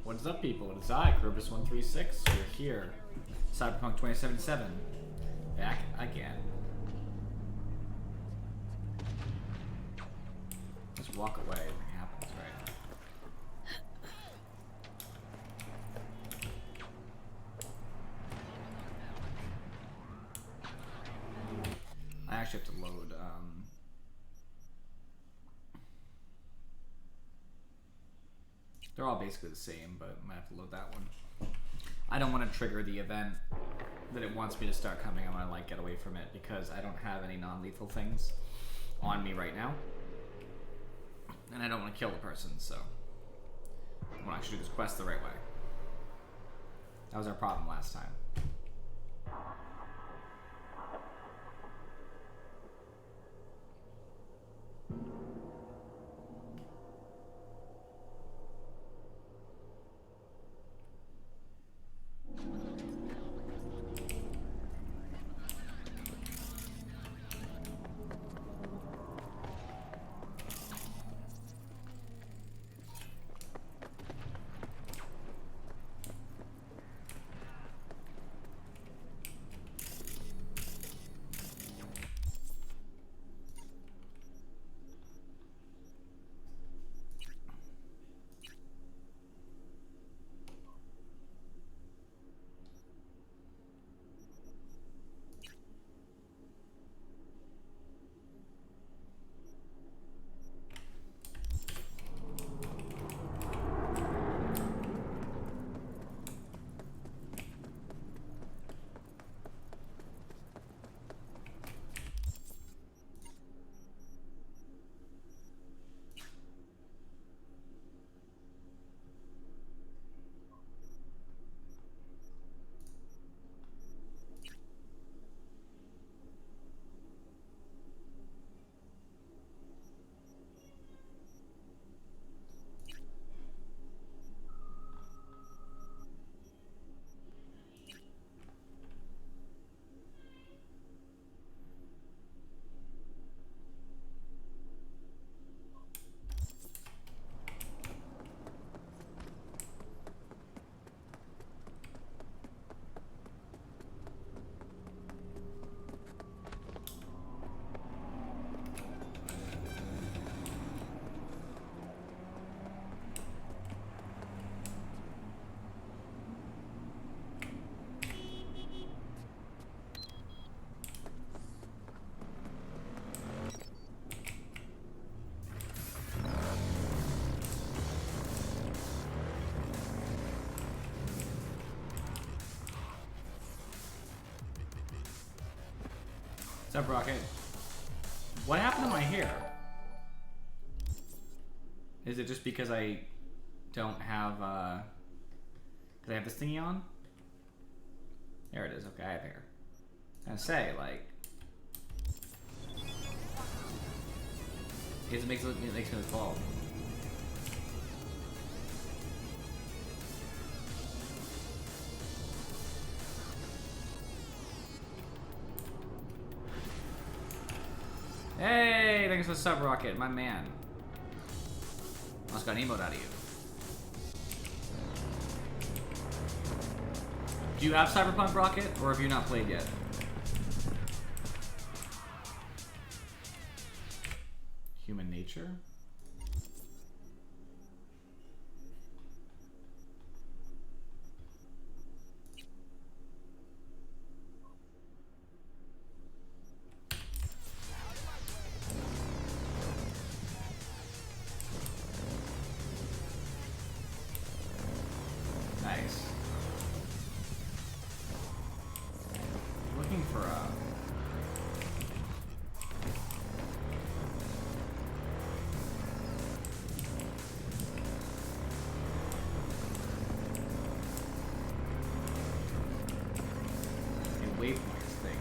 What is up, people? It is I, Kerberos136. We're here. Cyberpunk 2077. Back again. Just walk away. Nothing happens, right? I actually have to load. They're all basically the same, but I might have to load that one. I don't want to trigger the event that it wants me to start coming. I want to like get away from it because I don't have any non-lethal things on me right now, and I don't want to kill the person. So I want to actually do this quest the right way. That was our problem last time. What's up, Rocket? What happened to my hair? Is it just because I don't have, because I have this thingy on? There it is. Okay, I have hair. I was gonna say, like, it makes me look bald. Hey, thanks for the sub, Rocket, my man. Almost got an emote out of you. Do you have Cyberpunk, Rocket, or have you not played yet? Human nature? Nice. Looking for a waypoints thing.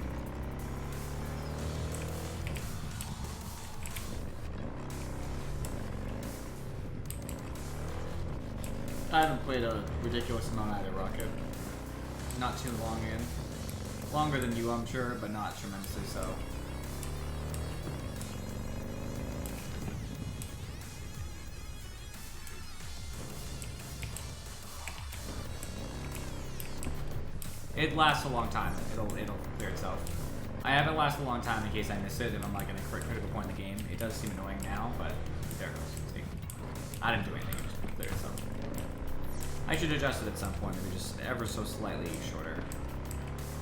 I haven't played a ridiculous amount either, Rocket. Not too long in. Longer than you, I'm sure, but not tremendously so. It lasts a long time. It'll clear itself. I have it last a long time in case I miss it and I'm like in a critical point in the game. It does seem annoying now, but there it goes. See? I didn't do anything. It just cleared itself. I should adjust it at some point, maybe just ever so slightly shorter.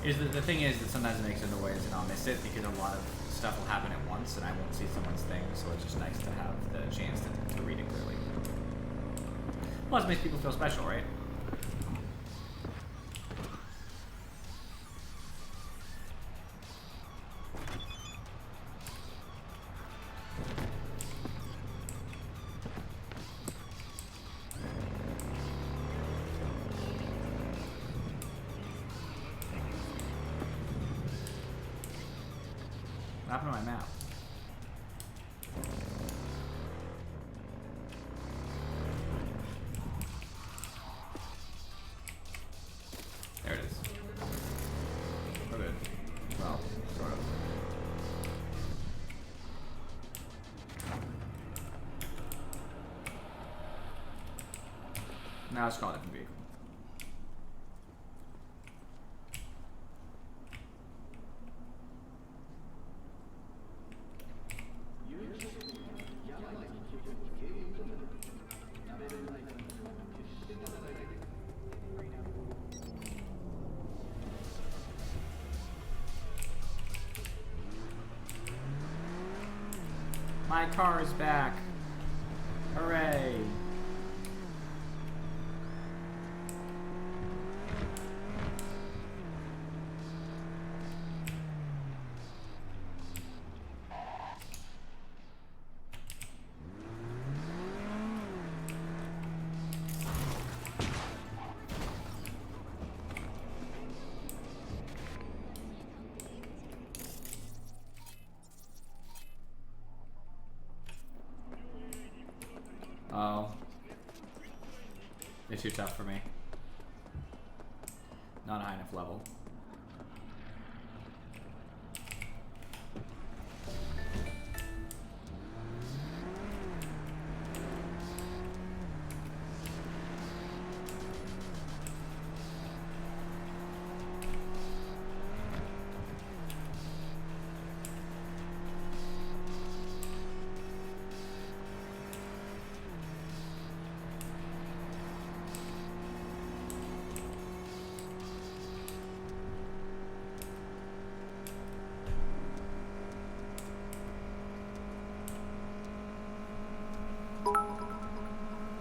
The thing is that sometimes it makes it noise and I'll miss it because a lot of stuff will happen at once and I won't see someone's thing, so it's just nice to have the chance to read it clearly. Plus, it makes people feel special, right? What happened to my map? There it is. Oh, good. Well, sort of. Now it's called a different vehicle. My car is back. Hooray. Oh. They're too tough for me. Not a high enough level.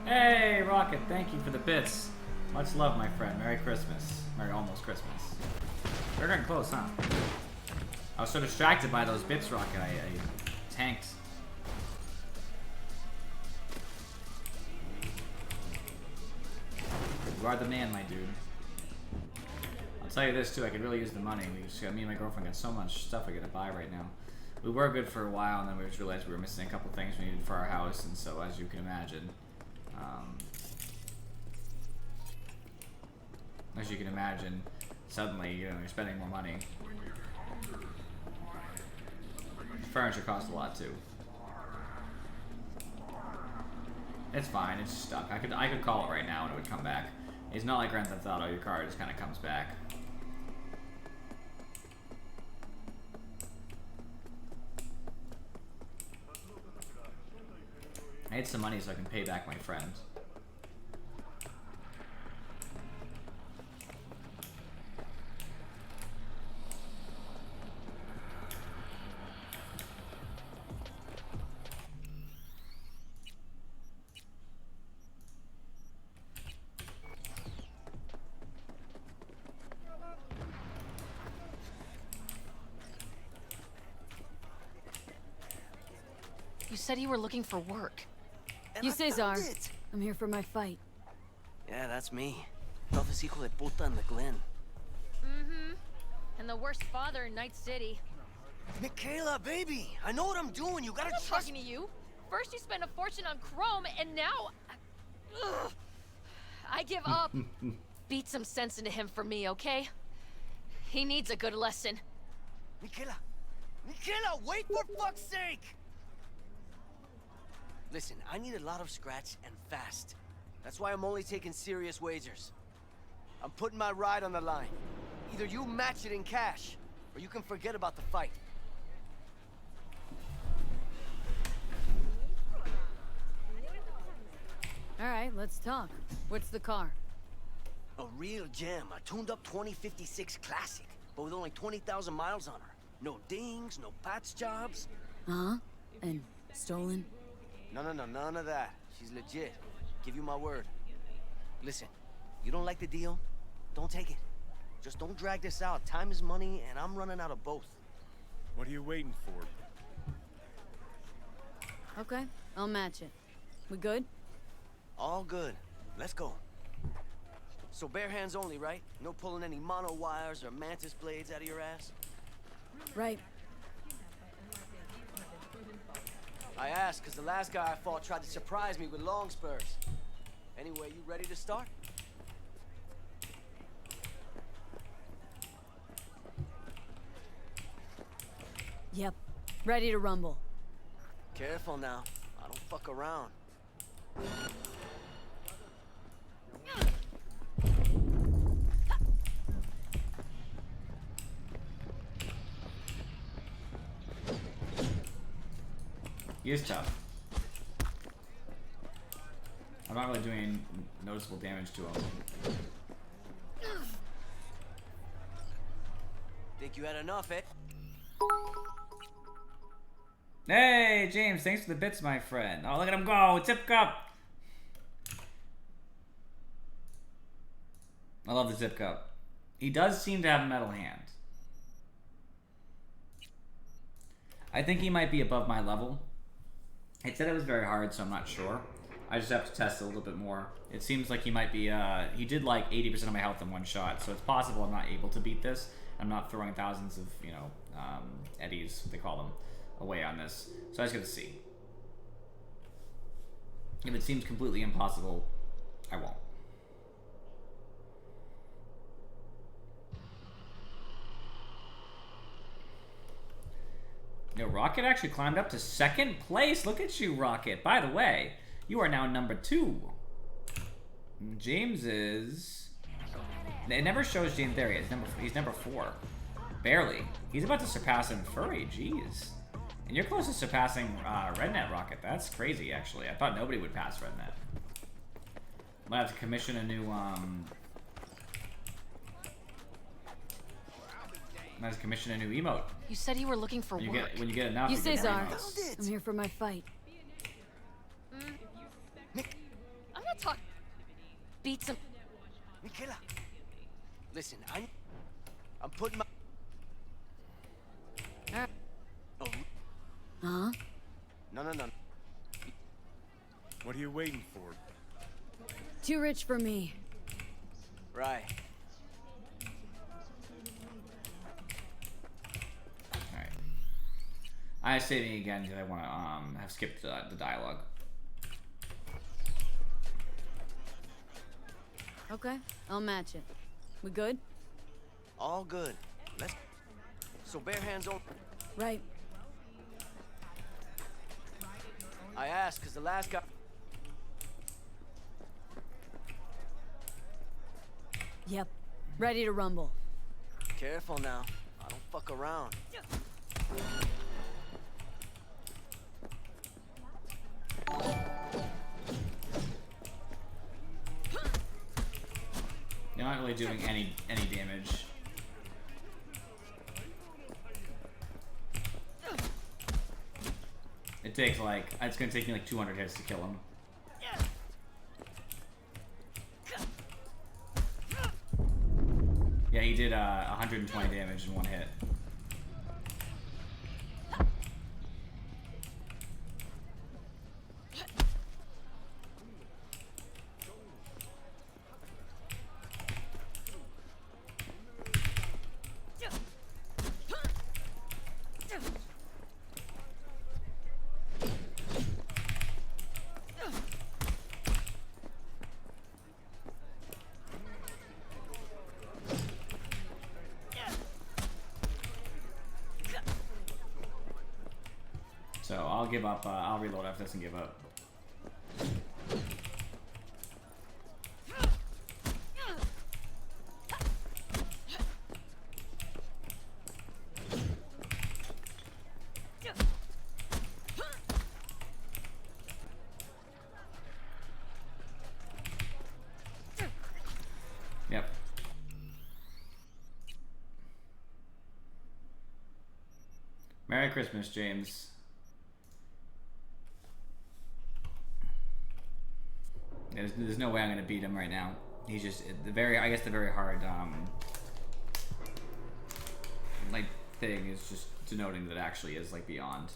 Hey, Rocket, thank you for the bits. Much love, my friend. Merry Christmas. Merry almost Christmas. We're getting close, huh? I was so distracted by those bits, Rocket, I tanked. You are the man, my dude. I'll tell you this, too. I could really use the money. Me and my girlfriend got so much stuff I gotta buy right now. We were good for a while, and then we just realized we were missing a couple things we needed for our house, and so, as you can imagine, suddenly, you know, you're spending more money. Furniture costs a lot too. It's fine. It's stuck. I could call it right now and it would come back. It's not like Grand Theft Auto. Your car just kind of comes back. I need some money so I can pay back my friends. You said you were looking for work. You say, Czar. I'm here for my fight. Yeah, that's me. Toughest hijo de puta in the Glen. Mm-hmm. And the worst father in Night City. Michaela, baby! I know what I'm doing. You gotta I'm not trust talking to you. First you spend a fortune on chrome, and now... Ugh. I give up. Beat some sense into him for me, okay? He needs a good lesson. Michaela! Michaela, wait for fuck's sake! Listen, I need a lot of scratch and fast. That's why I'm only taking serious wagers. I'm putting my ride on the line. Either you match it in cash, or you can forget about the fight. All right, let's talk. What's the car? A real gem, a tuned-up 2056 classic, but with only 20,000 miles on her. No dings, no patch jobs. Huh? And stolen? No, none of that. She's legit. Give you my word. Listen, you don't like the deal? Don't take it. Just don't drag this out. Time is money, and I'm running out of both. What are you waiting for? Okay, I'll match it. We good? All good. Let's go. So bare hands only, right? No pulling any mono wires or mantis blades out of your ass? Right. I asked because the last guy I fought tried to surprise me with long spurs. Anyway, you ready to start? Yep. Ready to rumble. Careful now. I don't fuck around. He is tough. I'm not really doing noticeable damage to him. Think you had enough, eh? Hey, James, thanks for the bits, my friend. Oh, look at him go. Zip cup. I love the zip cup. He does seem to have a metal hand. I think he might be above my level. It said it was very hard, so I'm not sure. I just have to test a little bit more. It seems like he might be, he did like 80% of my health in one shot, so it's possible I'm not able to beat this. I'm not throwing thousands of, you know, eddies, they call them, away on this. So I just gotta see. If it seems completely impossible, I won't. Yo, Rocket actually climbed up to 2nd place. Look at you, Rocket. By the way, you are now number 2. James is... It never shows James there. He's number 4. Barely. He's about to surpass him Furry. Jeez. And you're close to surpassing Rednet, Rocket. That's crazy, actually. I thought nobody would pass Rednet. Might have to commission a new, Might have to commission a new emote. You said you were looking for work. When you get enough, You you say, get more Czar. emotes. I'm here for my fight. I'm not talking. Beat some. Michaela, listen, I'm putting my... Alright. Oh, Huh? no. What are you waiting for? Too rich for me. Right. Alright. I saving again because I want to have skipped the dialogue. Okay, I'll match it. We good? All good. Let's... So bare hands on... Right. I asked because the last guy... Yep. Ready to rumble. Careful now. I don't fuck around. You're not really doing any damage. It takes like, it's gonna take me like 200 hits to kill him. Yeah, he did 120 damage in one hit. So I'll give up, I'll reload after this and give up. Merry Christmas, James. There's no way I'm gonna beat him right now. He's just the very hard like thing is just denoting that it actually is like beyond.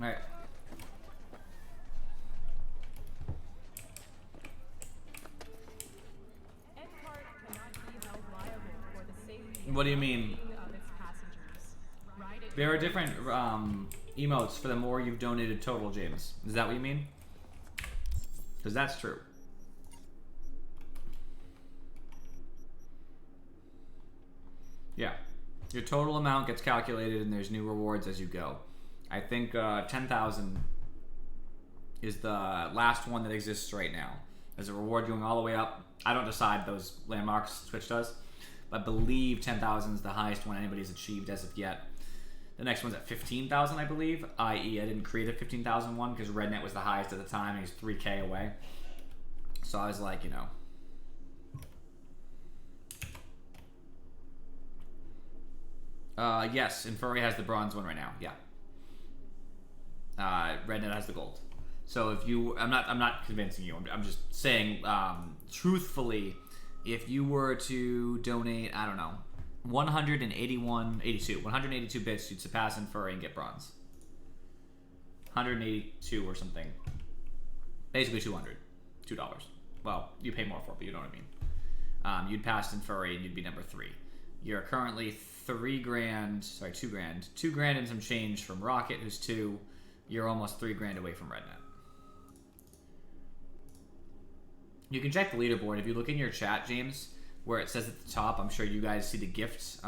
Alright. What do you mean? There are different emotes for the more you've donated total, James. Is that what you mean? Because that's true. Yeah. Your total amount gets calculated and there's new rewards as you go. I think 10,000 is the last one that exists right now. There's a reward going all the way up. I don't decide those landmarks, Twitch does. But I believe 10,000 is the highest one anybody's achieved as of yet. The next one's at 15,000, I believe. I.e., I didn't create a 15,000 one because Rednet was the highest at the time and he's 3K away. So I was like, you know. Yes, and Furry has the bronze one right now. Yeah. Rednet has the gold. So if you, I'm not convincing you. I'm just saying, truthfully, if you were to donate, I don't know, 182 bits, you'd surpass in Furry and get bronze. 182 or something. Basically $200. Well, you pay more for it, but you know what I mean. You'd pass in Furry and you'd be number 3. You're currently $2 grand and some change from Rocket, who's 2. You're almost $3 grand away from Rednet. You can check the leaderboard. If you look in your chat, James, where it says at the top, I'm sure you guys see the gifts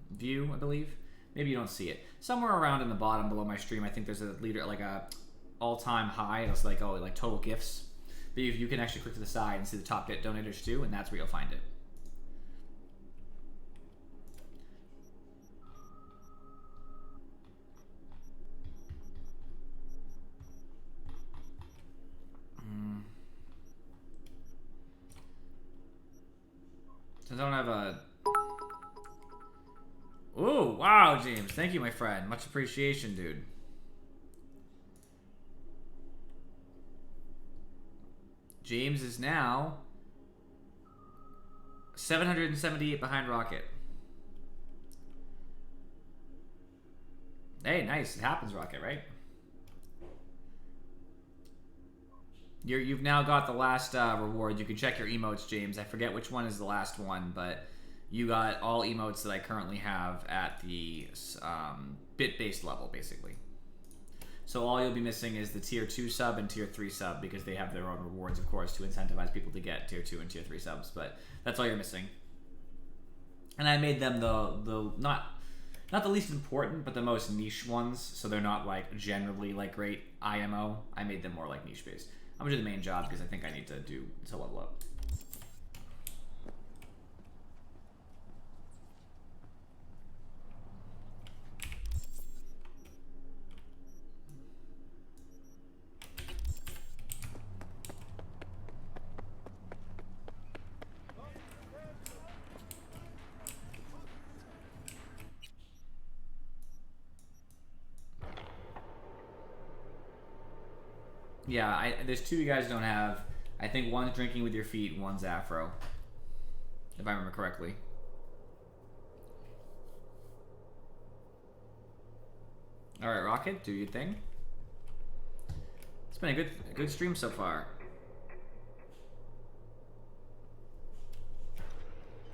view, I believe. Maybe you don't see it. Somewhere around in the bottom below my stream, I think there's a leader, like a all-time high. It's like, oh, like total gifts. But you can actually click to the side and see the top bit donators too, and that's where you'll find it. I don't have a... Ooh, wow, James. Thank you, my friend. Much appreciation, dude. James is now 778 behind Rocket. Hey, nice. It happens, Rocket, right? You've now got the last reward. You can check your emotes, James. I forget which one is the last one, but you got all emotes that I currently have at the bit-based level, basically. So all you'll be missing is the tier 2 sub and tier 3 sub, because they have their own rewards, of course, to incentivize people to get tier 2 and tier 3 subs, but that's all you're missing. And I made them the not the least important, but the most niche ones, so they're not like generally like great IMO. I made them more like niche based. I'm gonna do the main job because I think I need to level up. Yeah, there's 2 you guys don't have. I think one's drinking with your feet and one's Afro, if I remember correctly. All right, Rocket, do your thing. It's been a good stream so far.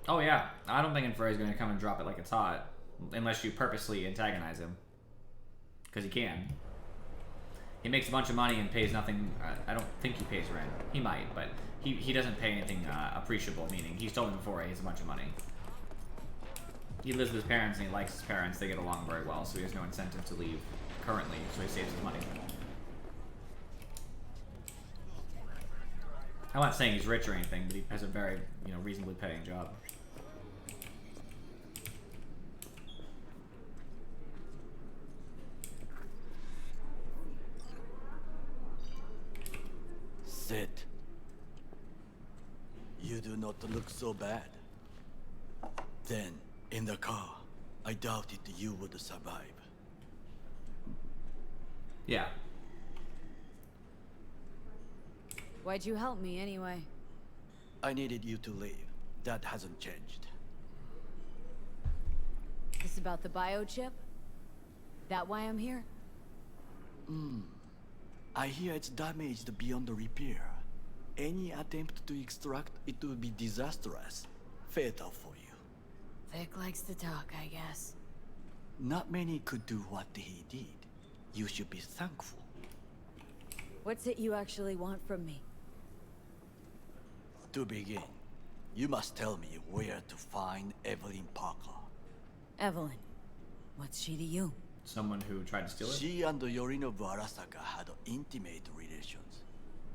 Oh yeah, I don't think Inferior's gonna come and drop it like it's hot, unless you purposely antagonize him, because he can. He makes a bunch of money and pays nothing. I don't think he pays rent. He might, but he doesn't pay anything appreciable, meaning he's told me before he has a bunch of money. He lives with his parents and he likes his parents. They get along very well, so he has no incentive to leave. currently, so he saves his money. I'm not saying he's rich or anything, but he has a very, reasonably paying job. Sit. You do not look so bad. Then, in the car, I doubted you would survive. Yeah. Why'd you help me anyway? I needed you to leave. That hasn't changed. This about the biochip? That why I'm here? I hear it's damaged beyond repair. Any attempt to extract it would be disastrous. Fatal for you. Vic likes to talk, I guess. Not many could do what he did. You should be thankful. What's it you actually want from me? To begin, you must tell me where to find Evelyn Parker. Evelyn. What's she to you? Someone who tried to steal it? She and Yorinobu Arasaka had intimate relations.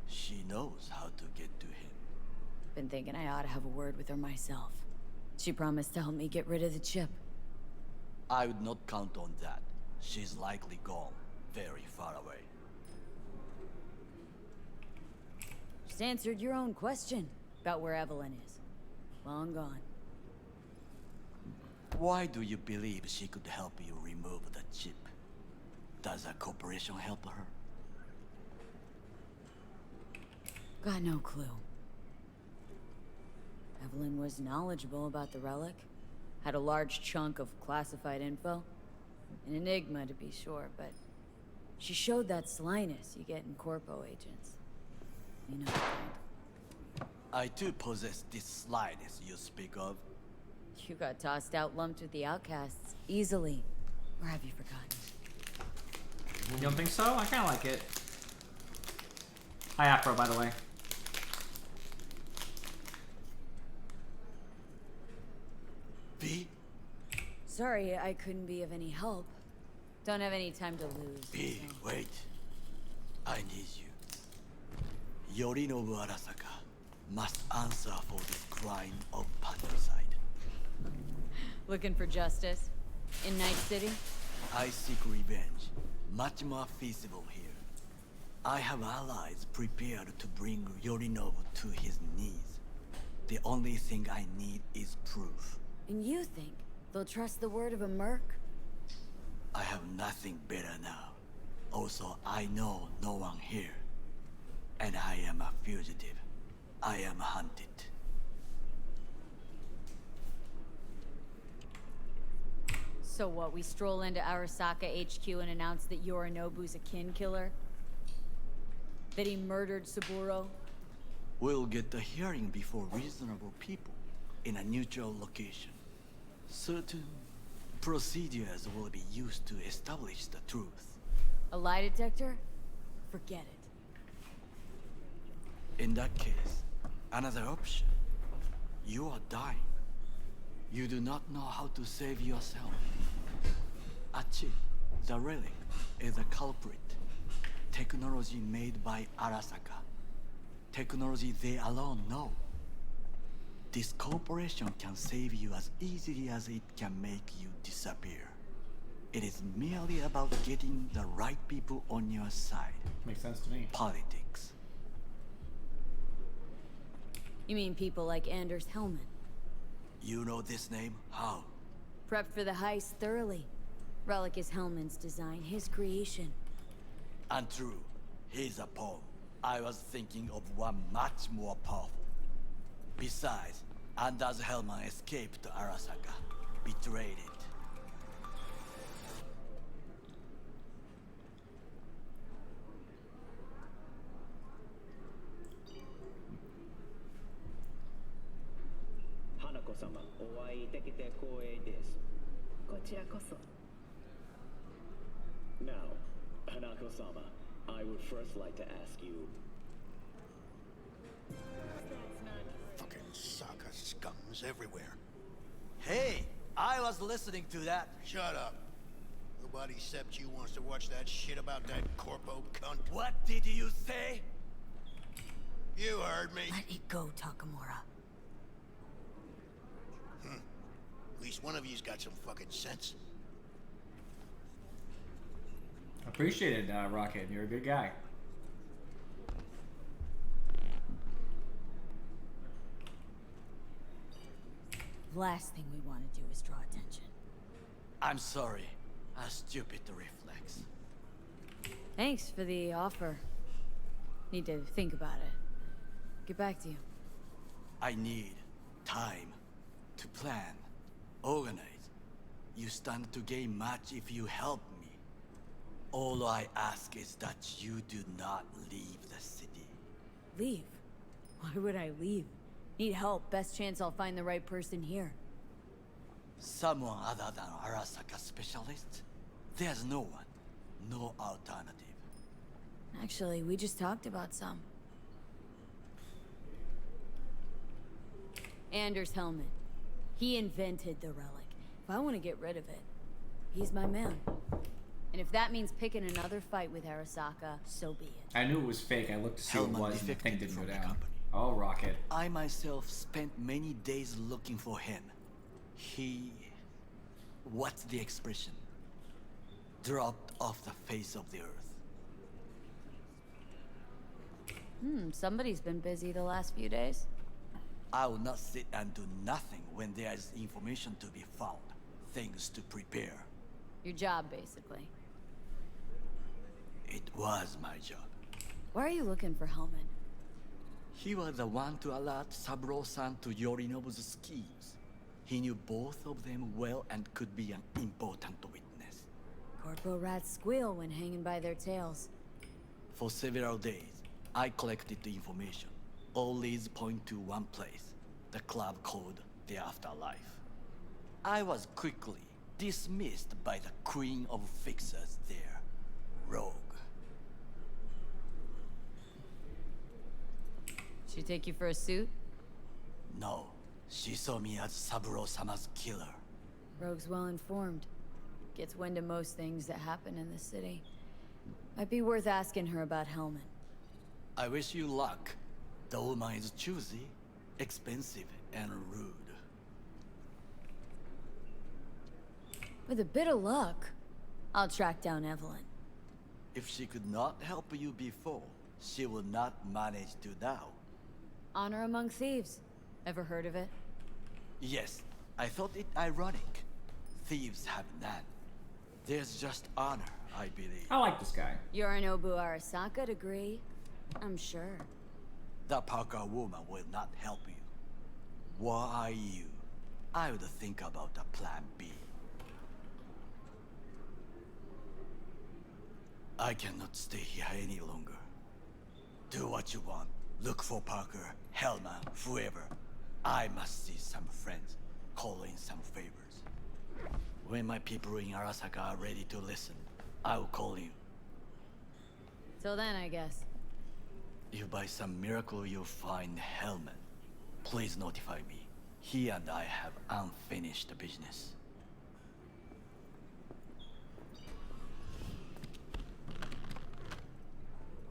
She knows how to get to him. Been thinking I ought to have a word with her myself. She promised to help me get rid of the chip. I would not count on that. She's likely gone, very far away. Just answered your own question about where Evelyn is. Long gone. Why do you believe she could help you remove the chip? Does a corporation help her? Got no clue. Evelyn was knowledgeable about the relic. Had a large chunk of classified info. An enigma, to be sure, but she showed that slyness you get in corpo agents. You know the kind. I too possess this slyness you speak of. You got tossed out lumped with the outcasts, easily. Or have you forgotten? You don't think so? I kind of like it. Hi, Afro, by the way. V? Sorry, I couldn't be of any help. Don't have any time to lose. V, so- wait. I need you. Yorinobu Arasaka must answer for this crime of patricide. Looking for justice? In Night City? I seek revenge. Much more feasible here. I have allies prepared to bring Yorinobu to his knees. The only thing I need is proof. And you think they'll trust the word of a merc? I have nothing better now. Also, I know no one here. And I am a fugitive. I am hunted. So what, we stroll into Arasaka HQ and announce that Yorinobu's a kin killer? That he murdered Saburo? We'll get the hearing before reasonable people in a neutral location. Certain procedures will be used to establish the truth. A lie detector? Forget it. In that case, another option. You are dying. You do not know how to save yourself. A chip, the relic, is a culprit. Technology made by Arasaka. Technology they alone know. This corporation can save you as easily as it can make you disappear. It is merely about getting the right people on your side. Makes sense to me. Politics. You mean people like Anders Hellman? You know this name? How? Prepped for the heist thoroughly. Relic is Hellman's design, his creation. Untrue. He's a pawn. I was thinking of one much more powerful. Besides, Anders Hellman escaped to Arasaka. Betrayed it. Now, Hanako-sama, I would first like to ask you... Fucking Saka scums everywhere. Hey, I was listening to that. Shut up. Nobody except you wants to watch that shit about that corpo cunt. What did you say? You heard me. Let it go, Takamura. At least one of you's got some fucking sense. Appreciate it, Rocket. You're a good guy. Last thing we want to do is draw attention. I'm sorry. A stupid reflex. Thanks for the offer. Need to think about it. Get back to you. I need time to plan, organize. You stand to gain much if you help me. All I ask is that you do not leave the city. Leave? Why would I leave? Need help. Best chance I'll find the right person here. Someone other than Arasaka specialist? There's no one. No alternative. Actually, we just talked about some. Anders Hellman. He invented the relic. If I want to get rid of it, he's my man. And if that means picking another fight with Arasaka, so be it. I knew it was fake. I looked to see what it Hellman was, and the thing defected didn't go from the down. company. Oh, Rocket. I myself spent many days looking for him. He... What's the expression? Dropped off the face of the earth. Somebody's been busy the last few days. I will not sit and do nothing when there is information to be found. Things to prepare. Your job, basically. It was my job. Why are you looking for Hellman? He was the one to alert Saburo-san to Yorinobu's schemes. He knew both of them well and could be an important witness. Corpo rats squeal when hanging by their tails. For several days, I collected the information. All leads point to one place, the club called the Afterlife. I was quickly dismissed by the queen of fixers there, Rogue. She take you for a suit? No, she saw me as Saburo-sama's killer. Rogue's well informed. Gets wind of most things that happen in the city. Might be worth asking her about Hellman. I wish you luck. The woman is choosy, expensive, and rude. With a bit of luck, I'll track down Evelyn. If she could not help you before, she would not manage to now. Honor among thieves. Ever heard of it? Yes, I thought it ironic. Thieves have none. There's just honor, I believe. I like this guy. Yorinobu Arasaka'd agree, I'm sure. The Parker woman will not help you. Why are you? I would think about a plan B. I cannot stay here any longer. Do what you want. Look for Parker, Hellman, whoever. I must see some friends, call in some favors. When my people in Arasaka are ready to listen, I will call you. Till then, I guess. If by some miracle you find Hellman, please notify me. He and I have unfinished business.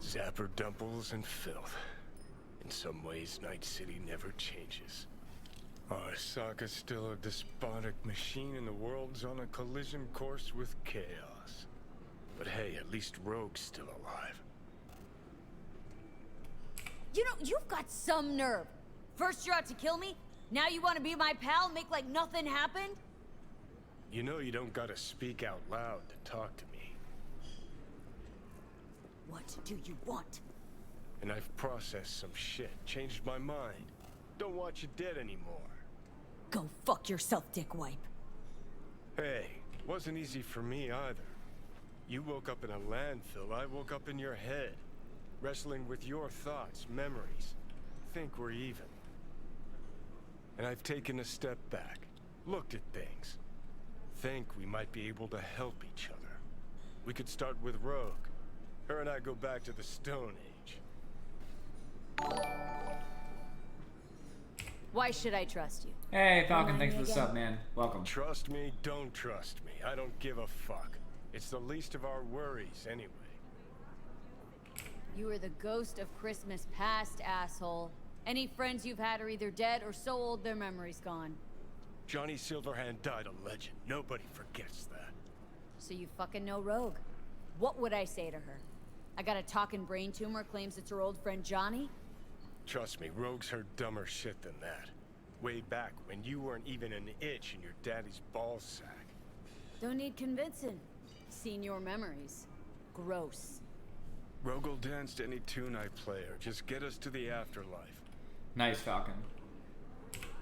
Zapper dumples and filth. In some ways, Night City never changes. Arasaka's still a despotic machine and the world's on a collision course with chaos. But hey, at least Rogue's still alive. You know, you've got some nerve. First you're out to kill me, now you want to be my pal, make like nothing happened? You know you don't gotta speak out loud to talk to me. What do you want? And I've processed some shit, changed my mind. Don't want you dead anymore. Go fuck yourself, dickwipe. Hey, wasn't easy for me either. You woke up in a landfill, I woke up in your head. Wrestling with your thoughts, memories. Think we're even. And I've taken a step back, looked at things. Think we might be able to help each other. We could start with Rogue. Her and I go back to the Stone Age. Why should I trust you? Hey, Falcon, Remind thanks me for the again? sub, man. Welcome. Trust me, don't trust me. I don't give a fuck. It's the least of our worries, anyway. You are the ghost of Christmas past, asshole. Any friends you've had are either dead or so old their memory's gone. Johnny Silverhand died a legend. Nobody forgets that. So you fucking know Rogue. What would I say to her? I got a talking brain tumor, claims it's her old friend Johnny? Trust me, Rogue's heard dumber shit than that. Way back when you weren't even an itch in your daddy's ball sack. Don't need convincing. Seen your memories. Gross. Rogue will dance to any tune I play her. Just get us to the afterlife. Nice, Falcon.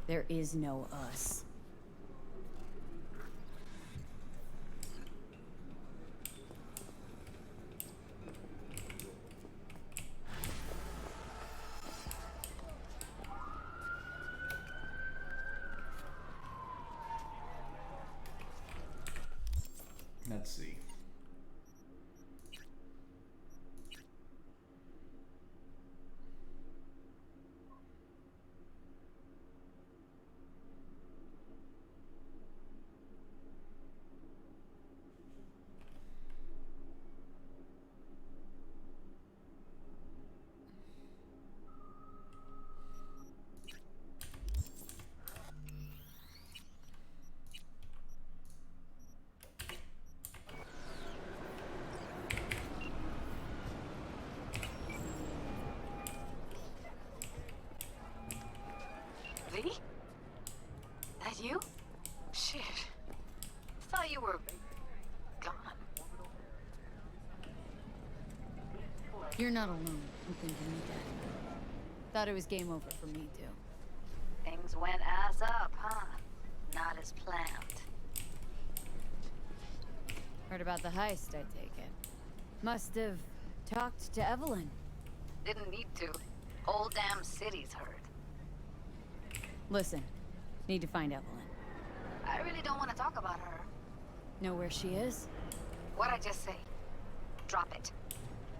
There is no us. Let's see. Lee? That you? Shit. Thought you were gone. You're not alone in thinking that. Thought it was game over for me, too. Things went ass up, huh? Not as planned. Heard about the heist, I take it. Must have talked to Evelyn. Didn't need to. Whole damn city's heard. Listen, need to find Evelyn. I really don't want to talk about her. Know where she is? What'd I just say? Drop it.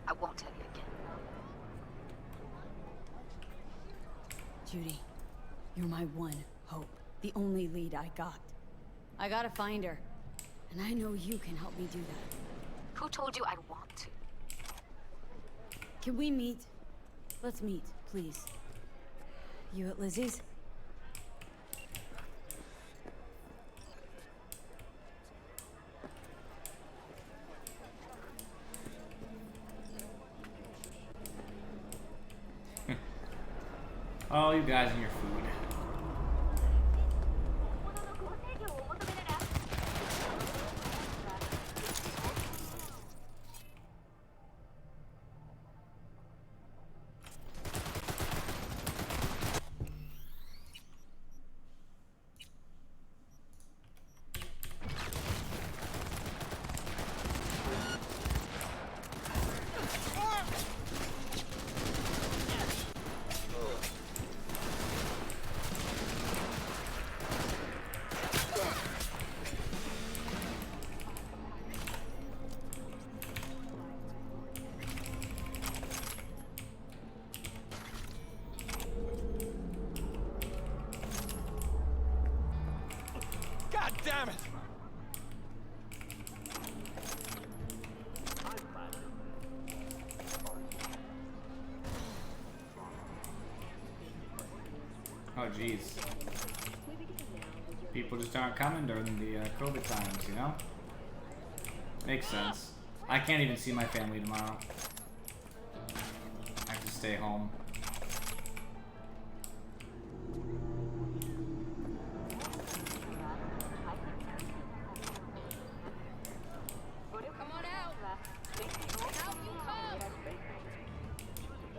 I won't tell you again. Judy, you're my one hope. The only lead I got. I gotta find her. And I know you can help me do that. Who told you I want to? Can we meet? Let's meet, please. You at Lizzie's? Oh, you guys and your food. God damn it! Oh, jeez. People just aren't coming during the COVID times, you know? Makes sense. I can't even see my family tomorrow. I have to stay home. Come on out. Out you come.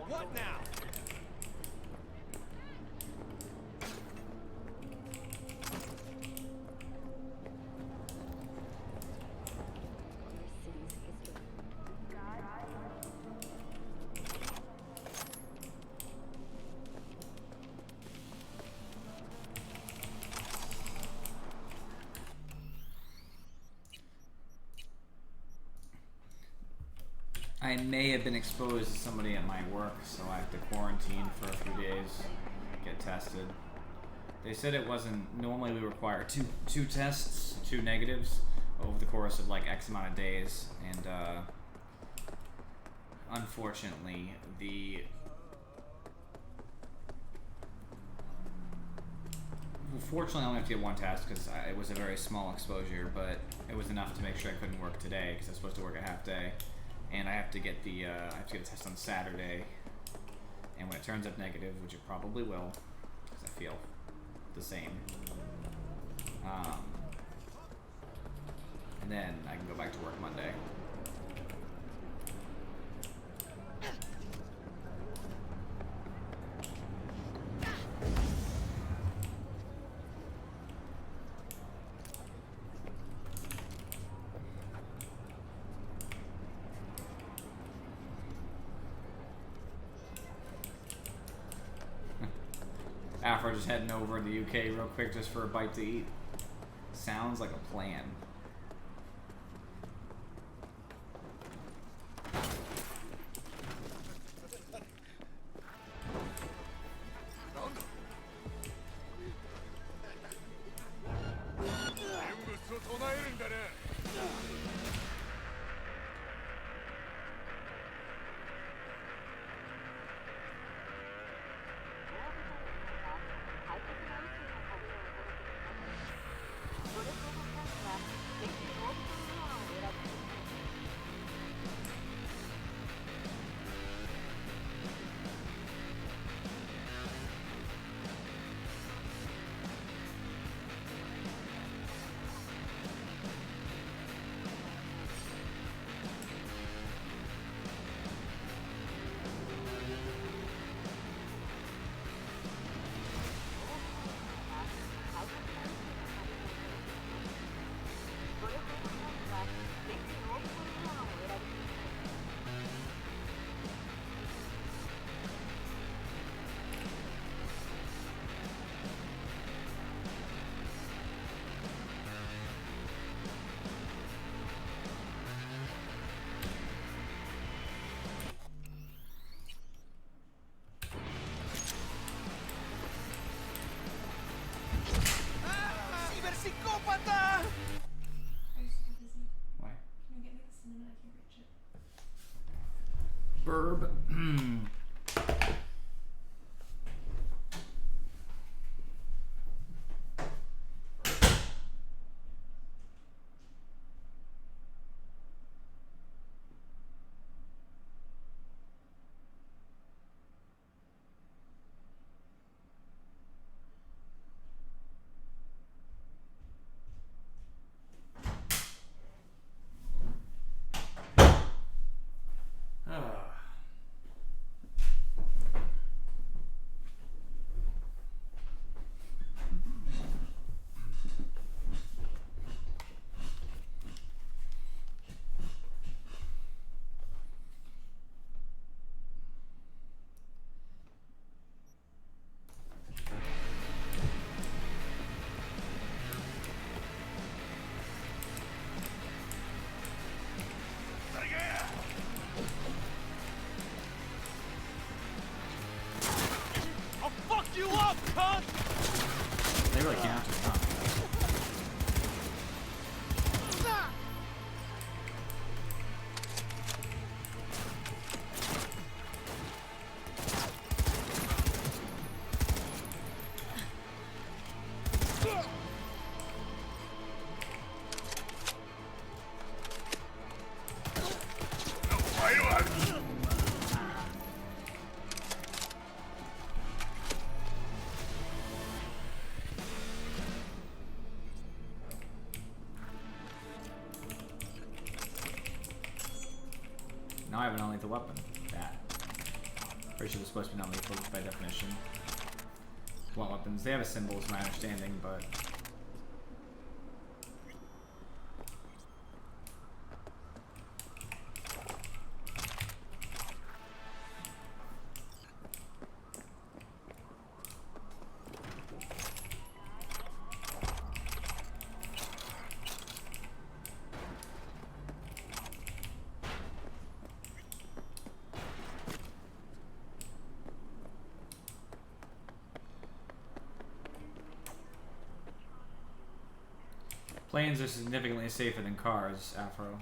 What now? I may have been exposed to somebody at my work, so I have to quarantine for a few days, get tested. They said it wasn't, normally we require two tests, two negatives, over the course of like X amount of days, and unfortunately, fortunately, I only have to get one task because it was a very small exposure, but it was enough to make sure I couldn't work today because I was supposed to work a half day, and I have to get the I have to get a test on Saturday, and when it turns up negative, which it probably will, because I feel the same, and then I can go back to work Monday. Afro just heading over to the UK real quick just for a bite to eat. Sounds like a plan. ¡Ciberpsicópata! Why? Burb. I'll fuck you up, cunt! They really can't. Huh? Now I have a non-lethal weapon. That. Pretty sure they're supposed to be non-lethal by definition. Blunt weapons. They have a symbol, is my understanding, but... Planes are significantly safer than cars, Afro.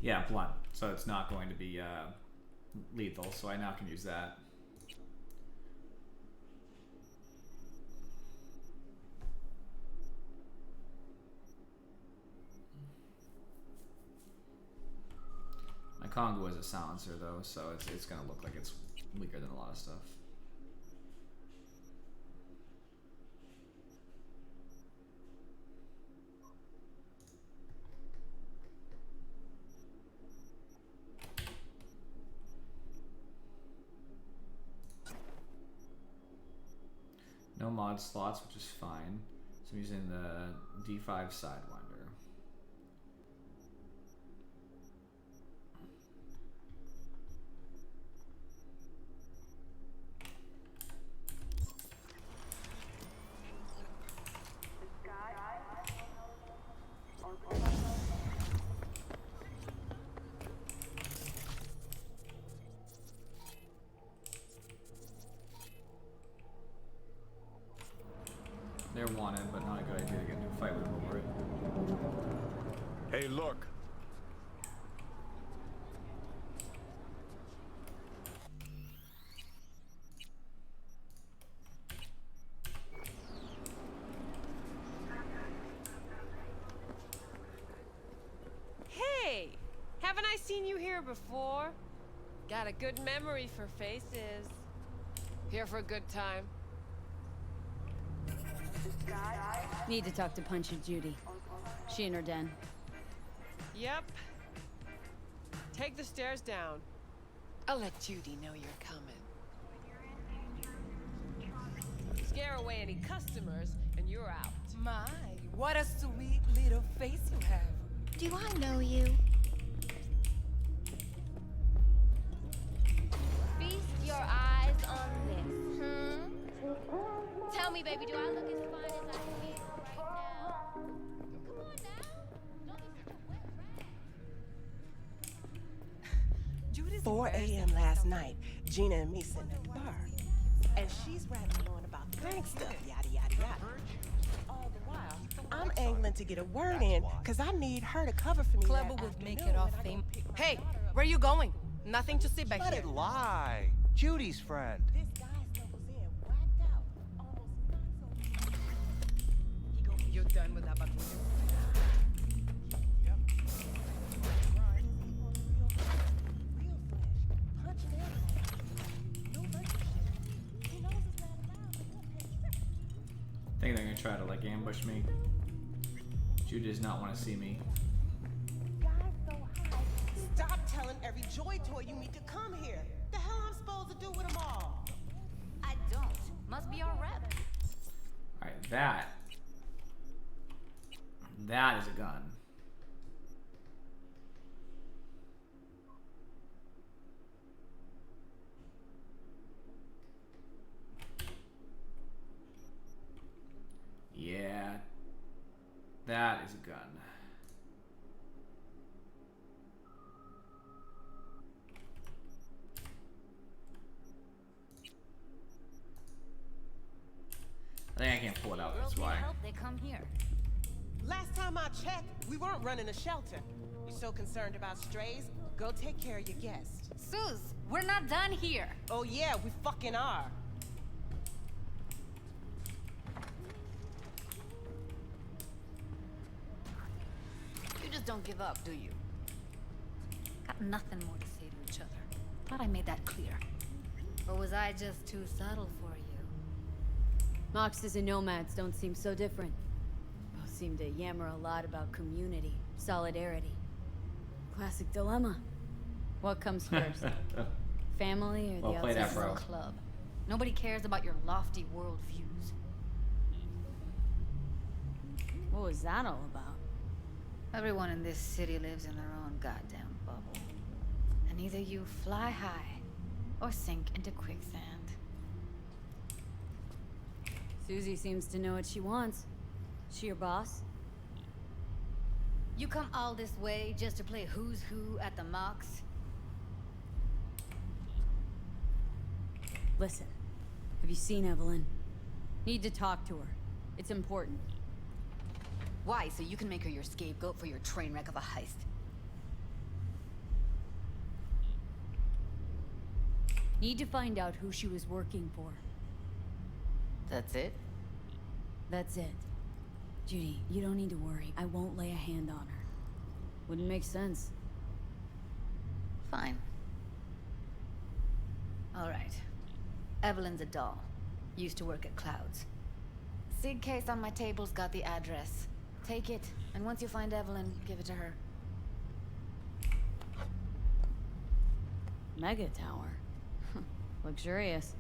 Yeah, blunt. So it's not going to be lethal, so I now can use that. My Congo is a silencer though, so it's gonna look like it's weaker than a lot of stuff. No mod slots, which is fine. So I'm using the D5 Sidewinder. They're wanted, but not a good idea to get into a fight with them over it. Hey, look. Hey! Haven't I seen you here before? Got a good memory for faces. Here for a good time. Need to talk to Punchy Judy. She in her den. Yep. Take the stairs down. I'll let Judy know you're coming. Scare away any customers, and you're out. My, what a sweet little face you have. Do I know you? Feast your eyes on this, Tell me, baby, do I look as fine as I feel right now? Come on now. Don't be such a wet rat. Judy's 4 a.m. last night, Gina and me sitting at the bar. And she's rattling on about bank stuff, yada, yada, yada. All the while, I'm angling to get a word in, because I need her to cover for me. Clever would make it off fame. Hey, where you going? Nothing to see back Let here. it lie. Judy's friend. This guy stumbles in, whacked out, almost not so. You're done with that, but I think they're gonna try to like ambush me. Judy does not want to see me. Stop telling every joy toy you meet to come here. The hell I'm supposed to do with them all? I don't. Must be our rep. Alright, that is a gun. Yeah, that is a gun. I think I can't pull it out, that's why. Help, they come here. Last time I checked, we weren't running a shelter. You so concerned about strays? Go take care of your guests. Suze, we're not done here. Oh yeah, we fucking are. You just don't give up, do you? Got nothing more to say to each other. Thought I made that clear. Or was I just too subtle for you? Moxes and nomads don't seem so different. Both seem to yammer a lot about community, solidarity. Classic dilemma. What comes first? Family or Well the played, outside Afro. club? Nobody cares about your lofty worldviews. What was that all about? Everyone in this city lives in their own goddamn bubble. And either you fly high or sink into quicksand. Susie seems to know what she wants. She your boss? You come all this way just to play who's who at the mocks? Listen, have you seen Evelyn? Need to talk to her. It's important. Why? So you can make her your scapegoat for your train wreck of a heist? Need to find out who she was working for. That's it? That's it. Judy, you don't need to worry. I won't lay a hand on her. Wouldn't make sense. Fine. All right. Evelyn's a doll. Used to work at Clouds. Sig case on my table's got the address. Take it, and once you find Evelyn, give it to her. Mega tower. Luxurious.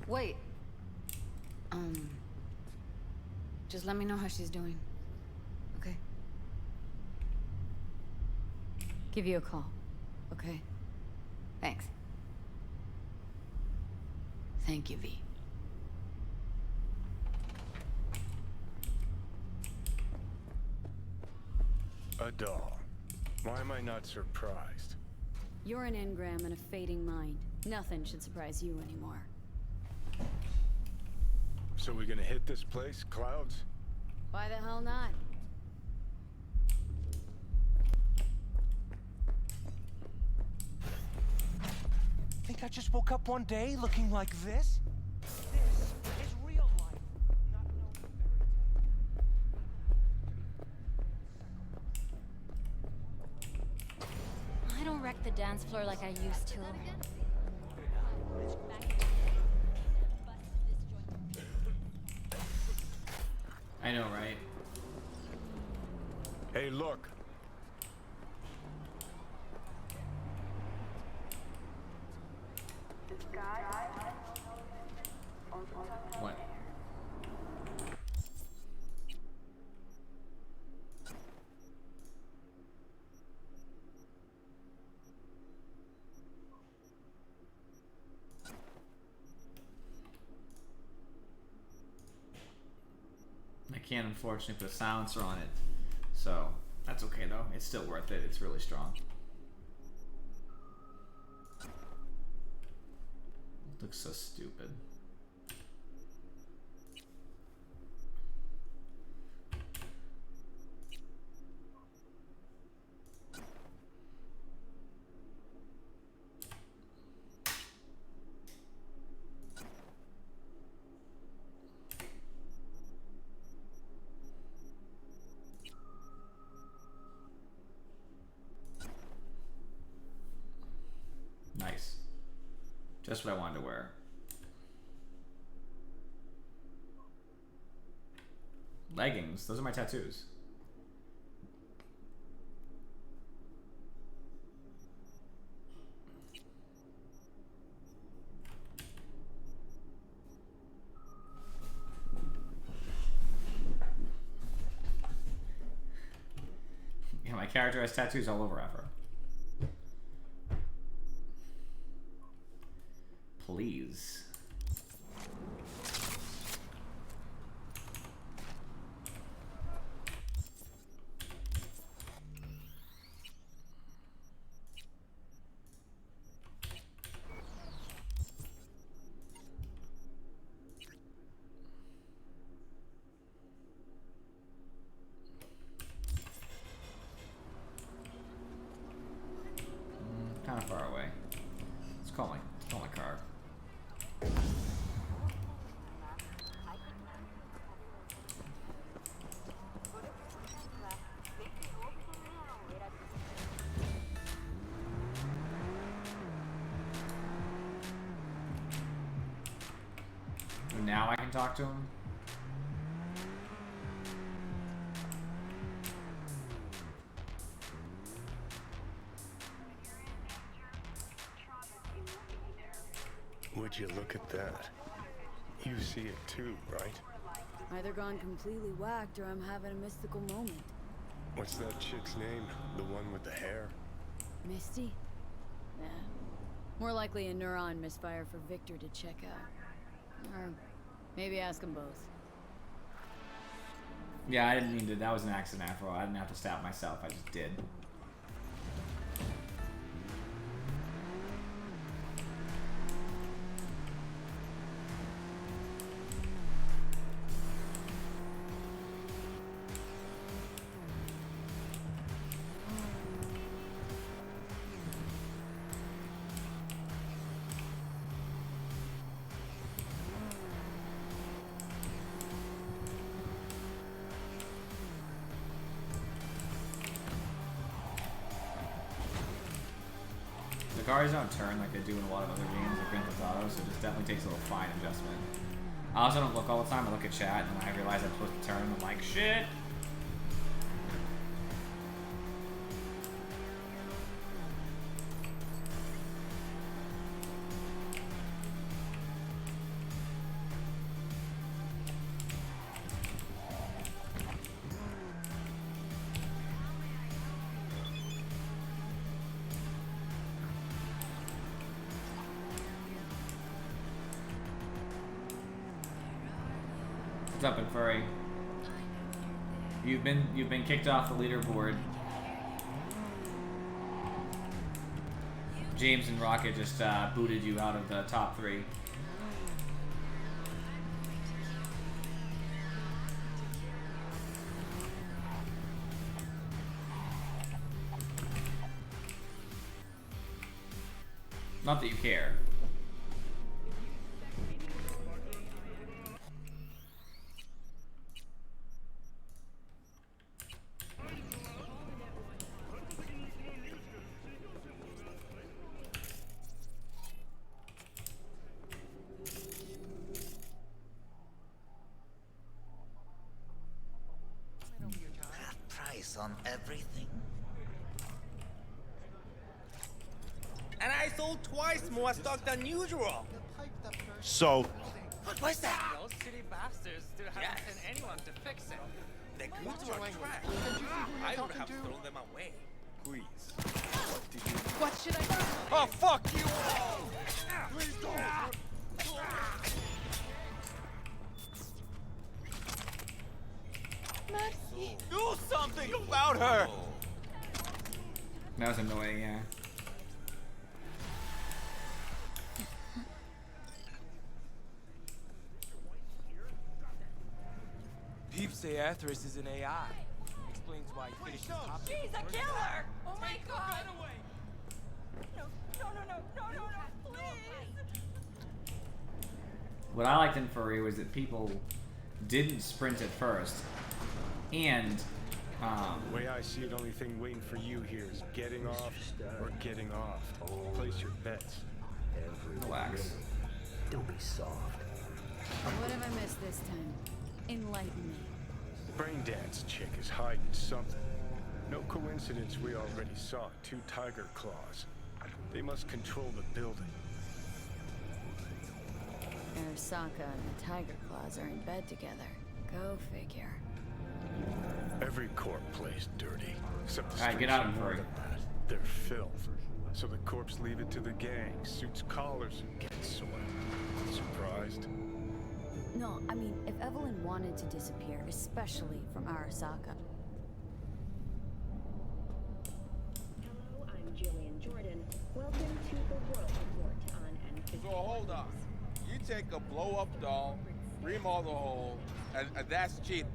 Wait. Just let me know how she's doing. Okay? Give you a call. Okay? Thanks. Thank you, V. A doll. Why am I not surprised? You're an engram and a fading mind. Nothing should surprise you anymore. So we gonna hit this place, Clouds? Why the hell not? Think I just woke up one day looking like this? This is real life, not no fairy tale. I don't wreck the dance floor like I used to. I know, right? Hey, look. What? I can't unfortunately put a silencer on it, so that's okay though. It's still worth it. It's really strong. It looks so stupid. Nice. Just what I wanted to wear. Leggings. Those are my tattoos. Yeah, my character has tattoos all over Afro. Please. Kind of far away. Let's call my car. Now I can talk to him. Would you look at that? You see it too, right? Either gone completely whacked or I'm having a mystical moment. What's that chick's name? The one with the hair? Misty? Nah. More likely a neuron misfire for Victor to check out. Or maybe ask them both. Yeah, I didn't mean to. That was an accident after all. I didn't have to stab myself. I just did. The cars don't turn like they do in a lot of other games like Grand Theft Auto, so it just definitely takes a little fine adjustment. I also don't look all the time. I look at chat, and when I realize I'm supposed to turn, I'm like, shit! What's up, and Furry? You've been kicked off the leaderboard. James and Rocket just booted you out of the top 3. Not that you care. Price on everything. And I sold twice more stock than usual. So, What was that? Those city bastards still haven't sent anyone to fix it. The goods were trash. I would have thrown them away. Please. What should I do? Oh, fuck you! please don't. Mercy. Do something about her! That was annoying, yeah. Peeps say Atheris is an AI. Explains why he finished his top. She's a killer! Oh my god! No, please! What I liked in Furry was that people didn't sprint at first, and The way I see it, only thing waiting for you here is getting off or getting off. Place your bets. relax. Don't be soft. What have I missed this time? Enlighten me. Braindance chick is hiding something. No coincidence we already saw 2 tiger claws. They must control the building. Arasaka and the Tiger Claws are in bed together. Go figure. Every corp plays dirty, except the Alright, get out of streets are Furry. more than that. They're filth. So the corps leave it to the gang, suits collars and get soiled. Surprised? No, I mean, if Evelyn wanted to disappear, especially from Arasaka. Hello, I'm Jillian Jordan. Welcome to the World Report on So hold on. You take a blow-up doll, remodel the hole, and that's cheating.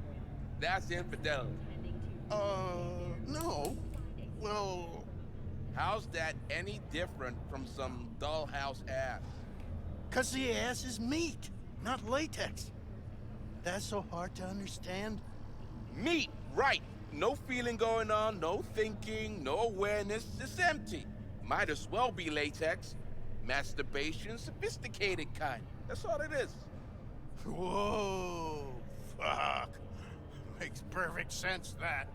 That's infidelity. No. Well, how's that any different from some dollhouse ass? 'Cause the ass is meat, not latex. That's so hard to understand. Meat, right. No feeling going on, no thinking, no awareness. It's empty. Might as well be latex. Masturbation, sophisticated kind. That's all it is. Whoa, fuck. Makes perfect sense, that.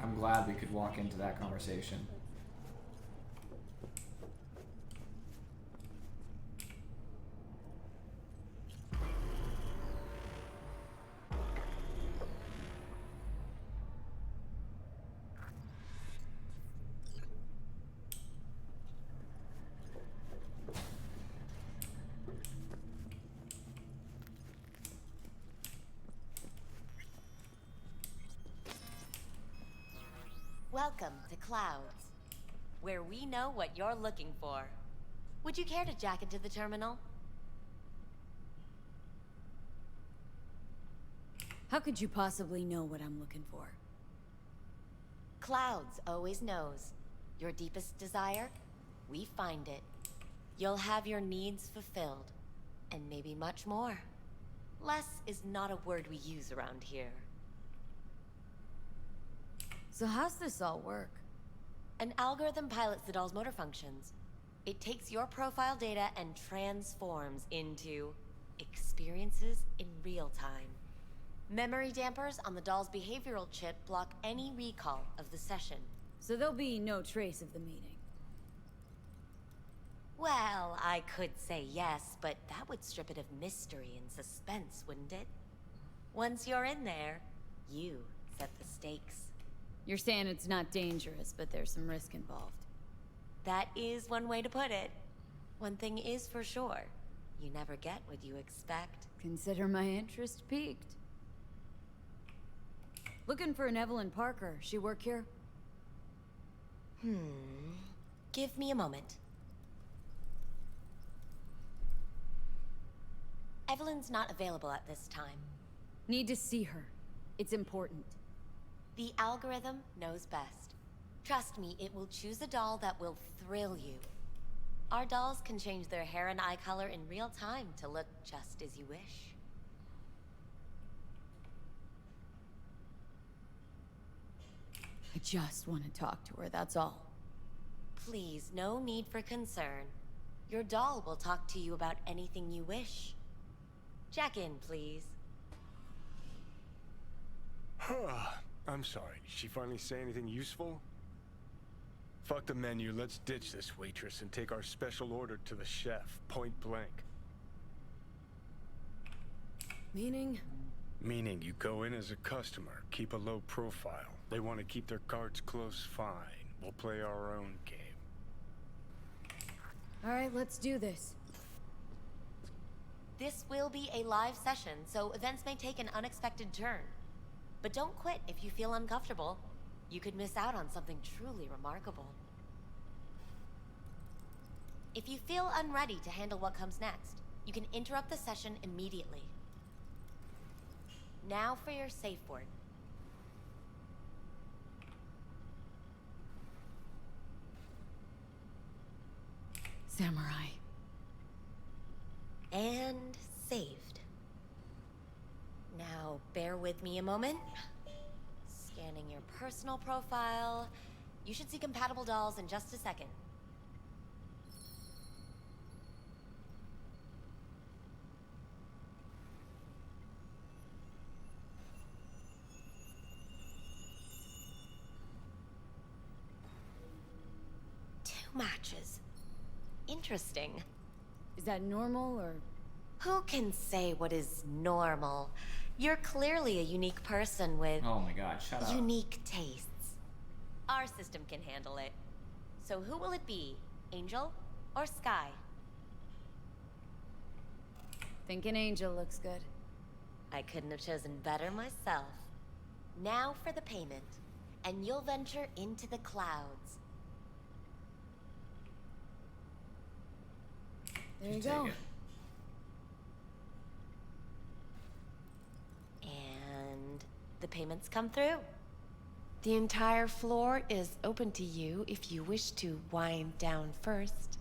I'm glad we could walk into that conversation. Welcome to Clouds, where we know what you're looking for. Would you care to jack into the terminal? How could you possibly know what I'm looking for? Clouds always knows. Your deepest desire, we find it. You'll have your needs fulfilled, and maybe much more. Less is not a word we use around here. So how's this all work? An algorithm pilots the doll's motor functions. It takes your profile data and transforms into experiences in real time. Memory dampers on the doll's behavioral chip block any recall of the session. So there'll be no trace of the meeting. Well, I could say yes, but that would strip it of mystery and suspense, wouldn't it? Once you're in there, you set the stakes. You're saying it's not dangerous, but there's some risk involved. That is one way to put it. One thing is for sure. You never get what you expect. Consider my interest piqued. Looking for an Evelyn Parker. She work here? Give me a moment. Evelyn's not available at this time. Need to see her. It's important. The algorithm knows best. Trust me, it will choose a doll that will thrill you. Our dolls can change their hair and eye color in real time to look just as you wish. I just want to talk to her, that's all. Please, no need for concern. Your doll will talk to you about anything you wish. Jack in, please. I'm sorry. Did she finally say anything useful? Fuck the menu. Let's ditch this waitress and take our special order to the chef, point blank. Meaning? Meaning you go in as a customer, keep a low profile. They want to keep their cards close, fine. We'll play our own game. All right, let's do this. This will be a live session, so events may take an unexpected turn. But don't quit if you feel uncomfortable. You could miss out on something truly remarkable. If you feel unready to handle what comes next, you can interrupt the session immediately. Now for your safe word. Samurai. And saved. Now, bear with me a moment. Scanning your personal profile. You should see compatible dolls in just a second. Two matches. Interesting. Is that normal, or...? Who can say what is normal? You're clearly a unique person with... Oh my god, shut up. Unique tastes. Our system can handle it. So who will it be? Angel or Sky? Thinking Angel looks good. I couldn't have chosen better myself. Now for the payment, and you'll venture into the clouds. There you go. And the payments come through. The entire floor is open to you if you wish to wind down first.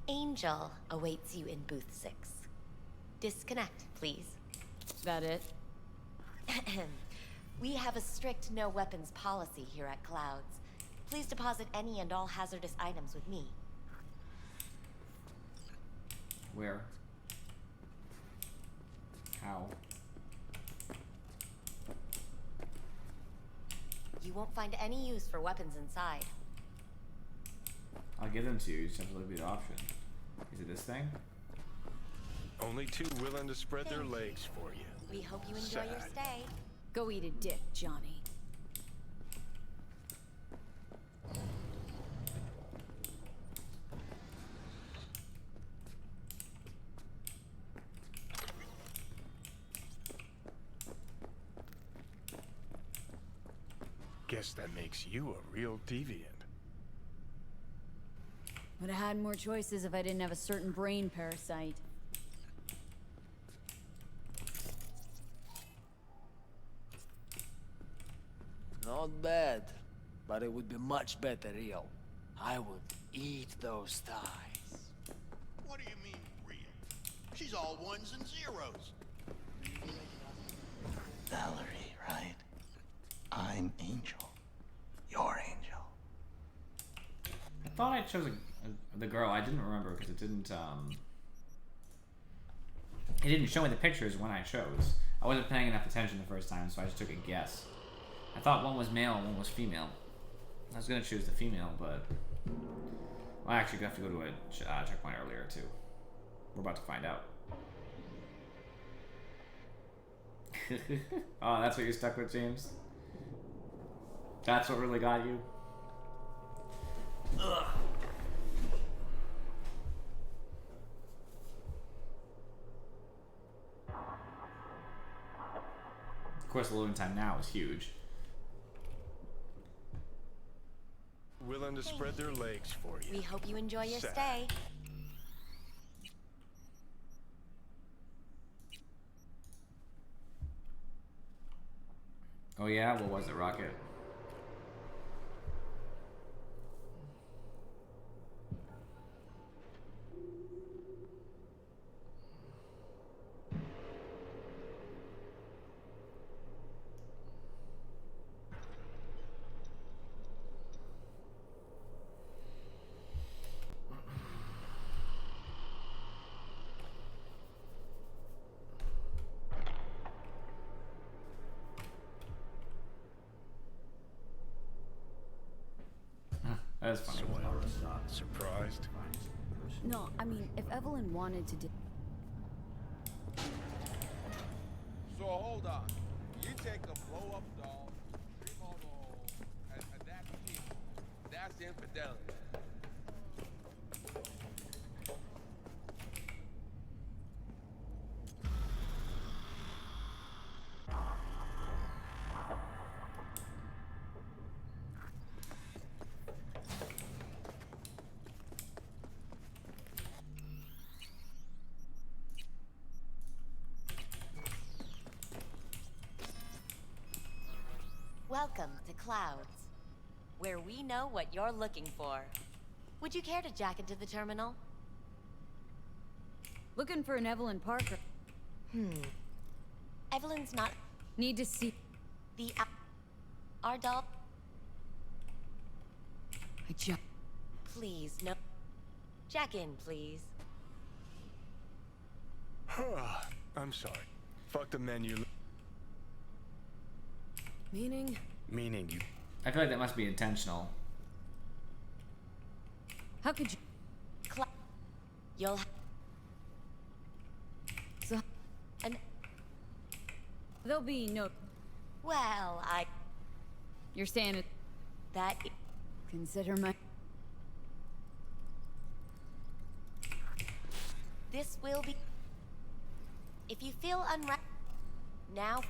Angel awaits you in booth 6. Disconnect, please. That it? We have a strict no weapons policy here at Clouds. Please deposit any and all hazardous items with me. Where? How? You won't find any use for weapons inside. I'll give them to you. You just have to look at the option. Is it this thing? Only two willing to spread their legs for you. We hope you enjoy your Sad. stay. Go eat a dick, Johnny. Guess that makes you a real deviant. Would have had more choices if I didn't have a certain brain parasite. Not bad, but it would be much better real. I would eat those thighs. What do you mean, real? She's all ones and zeros. Valerie, right? I'm Angel. You're Angel. I thought I chose the girl. I didn't remember because it didn't show me the pictures when I chose. I wasn't paying enough attention the first time, so I just took a guess. I thought one was male and one was female. I was gonna choose the female, but well, I actually have to go to a checkpoint earlier too. We're about to find out. Oh, that's what you're stuck with, James? That's what really got you? Ugh. Of course, the loading time now is huge. Willing to spread their legs for you. We hope you enjoy your Sad. stay. Oh yeah? What was it, Rocket? That's funny. Surprised? No, I mean, if Evelyn wanted to do... So hold on. You take a blow-up doll, remodel the hole, and that's cheap. That's infidelity. Welcome to Clouds, where we know what you're looking for. Would you care to jack into the terminal? Looking for an Evelyn Parker. Evelyn's not... Need to see... The... Our doll... I just... Please, no... Jack in, please. I'm sorry. Fuck the menu. Meaning? Meaning you... I feel like that must be intentional. How could you... You'll... So... And... There'll be no... Well, You're saying it... That... Consider my... This will be... If you feel unrest... Now...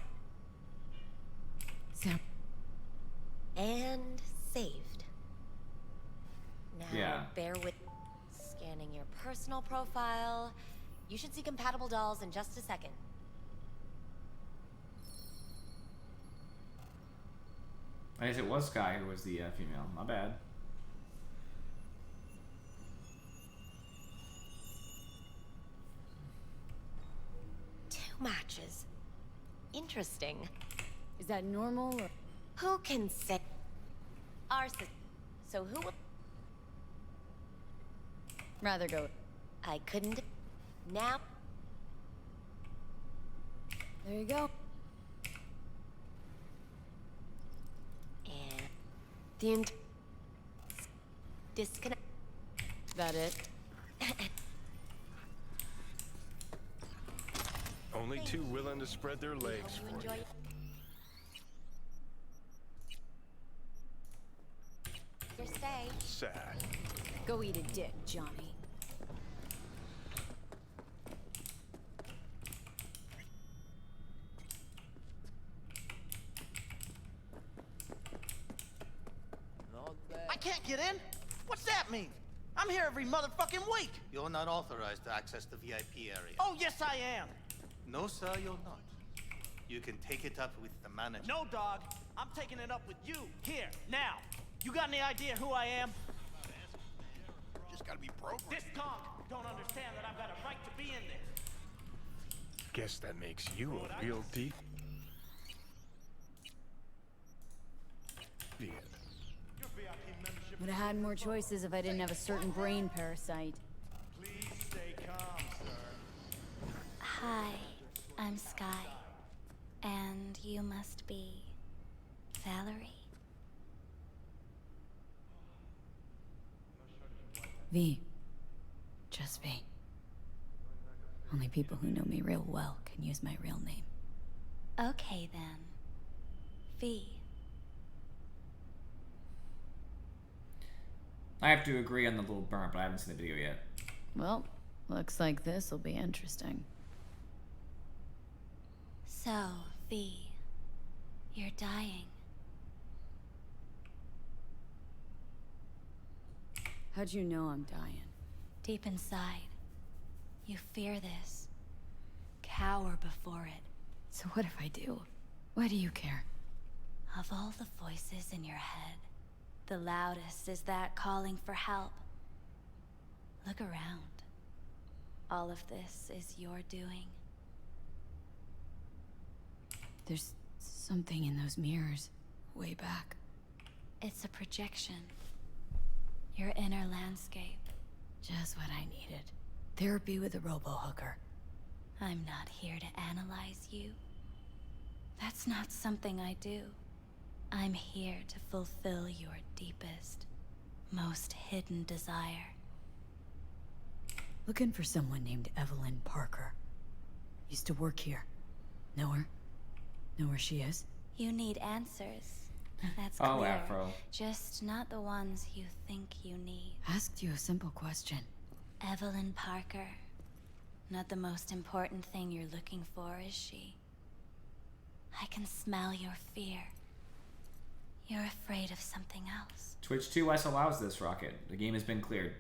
Sam. And saved. Now, Yeah. bear with... Scanning your personal profile. You should see compatible dolls in just a second. I guess it was Sky who was the female. My bad. Two matches. Interesting. Is that normal or... Who can say... Our system. So who will... Rather go... I couldn't... Now... There you go. And... The disconnect... That it? Only two willing to spread their legs You for enjoy... you. Your stay. Sad. Go eat a dick, Johnny. can't get in? What's that mean? I'm here every motherfucking week. You're not authorized to access the VIP area. Oh, yes, I am. No, sir, you're not. You can take it up with the manager. No, dog. I'm taking it up with you, here, now. You got any idea who I am? Just gotta be programmed. This conk don't understand that I've got a right to be in there. Guess that makes you a real deep. Would have had more choices if I didn't have a certain brain parasite. Please stay calm, sir. Hi, I'm Sky. And you must be Valerie. V. Just V. Only people who know me real well can use my real name. Okay then. V. I have to agree on the little burn, but I haven't seen the video yet. Well, looks like this will be interesting. So, V, you're dying. How'd you know I'm dying? Deep inside, you fear this. Cower before it. So what if I do? Why do you care? Of all the voices in your head, the loudest is that calling for help. Look around. All of this is your doing. There's something in those mirrors, way back. It's a projection. Your inner landscape. Just what I needed. Therapy with a robo-hooker. I'm not here to analyze you. That's not something I do. I'm here to fulfill your deepest, most hidden desire. Looking for someone named Evelyn Parker. Used to work here. Know her? Know where she is? You need answers. That's Oh, clear. Afro. Just not the ones you think you need. Asked you a simple question. Evelyn Parker. Not the most important thing you're looking for, is she? I can smell your fear. You're afraid of something else. Twitch 2S allows this, Rocket. The game has been cleared.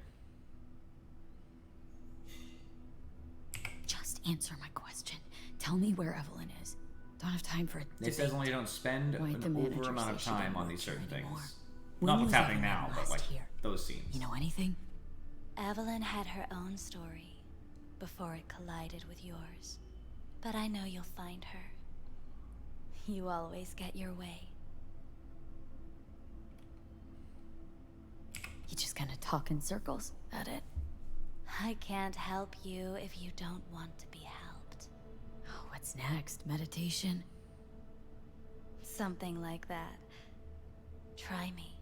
Just answer my question. Tell me where Evelyn is. Don't have time for a debate. It says only don't spend Why an the manager over amount of say she time don't on work these here certain anymore? things. When Not what's was happening Evelyn now, but last like here? those scenes. You know anything? Evelyn had her own story before it collided with yours. But I know you'll find her. You always get your way. You just gonna talk in circles? That it? I can't help you if you don't want to be helped. Oh, what's next? Meditation? Something like that. Try me.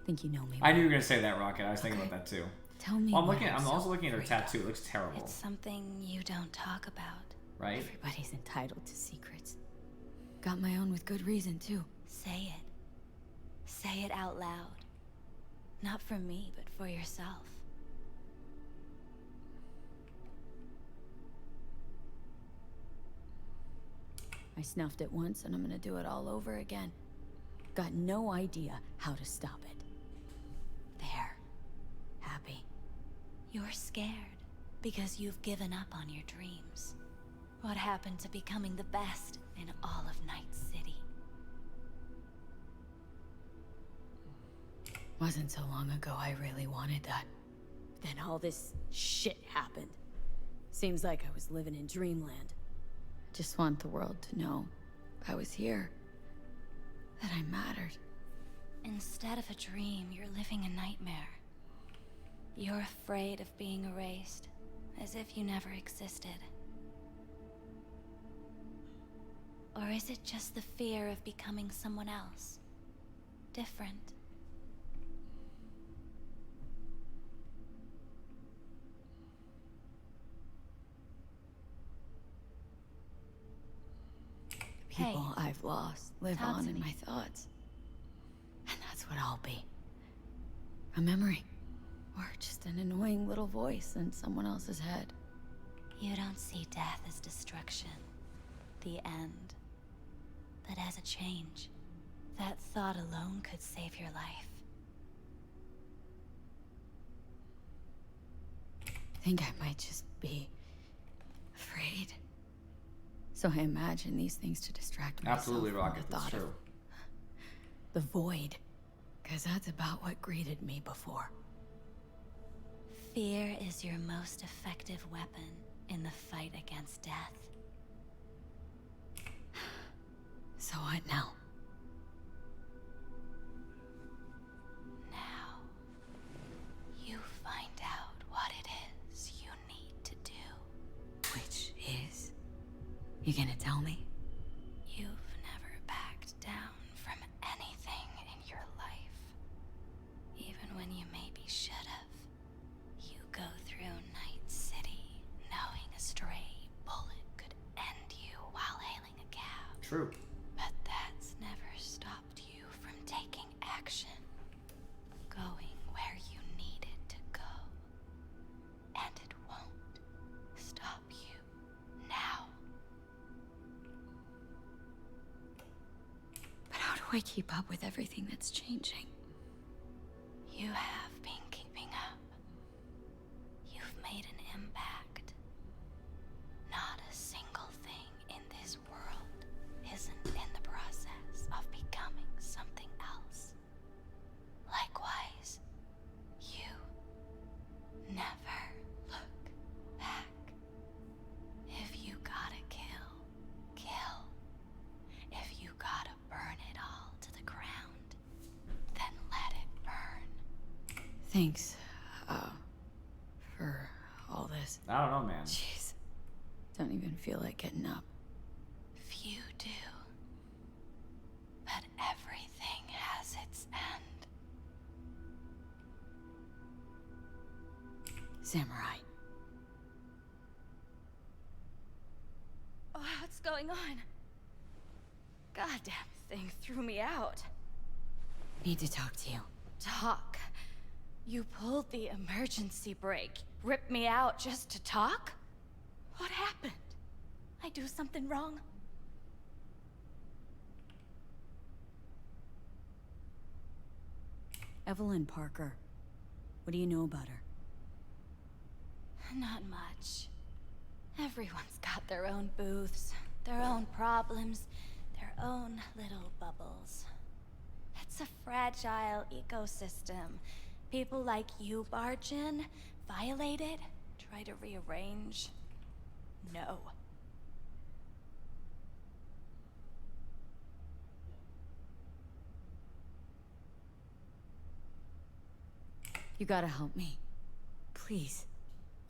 Think you know me? I knew you were gonna say that, Rocket. I was thinking about that too. Tell me. Well, I'm what looking. I'm so also looking at her afraid of. tattoo. It looks terrible. It's something you don't talk about. Right? Everybody's entitled to secrets. Got my own with good reason, too. Say it. Say it out loud. Not for me, but for yourself. I snuffed it once, and I'm gonna do it all over again. Got no idea how to stop it. There. Happy. You're scared because you've given up on your dreams. What happened to becoming the best in all of Night City? Wasn't so long ago I really wanted that. Then all this shit happened. Seems like I was living in dreamland. Just want the world to know I was here. That I mattered. Instead of a dream, you're living a nightmare. You're afraid of being erased, as if you never existed. Or is it just the fear of becoming someone else? Different? People I've lost live talk on to in me. my thoughts. And that's what I'll be. A memory. Or just an annoying little voice in someone else's head. You don't see death as destruction, the end, But as a change, that thought alone could save your life. I think I might just be afraid. So I imagine these things to distract myself Absolutely, from Rocket. the That's thought true. of the void. Because that's about what greeted me before. Fear is your most effective weapon in the fight against death. So what now? Now, you find out what it is you need to do. Which is? You gonna tell me? You've never backed down from anything in your life. Even when you maybe should have. You go through Night City knowing a stray bullet could end you while hailing a cab. True. But that's never stopped you from taking action. Going where you needed to go. And it won't stop you now. But how do I keep up with everything that's changing? You have been keeping up. You've made an impact. Not a single thing in this world isn't in the process of becoming something else. Likewise, you never look back. If you gotta kill, kill. If you gotta burn it all to the ground, then let it burn. Thanks, for all this. I don't know, man. Jeez. Don't even feel like getting up. Few do. But everything has its end. Samurai. Oh, what's going on? Goddamn thing threw me out. Need to talk to you. Talk? You pulled the emergency brake. Ripped me out just to talk? What happened? I do something wrong? Evelyn Parker. What do you know about her? Not much. Everyone's got their own booths, their own problems, their own little bubbles. It's a fragile ecosystem. People like you barge in, violate it, try to rearrange. No. You gotta help me. Please.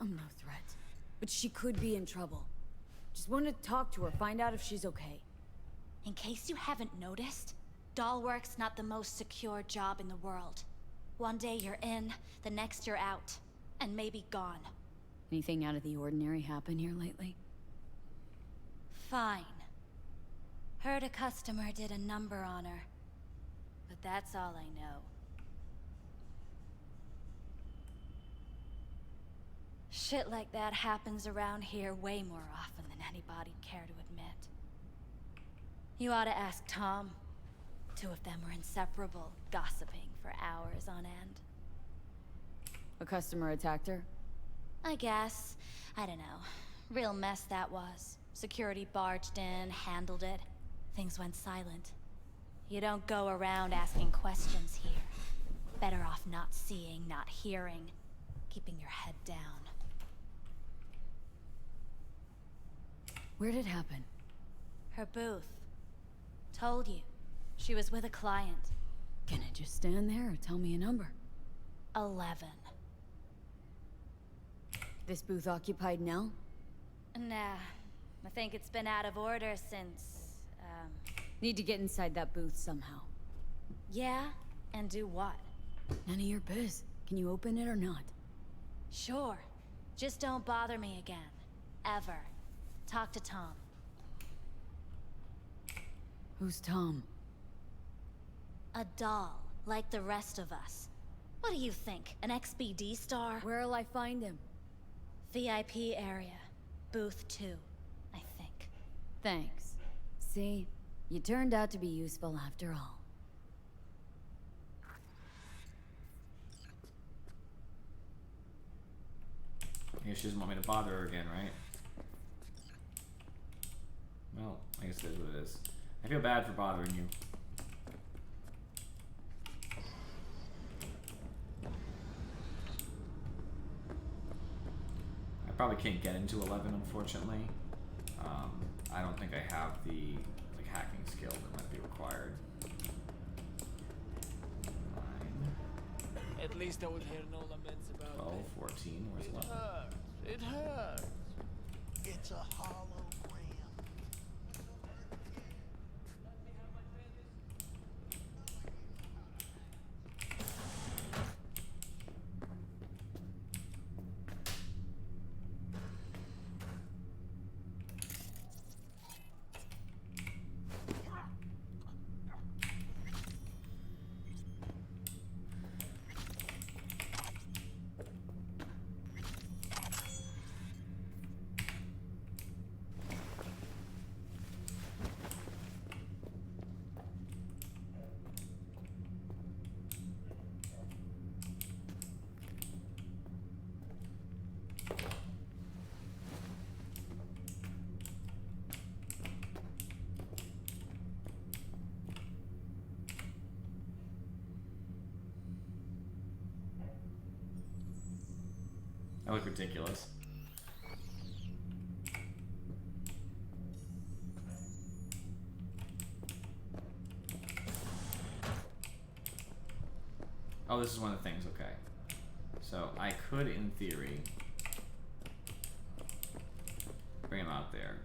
I'm no threat. But she could be in trouble. Just want to talk to her, find out if she's okay. In case you haven't noticed, doll work's not the most secure job in the world. One day you're in, the next you're out, and maybe gone. Anything out of the ordinary happen here lately? Fine. Heard a customer did a number on her. But that's all I know. Shit like that happens around here way more often than anybody'd care to admit. You ought to ask Tom. Two of them were inseparable, gossiping for hours on end. A customer attacked her? I guess. I don't know. Real mess that was. Security barged in, handled it. Things went silent. You don't go around asking questions here. Better off not seeing, not hearing. Keeping your head down. Where'd it happen? Her booth. Told you. She was with a client. Can I just stand there or tell me a number? 11. This booth occupied now? Nah. I think it's been out of order since, Need to get inside that booth somehow. Yeah? And do what? None of your biz. Can you open it or not? Sure. Just don't bother me again. Ever. Talk to Tom. Who's Tom? A doll, like the rest of us. What do you think? An XBD star? Where'll I find him? VIP area. Booth 2, I think. Thanks. See? You turned out to be useful after all. I guess she doesn't want me to bother her again, right? Well, I guess it is what it is. I feel bad for bothering you. I probably can't get into 11, unfortunately. I don't think I have the hacking skill that might be required. 9. At least I would hear no laments about 12, 14, where's 11? It hurts. It's a hologram. I look ridiculous. Oh, this is one of the things, okay. So I could, in theory, bring him out there.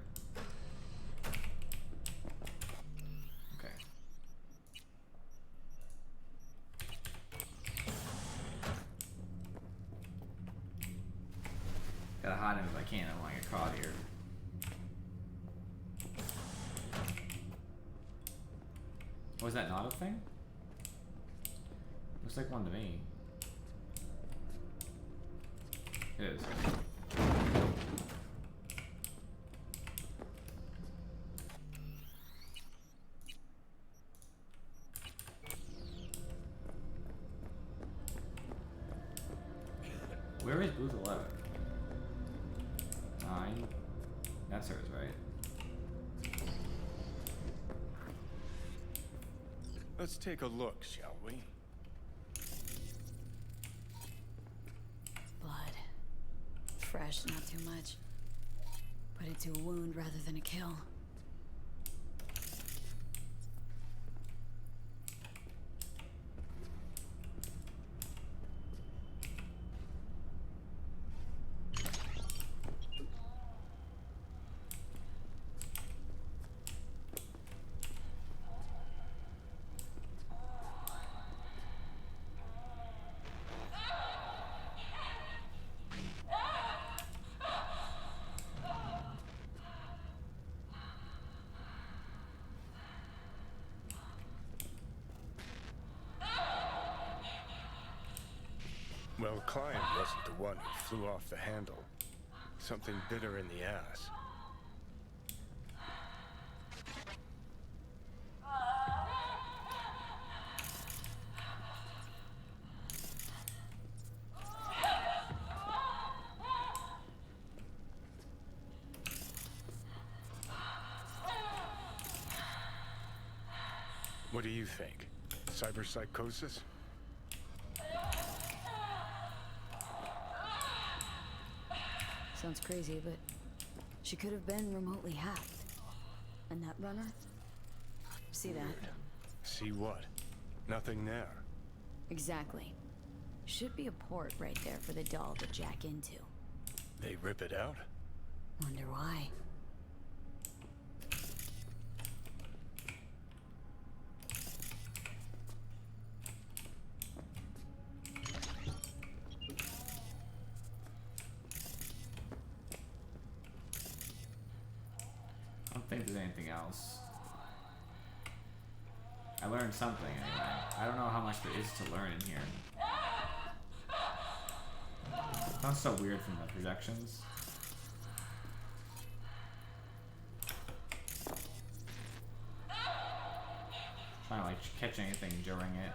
Okay. Gotta hide him if I can. I don't want to get caught here. Was that not a thing? Looks like one to me. It is. Where is booth 11? 9. That's hers, right? Let's take a look, shall we? Blood. Fresh, not too much. Put it to a wound rather than a kill. Well, Klein wasn't the one who flew off the handle. Something bitter in the ass. What do you think? Cyberpsychosis? Sounds crazy, but she could have been remotely hacked. And that runner? See that? Weird. See what? Nothing there. Exactly. Should be a port right there for the doll to jack into. They rip it out? Wonder why. I don't think there's anything else. I learned something anyway. I don't know how much there is to learn in here. Sounds so weird from the projections. catch anything during it.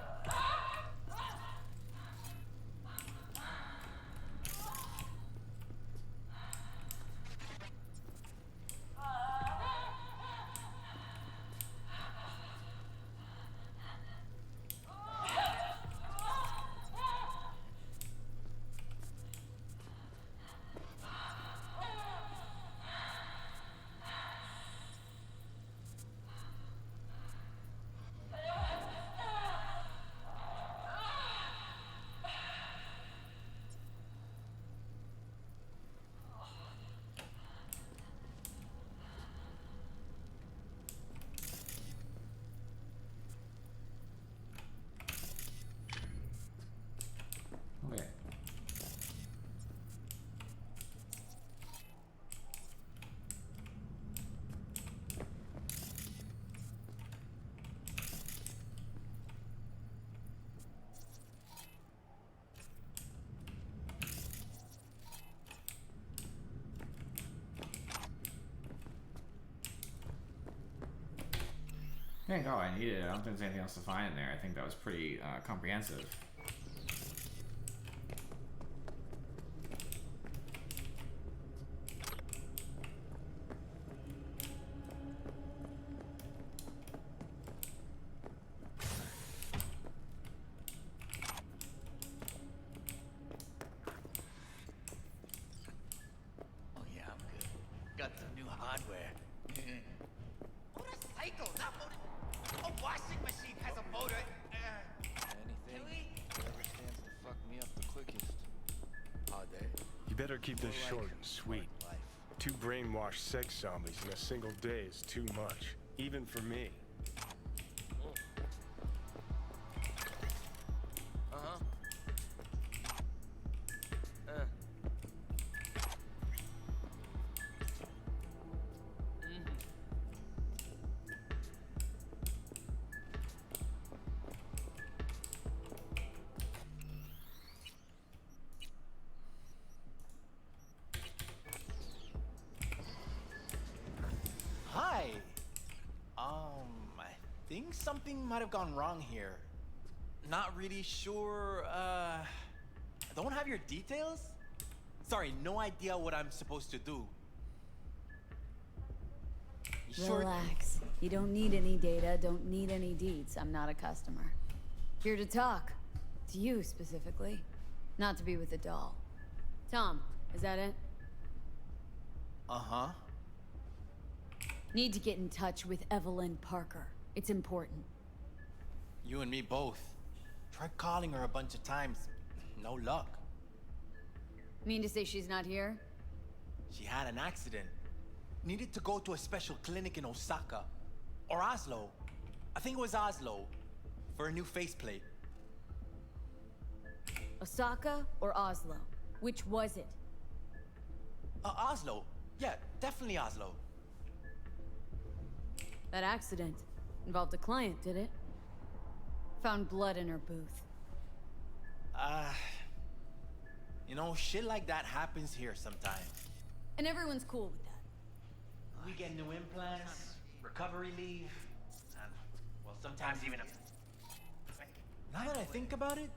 Okay. I think all I needed. I don't think there's anything else to find in there. I think that was pretty comprehensive. Oh yeah, I'm good. Got some new hardware. Motorcycle, not motor. A washing machine has a motor. Anything whatever stands to fuck me up the quickest. All day. You better keep this short and sweet. 2 brainwashed sex zombies in a single day is too much, even for me. Hi. I think something might have gone wrong here. Not really sure, I don't have your details? Sorry, no idea what I'm supposed to do. You sure? Relax. You don't need any data, don't need any deeds. I'm not a customer. Here to talk. To you, specifically. Not to be with the doll. Tom, is that it? Uh-huh. Need to get in touch with Evelyn Parker. It's important. You and me both. Tried calling her a bunch of times. No luck. Mean to say she's not here? She had an accident. Needed to go to a special clinic in Osaka. Or Oslo. I think it was Oslo. For a new faceplate. Osaka or Oslo? Which was it? Oslo. Yeah, definitely Oslo. That accident involved a client, did it? Found blood in her booth. You know, shit like that happens here sometimes. And everyone's cool with that. We get new implants, recovery leave, and, well, sometimes even a... Now that I think about it,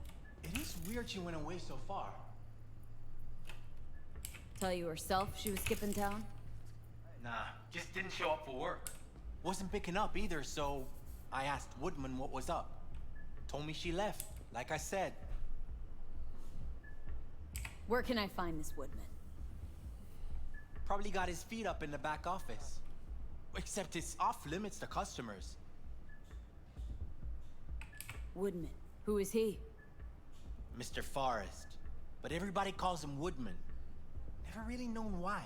it is weird she went away so far. Tell you herself she was skipping town? Nah, just didn't show up for work. Wasn't picking up either, so I asked Woodman what was up. Told me she left, like I said. Where can I find this Woodman? Probably got his feet up in the back office. Except it's off limits to customers. Woodman. Who is he? Mr. Forrest. But everybody calls him Woodman. Never really known why.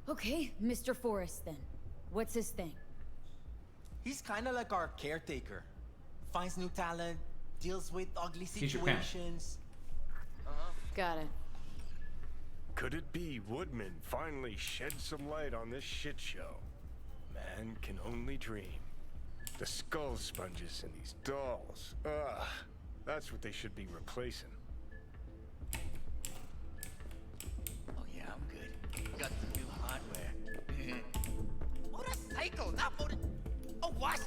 Okay, Mr. Forrest then. What's his thing? He's kinda like our caretaker. Finds new talent, deals with ugly He's your parent. situations. Got it. Could it be Woodman finally shed some light on this shit show? Man can only dream. The skull sponges in these dolls. Ugh. That's what they should be replacing. Oh yeah, I'm good. Got some new hardware. Motorcycle, not motor. A wash.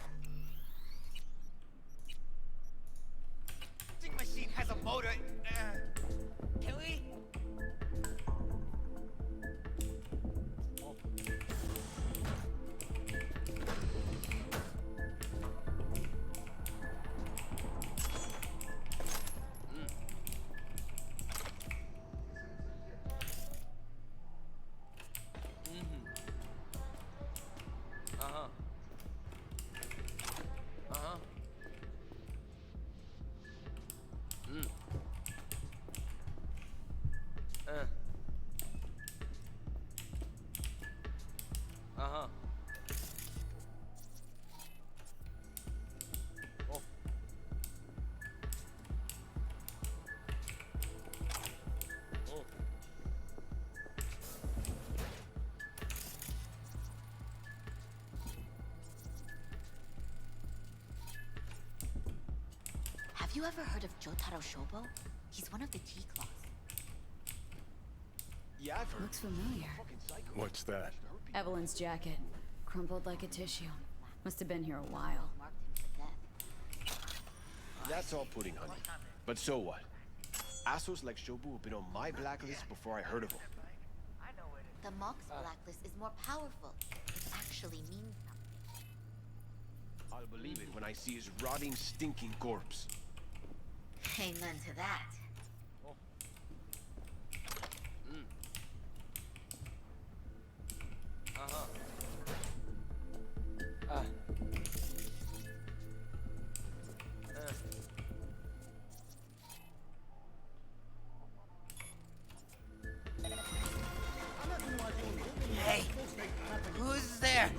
Have you ever heard of Jotaro Shobo? He's one of the T-Claws. Yeah, I've heard. Looks familiar. What's that? Evelyn's jacket. Crumpled like a tissue. Must have been here a while. That's all pudding, honey. But so what? Assholes like Shobu have been on my blacklist before I heard of them. The Mock's blacklist is more powerful. It actually means something. I'll believe it when I see his rotting, stinking corpse. Amen to that. Hey, who's there?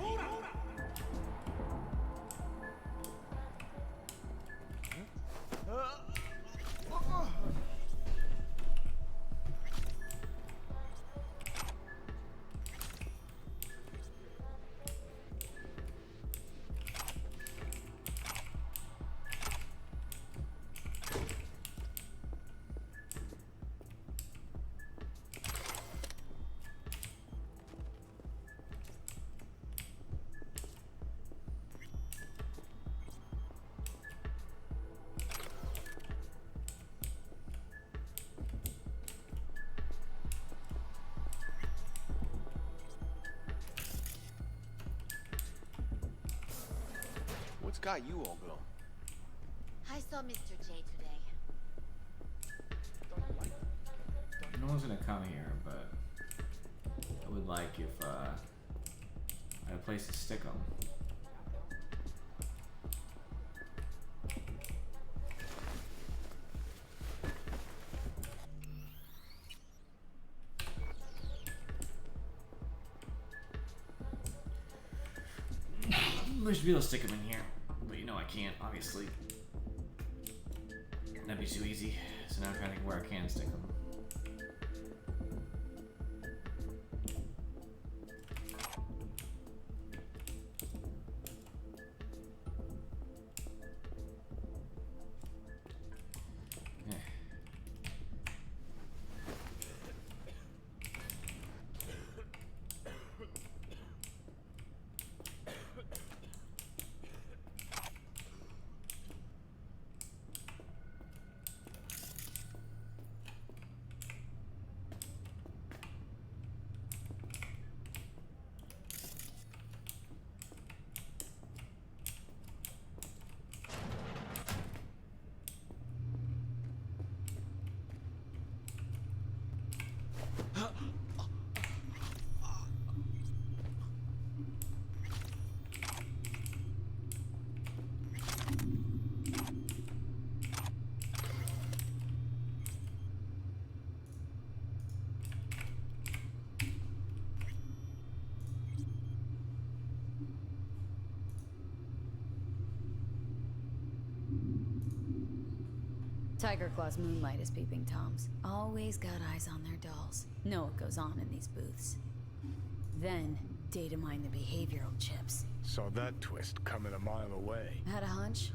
What's got you all glowing? I saw Mr. J today. No one's gonna come here, but I would like if I had a place to stick them. I should be able to stick them in here, but you know I can't, obviously. That'd be too easy. So now I'm trying to think where I can stick them. Tiger Claw's moonlight is peeping Toms. Always got eyes on their dolls. Know what goes on in these booths. Then, data mine the behavioral chips. Saw that twist coming a mile away. Had a hunch?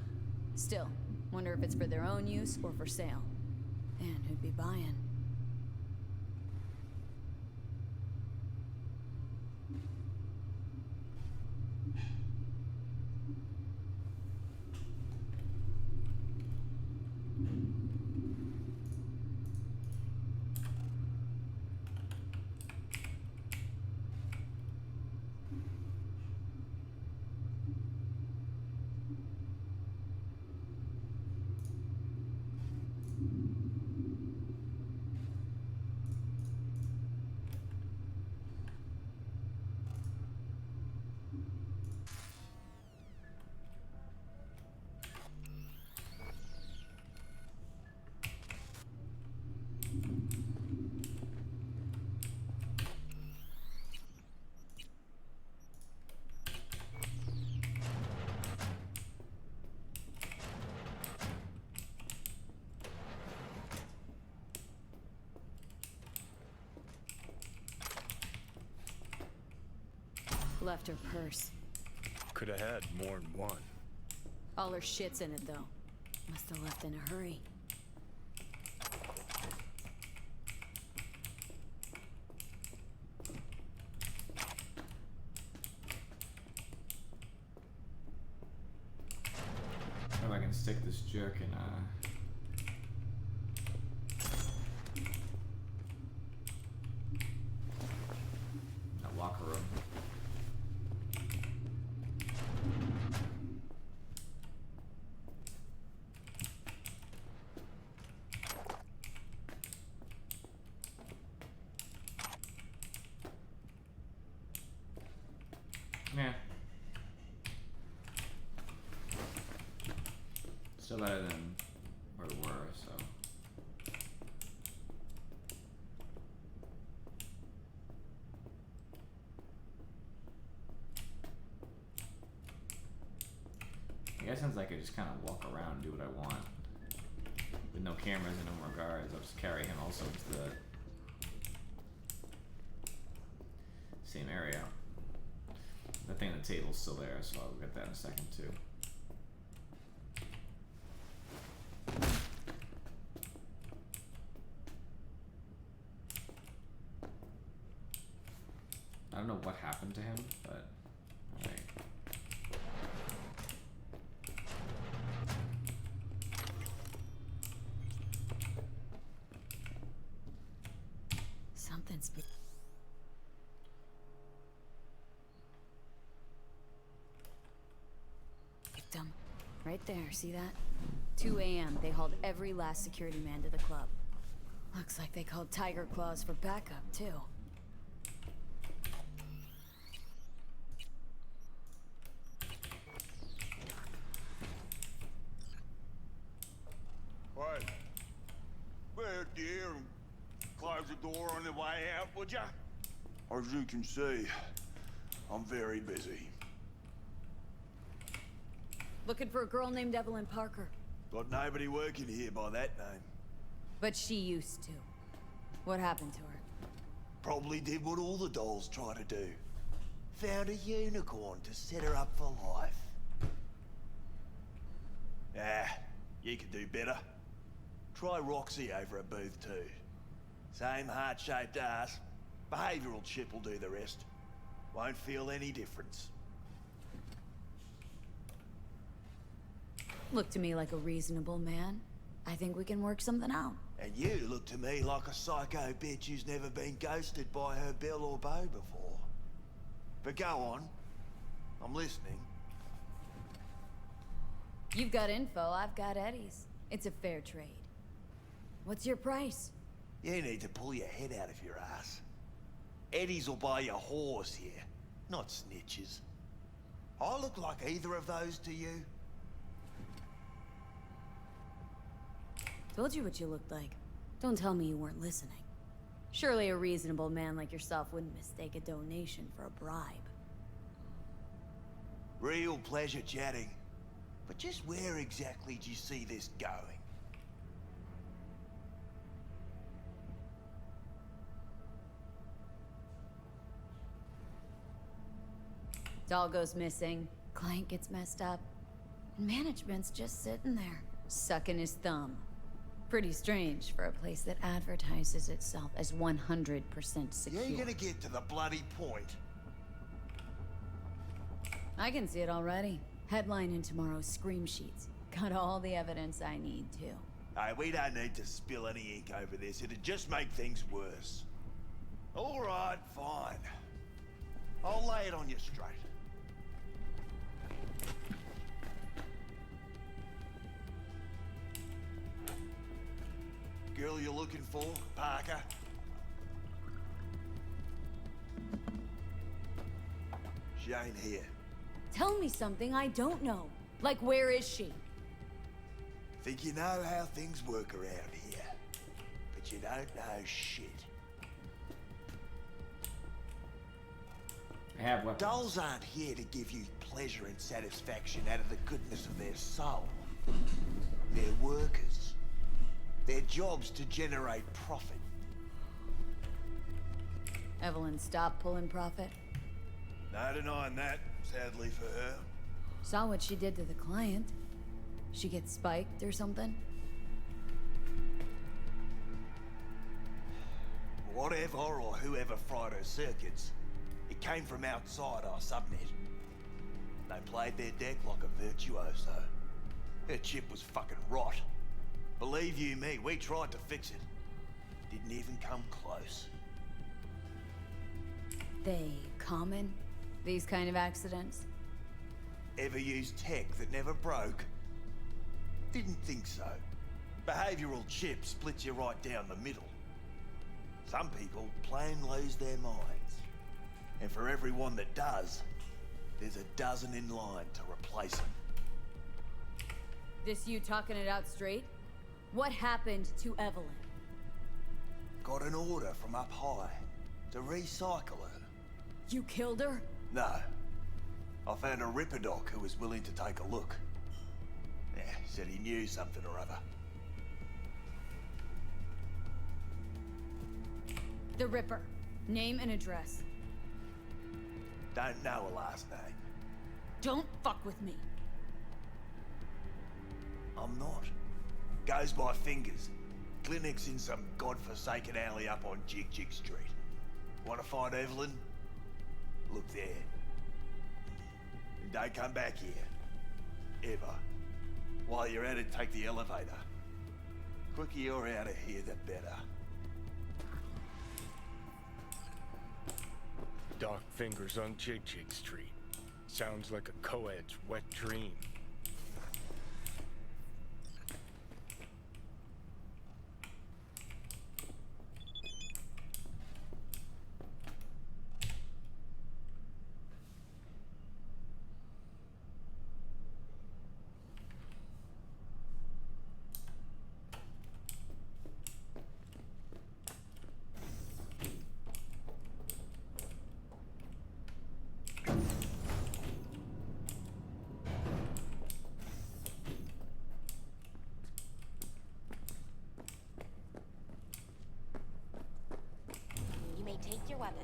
Still, wonder if it's for their own use or for sale. And who'd be buying? Left her purse. Could have had more than one. All her shit's in it, though. Must have left in a hurry. If I can stick this jerk in a locker room. Yeah. Still better than where we were, so. I guess since I could just kind of walk around and do what I want with no cameras and no more guards, I'll just carry him also to the same area. I think the table's still there, so I'll get that in a second too. I don't know what happened to him, but alright. Something's victim. Right there, see that? 2 a.m. They hauled every last security man to the club. Looks like they called Tiger Claws for backup, too. What? Well, dear, close the door on the way out, would ya? As you can see, I'm very busy. Looking for a girl named Evelyn Parker. Got nobody working here by that name. But she used to. What happened to her? Probably did what all the dolls try to do. Found a unicorn to set her up for life. Ah, you could do better. Try Roxy over at booth 2. Same heart-shaped ass. Behavioral chip will do the rest. Won't feel any difference. Look to me like a reasonable man. I think we can work something out. And you look to me like a psycho bitch who's never been ghosted by her belle or beau before. But go on. I'm listening. You've got info, I've got Eddie's. It's a fair trade. What's your price? You need to pull your head out of your ass. Eddie's will buy you a horse here, not snitches. I look like either of those to you? Told you what you looked like. Don't tell me you weren't listening. Surely a reasonable man like yourself wouldn't mistake a donation for a bribe. Real pleasure chatting. But just where exactly do you see this going? Doll goes missing, client gets messed up, and management's just sitting there, sucking his thumb. Pretty strange for a place that advertises itself as 100% secure. You ain't gonna get to the bloody point. I can see it already. Headline in tomorrow's scream sheets. Got all the evidence I need to. Hey, we don't need to spill any ink over this. It'd just make things worse. All right, fine. I'll lay it on you straight. Girl you're looking for, Parker? She ain't here. Tell me something I don't know. Like, where is she? Think you know how things work around here. But you don't know shit. I have weapons. Dolls aren't here to give you pleasure and satisfaction out of the goodness of their soul. They're workers. Their job's to generate profit. Evelyn stopped pulling profit. No denying that, sadly for her. Saw what she did to the client. She gets spiked or something? Whatever or whoever fried her circuits, it came from outside our subnet. They played their deck like a virtuoso. Her chip was fucking rot. Believe you me, we tried to fix it. Didn't even come close. They common? These kind of accidents? Ever used tech that never broke? Didn't think so. Behavioral chip splits you right down the middle. Some people plain lose their minds. And for everyone that does, there's a dozen in line to replace them. This you talking it out straight? What happened to Evelyn? Got an order from up high to recycle her. You killed her? No. I found a Ripperdoc who was willing to take a look. Yeah, said he knew something or other. The Ripper. Name and address. Don't know her last name. Don't fuck with me. I'm not. Goes by fingers. Clinic's in some godforsaken alley up on Jig Jig Street. Want to find Evelyn? Look there. And don't come back here. Ever. While you're at it, take the elevator. Quicker you're out of here, the better. Dark fingers on Jig Jig Street. Sounds like a co-ed's wet dream. You may take your weapon.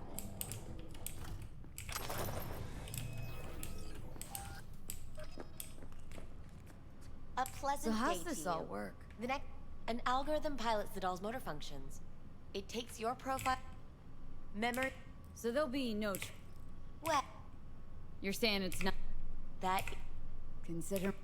A pleasant So how's day this to all you. work? The next, an algorithm pilots the doll's motor functions. It takes your profile, memory. So there'll be no. What? You're saying it's not. That. Consider.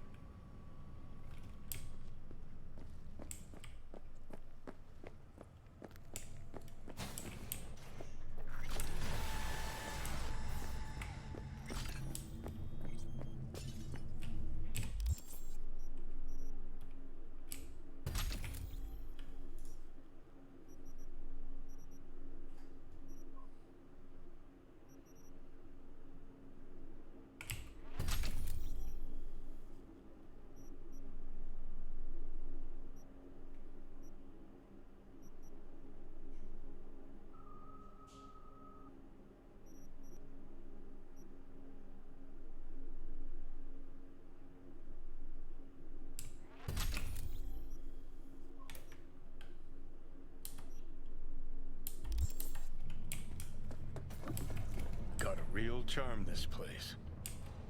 Got a real charm, this place.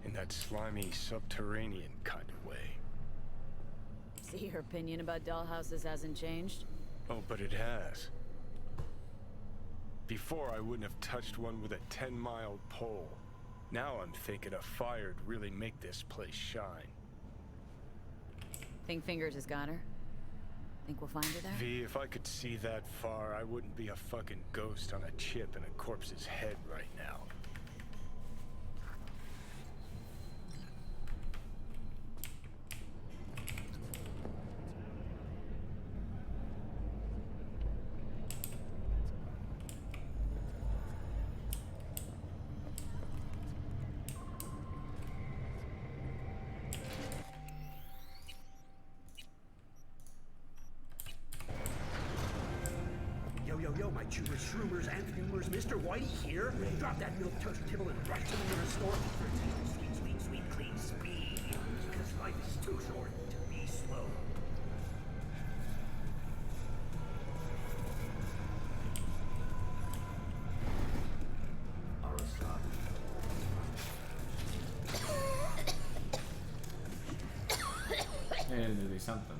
In that slimy, subterranean kind of way. See, your opinion about dollhouses hasn't changed? Oh, but it has. Before, I wouldn't have touched one with a 10-mile pole. Now I'm thinking a fire'd really make this place shine. Think Fingers has got her? Think we'll find her there? V, if I could see that far, I wouldn't be a fucking ghost on a chip in a corpse's head right now. Yo, my chewers, shroomers, and fumers, Mr. Whitey here. Drop that milk toast Timberland right to the nearest store for sweet, sweet, sweet, clean speed. Because life is too short to be slow. Hey, there'd be something.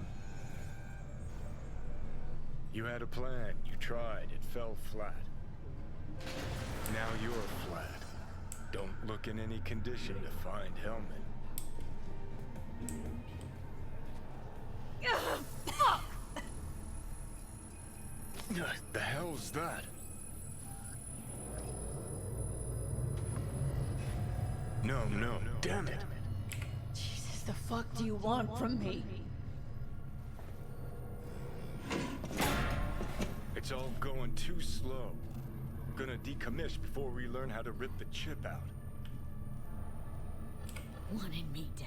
You had a plan, you tried, it fell flat. Now you're flat. Don't look in any condition to find Hellman. Fuck! The hell's that? No, damn it. Jesus, the fuck do you want from me? It's all going too slow. Gonna decommiss before we learn how to rip the chip out. Wanted me dead.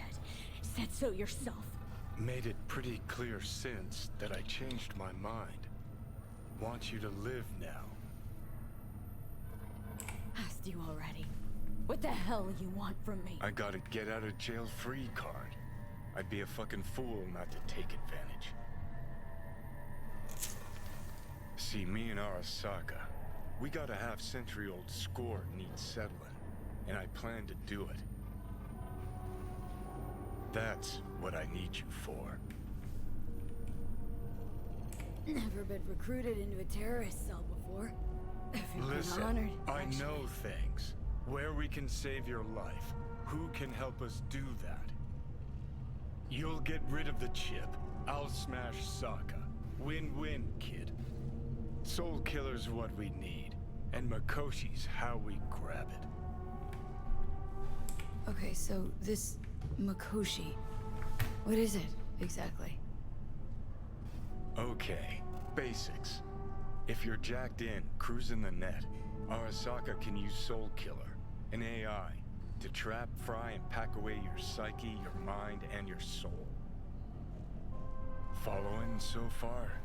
Said so yourself. Made it pretty clear since that I changed my mind. Want you to live now. Asked you already. What the hell you want from me? I got a get out of jail free card. I'd be a fucking fool not to take advantage. See, me and Arasaka, we got a half-century-old score needs settling, and I plan to do it. That's what I need you for. Never been recruited into a terrorist cell before. If you've Listen, been honored, I actually. know things. Where we can save your life. Who can help us do that? You'll get rid of the chip. I'll smash Sokka. Win-win, kid. Soul Killer's what we need. And Makoshi's how we grab it. Okay, so this Makoshi, what is it exactly? Okay, basics. If you're jacked in, cruising the net, Arasaka can use Soul Killer, an AI, to trap, fry, and pack away your psyche, your mind, and your soul. Following so far?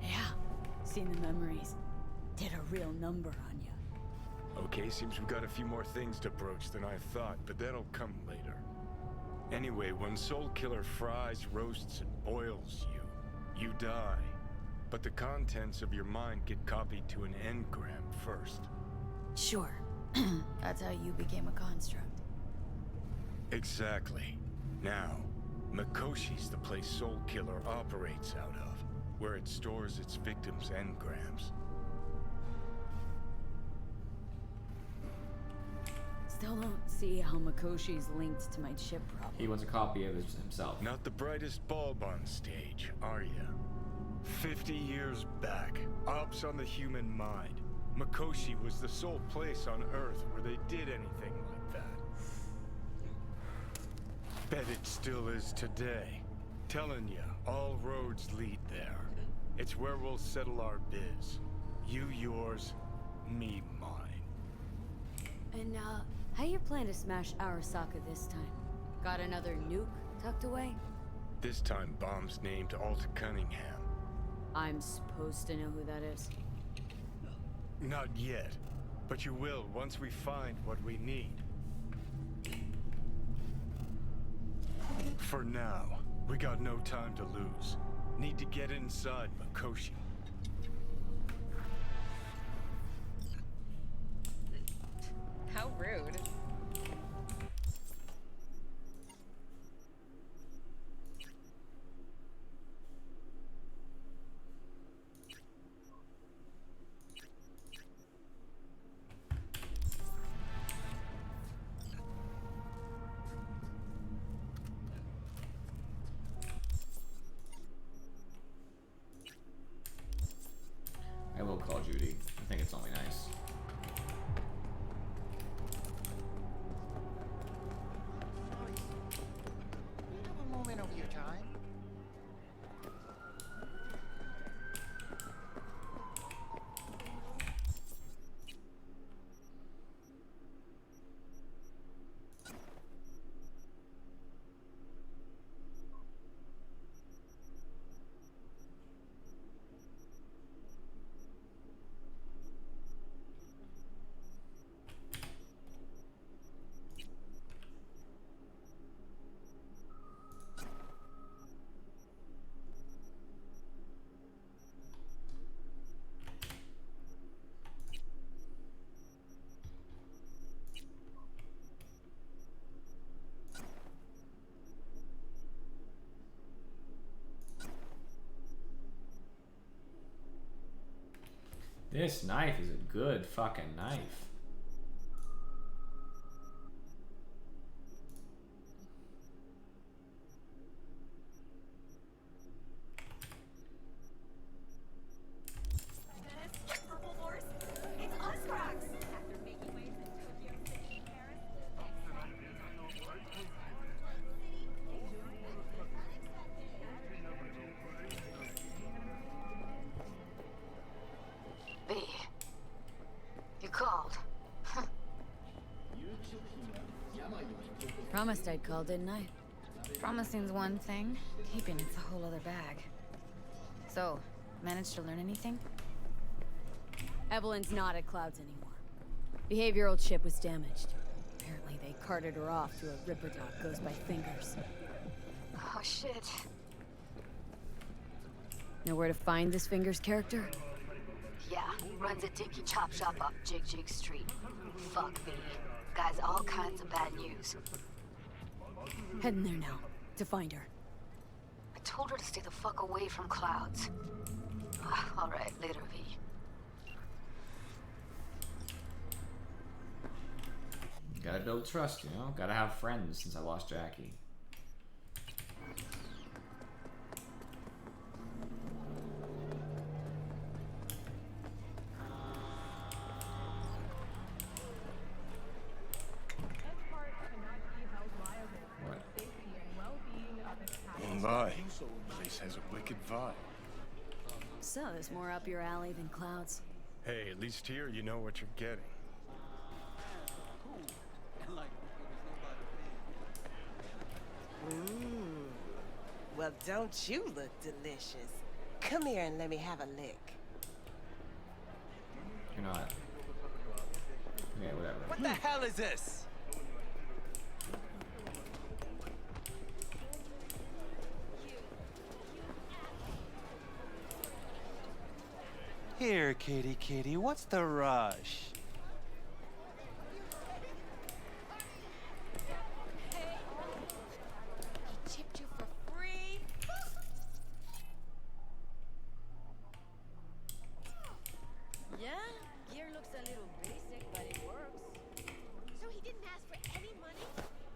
Yeah, seen the memories. Did a real number on you. Okay, seems we got a few more things to broach than I thought, but that'll come later. Anyway, when Soul Killer fries, roasts, and boils you, you die. But the contents of your mind get copied to an engram first. Sure. That's how you became a construct. Exactly. Now, Makoshi's the place Soul Killer operates out of, where it stores its victims' engrams. Still don't see how Makoshi's linked to my chip problem. He wants a copy of himself. Not the brightest bulb on stage, are ya? 50 years back, ops on the human mind. Makoshi was the sole place on Earth where they did anything like that. Bet it still is today. Telling ya, all roads lead there. It's where we'll settle our biz. You yours, me mine. And, how you plan to smash Arasaka this time? Got another nuke tucked away? This time, bomb's named Alta Cunningham. I'm supposed to know who that is. Not yet, but you will once we find what we need. For now, we got no time to lose. Need to get inside Makoshi. How rude. I will call Judy. I think it's only nice. This knife is a good fucking knife. B, you called. Promised I'd call, didn't I? Promising's one thing, keeping it's a whole other bag. So, managed to learn anything? Evelyn's not at Clouds anymore. Behavioral chip was damaged. Apparently they carted her off to a ripper doc goes by Fingers. Oh shit. Know where to find this Fingers character? Yeah, runs a dinky chop shop up Jig Jig Street. Fuck me. Guy's all kinds of bad news. Heading there now, to find her. I told her to stay the fuck away from Clouds. Alright, later, V. Gotta build trust, you know? Gotta have friends since I lost Jackie. Why? Place has a wicked vibe. So there's more up your alley than Clouds. Hey, at least here you know what you're getting. Well, don't you look delicious? Come here and let me have a lick. You know what? Okay, whatever. What the hell is this? Here, kitty kitty, what's the rush? He chipped you for free. Yeah, gear looks a little basic, but it works. So he didn't ask for any money?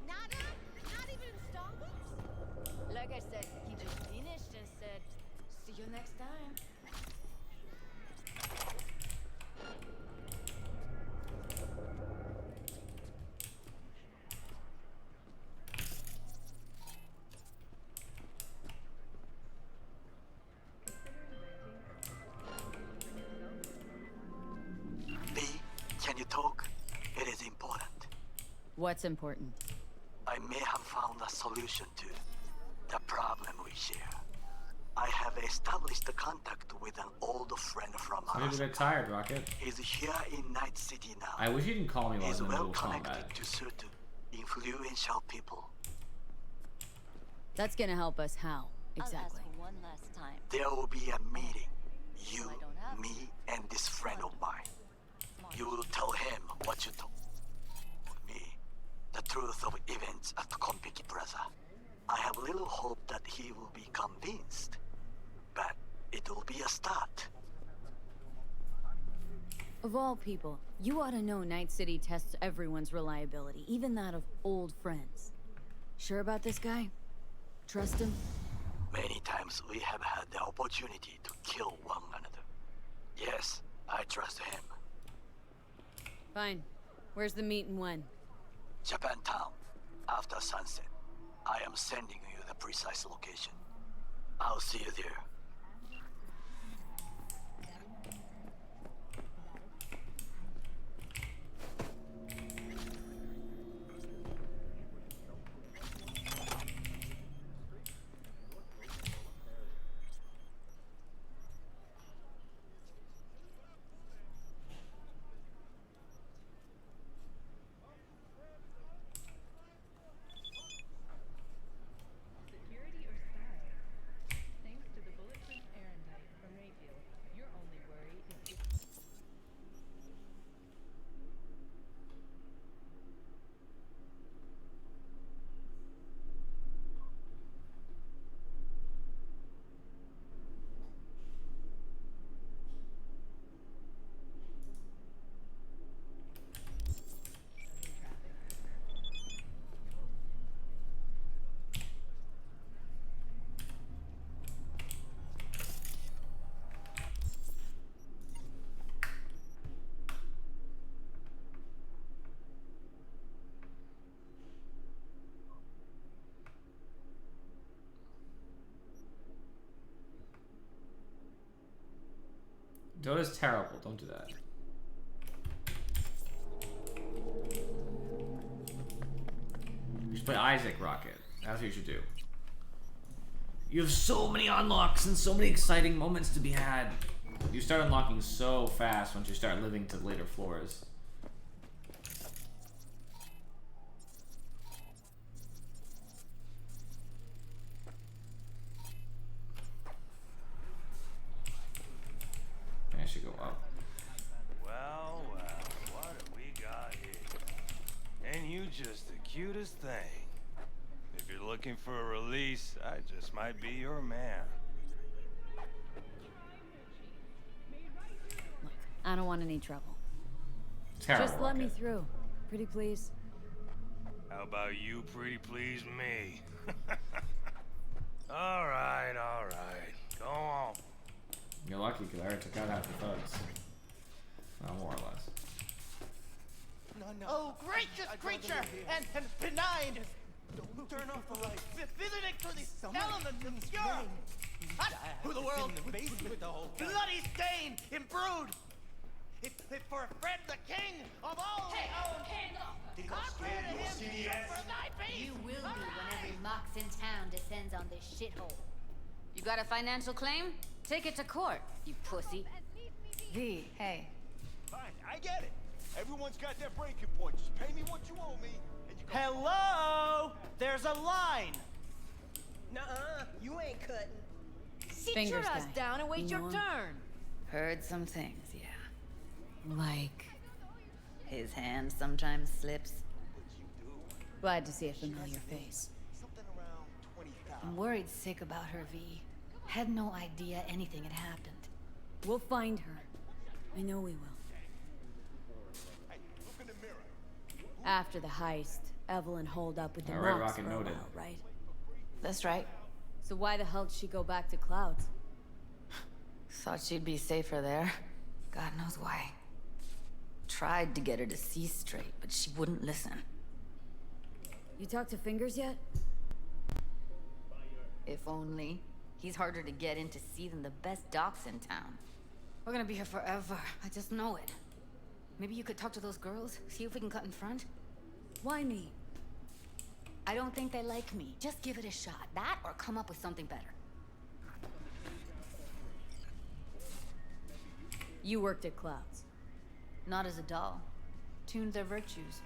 Nada? Not even installments? Like I said, he just finished and said, see you next time. B, can you talk? It is important. What's important? I may have found a solution to the problem we share. I have established a contact with an old friend from I'm a bit tired, Rocket. He's here in Night City now. I wish you didn't call me while I was He's in the well middle of connected combat. to certain influential people. That's gonna help us how, exactly? One last time. There will be a meeting. You, me, and this friend of mine. You will tell him what you told me, the truth of events at Konpeki Plaza. I have little hope that he will be convinced, but it will be a start. Of all people, you ought to know Night City tests everyone's reliability, even that of old friends. Sure about this guy? Trust him? Many times we have had the opportunity to kill one another. Yes, I trust him. Fine. Where's the meet and when? Japantown, after sunset. I am sending you the precise location. I'll see you there. Security or style? Thanks to the bullet Dota's terrible. Don't do that. You should play Isaac Rocket. That's what you should do. You have so many unlocks and so many exciting moments to be had. You start unlocking so fast once you start living to later floors. I should go up. Well, what do we got here? And you just the cutest thing. If you're looking for a release, I just might be your man. I don't want any trouble. Terrible Just let me Rocket. through. Pretty please. How about you pretty please me? All right. Go on. You're lucky because I already took out half the thugs. Well, more or less. No. Oh, gracious creature and benign. Turn off the light. Visiting through the elements of pure. Who the world? In the basement the whole time. Bloody stain, imbrued. If for a friend, the king of all. Hey, hands off! I pray to him for thy peace. You will be when every mox in town descends on this shithole. You got a financial claim? Take it to court, you pussy. V, hey. Fine, I get it. Everyone's got their breaking point. Just pay me what you owe me, and you go. Hello! There's a line. Nuh-uh, you ain't cutting. Sit Fingers your ass guy. down and wait You your know him? turn. Heard some things, yeah. Like, His hand sometimes slips. glad to see a familiar face. Something around 20,000. I'm worried sick about her, V. Had no idea anything had happened. We'll find her. I know we will. Hey, look in the mirror. After the heist, Evelyn holed up with the All right, Knox Rocket for a noted. while, right? That's right. So why the hell did she go back to Clouds? Thought she'd be safer there. God knows why. Tried to get her to see straight, but she wouldn't listen. You talked to Fingers yet? If only. He's harder to get in to see than the best docs in town. We're gonna be here forever. I just know it. Maybe you could talk to those girls, see if we can cut in front? Why me? I don't think they like me. Just give it a shot. That or come up with something better. You worked at Clouds. Not as a doll. Tuned their virtues.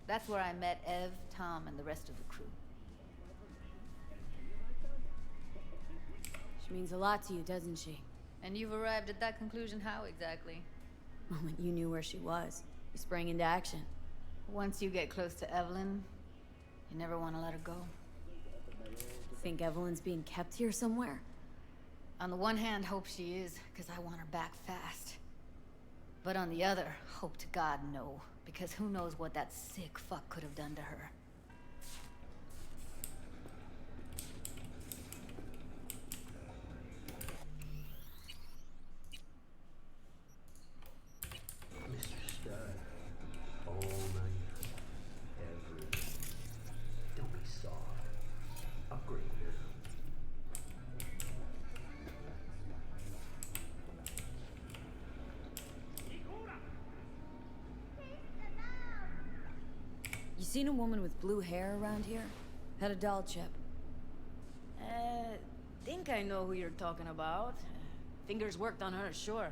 That's where I met Ev, Tom, and the rest of the crew. She means a lot to you, doesn't she? And you've arrived at that conclusion how exactly? The moment you knew where she was, you sprang into action. Once you get close to Evelyn, you never want to let her go. Think Evelyn's being kept here somewhere? On the one hand, hope she is, because I want her back fast. But on the other, hope to God no, because who knows what that sick fuck could have done to her. Mr. Stud, all night, every day. Don't be soft. Upgrade now. You seen a woman with blue hair around here? Had a doll chip. Think I know who you're talking about. Fingers worked on her, sure.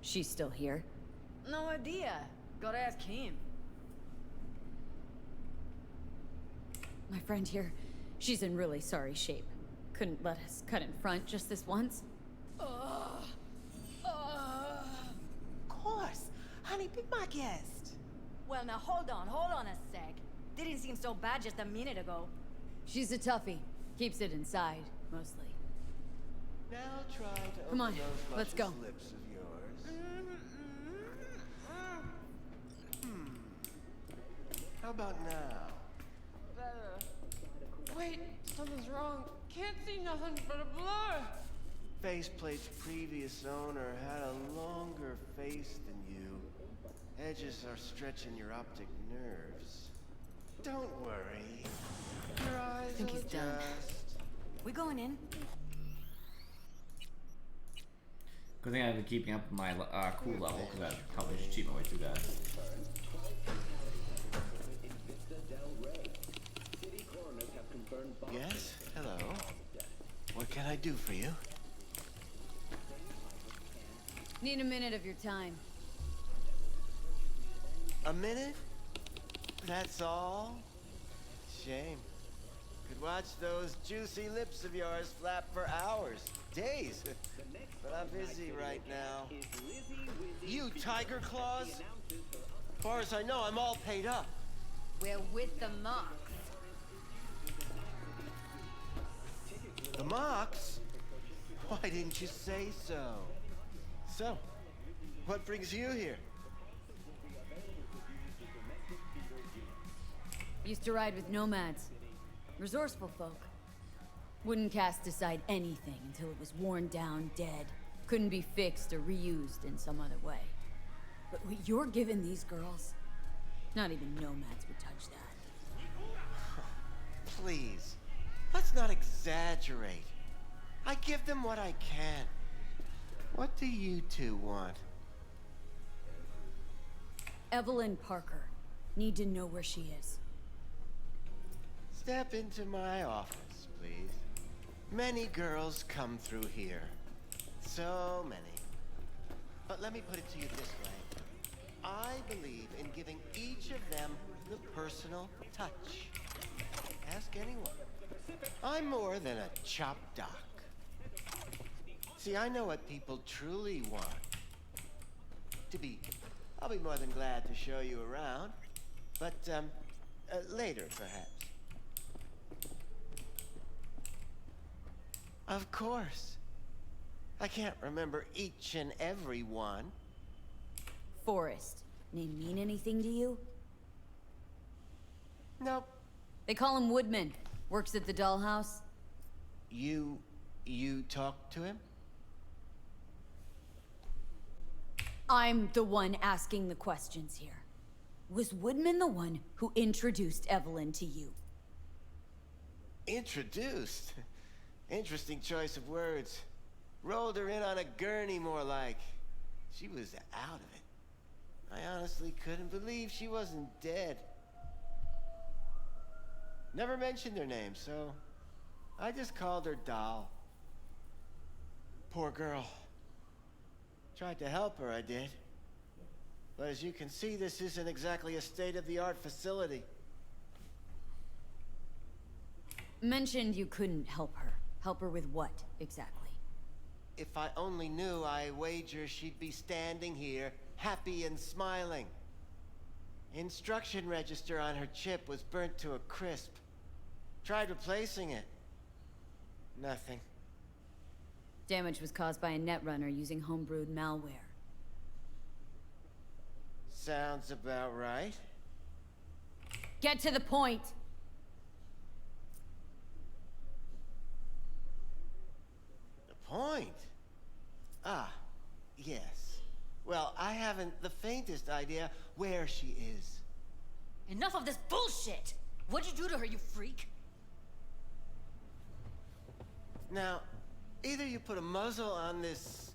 She's still here. No idea. Gotta ask him. My friend here, she's in really sorry shape. Couldn't let us cut in front just this once. Of course. Honey, be my guest. Well, now hold on a sec. Didn't seem so bad just a minute ago. She's a toughie. Keeps it inside, mostly. Now try to Come on, open those let's go. luscious lips of yours. How about now? Better. Wait, something's wrong. Can't see nothing but a blur. Faceplate's previous owner had a longer face than you. Edges are stretching your optic nerves. Don't worry. Your eyes I think will he's done. adjust. We going in? Good thing I've been keeping up with my cool level, because I probably should cheat my way through that. Yes? Hello. What can I do for you? Need a minute of your time. A minute? That's all? Shame. Could watch those juicy lips of yours flap for hours, days. But I'm busy right now. You Tiger Claws? As far as I know, I'm all paid up. We're with the Mox. The Mox? Why didn't you say so? So, what brings you here? Used to ride with nomads. Resourceful folk. Wouldn't cast aside anything until it was worn down, dead. Couldn't be fixed or reused in some other way. But what you're giving these girls, not even nomads would touch that. Please, let's not exaggerate. I give them what I can. What do you two want? Evelyn Parker. Need to know where she is. Step into my office, please. Many girls come through here. So many. But let me put it to you this way. I believe in giving each of them the personal touch. Ask anyone. I'm more than a chop doc. See, I know what people truly want. I'll be more than glad to show you around. But, later, perhaps. Of course. I can't remember each and every one. Forrest. Name mean anything to you? Nope. They call him Woodman. Works at the dollhouse. You talked to him? I'm the one asking the questions here. Was Woodman the one who introduced Evelyn to you? Introduced? Interesting choice of words. Rolled her in on a gurney, more like. She was out of it. I honestly couldn't believe she wasn't dead. Never mentioned her name, so I just called her Doll. Poor girl. Tried to help her, I did. But as you can see, this isn't exactly a state-of-the-art facility. Mentioned you couldn't help her. Help her with what, exactly? If I only knew, I wager she'd be standing here, happy and smiling. Instruction register on her chip was burnt to a crisp. Tried replacing it. Nothing. Damage was caused by a netrunner using homebrewed malware. Sounds about right. Get to the point! The point? Ah, yes. Well, I haven't the faintest idea where she is. Enough of this bullshit! What'd you do to her, you freak? Now, either you put a muzzle on this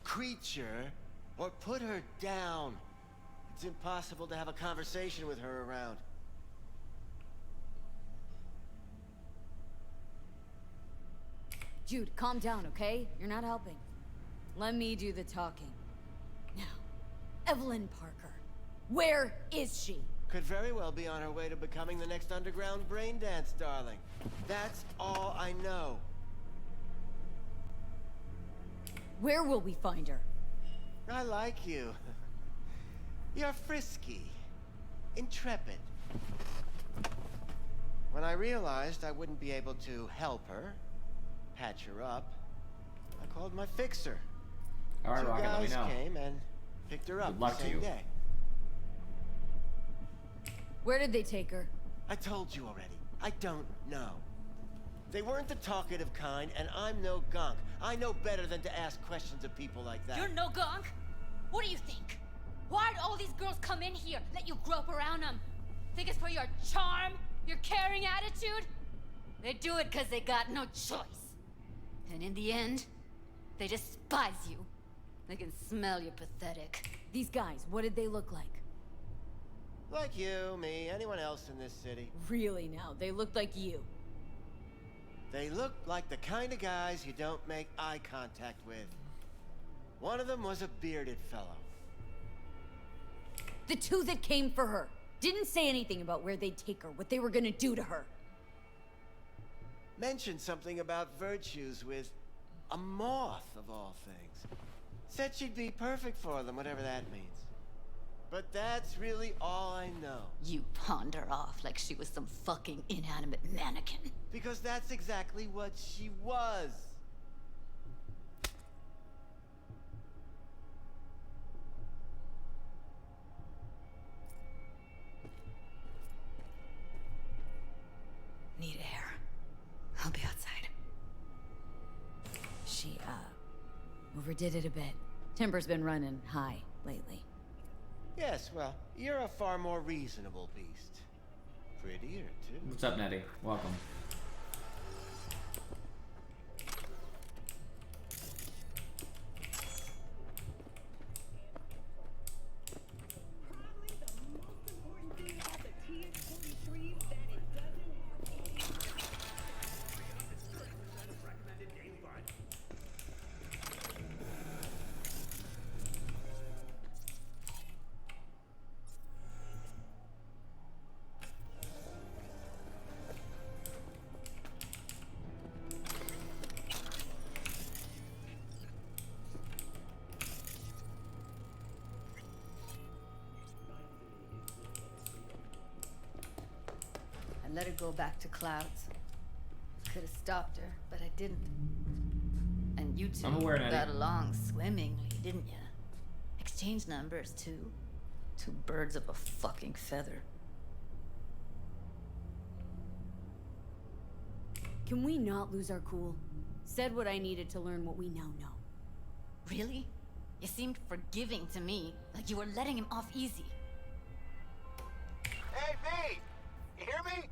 creature, or put her down. It's impossible to have a conversation with her around. Jude, calm down, okay? You're not helping. Let me do the talking. Now, Evelyn Parker. Where is she? Could very well be on her way to becoming the next underground brain dance darling. That's all I know. Where will we find her? I like you. You're frisky. Intrepid. When I realized I wouldn't be able to help her, patch her up, I called my fixer. Alright, Two Rocket, let me guys know. came and picked her up Good luck the to same you. day. Where did they take her? I told you already. I don't know. They weren't the talkative kind, and I'm no gunk. I know better than to ask questions of people like that. You're no gunk? What do you think? Why'd all these girls come in here, let you grope around them? Think it's for your charm? Your caring attitude? They do it because they got no choice. And in the end, they despise you. They can smell you're pathetic. These guys, what did they look like? Like you, me, anyone else in this city. Really now, they looked like you. They looked like the kind of guys you don't make eye contact with. One of them was a bearded fellow. The two that came for her didn't say anything about where they'd take her, what they were gonna do to her. Mentioned something about virtues with a moth, of all things. Said she'd be perfect for them, whatever that means. But that's really all I know. You pawned her off like she was some fucking inanimate mannequin. Because that's exactly what she was. Need air. I'll be outside. She, overdid it a bit. Temper's been running high lately. Yes, well, you're a far more reasonable beast. Prettier, too. What's up, Nettie? Welcome. I let her go back to Clouds. Could have stopped her, but I didn't. And you two I'm aware, Nettie. got along swimmingly, didn't ya? Exchanged numbers, too. Two birds of a fucking feather. Can we not lose our cool? Said what I needed to learn what we now know. Really? You seemed forgiving to me, like you were letting him off easy. Hey, V! You hear me?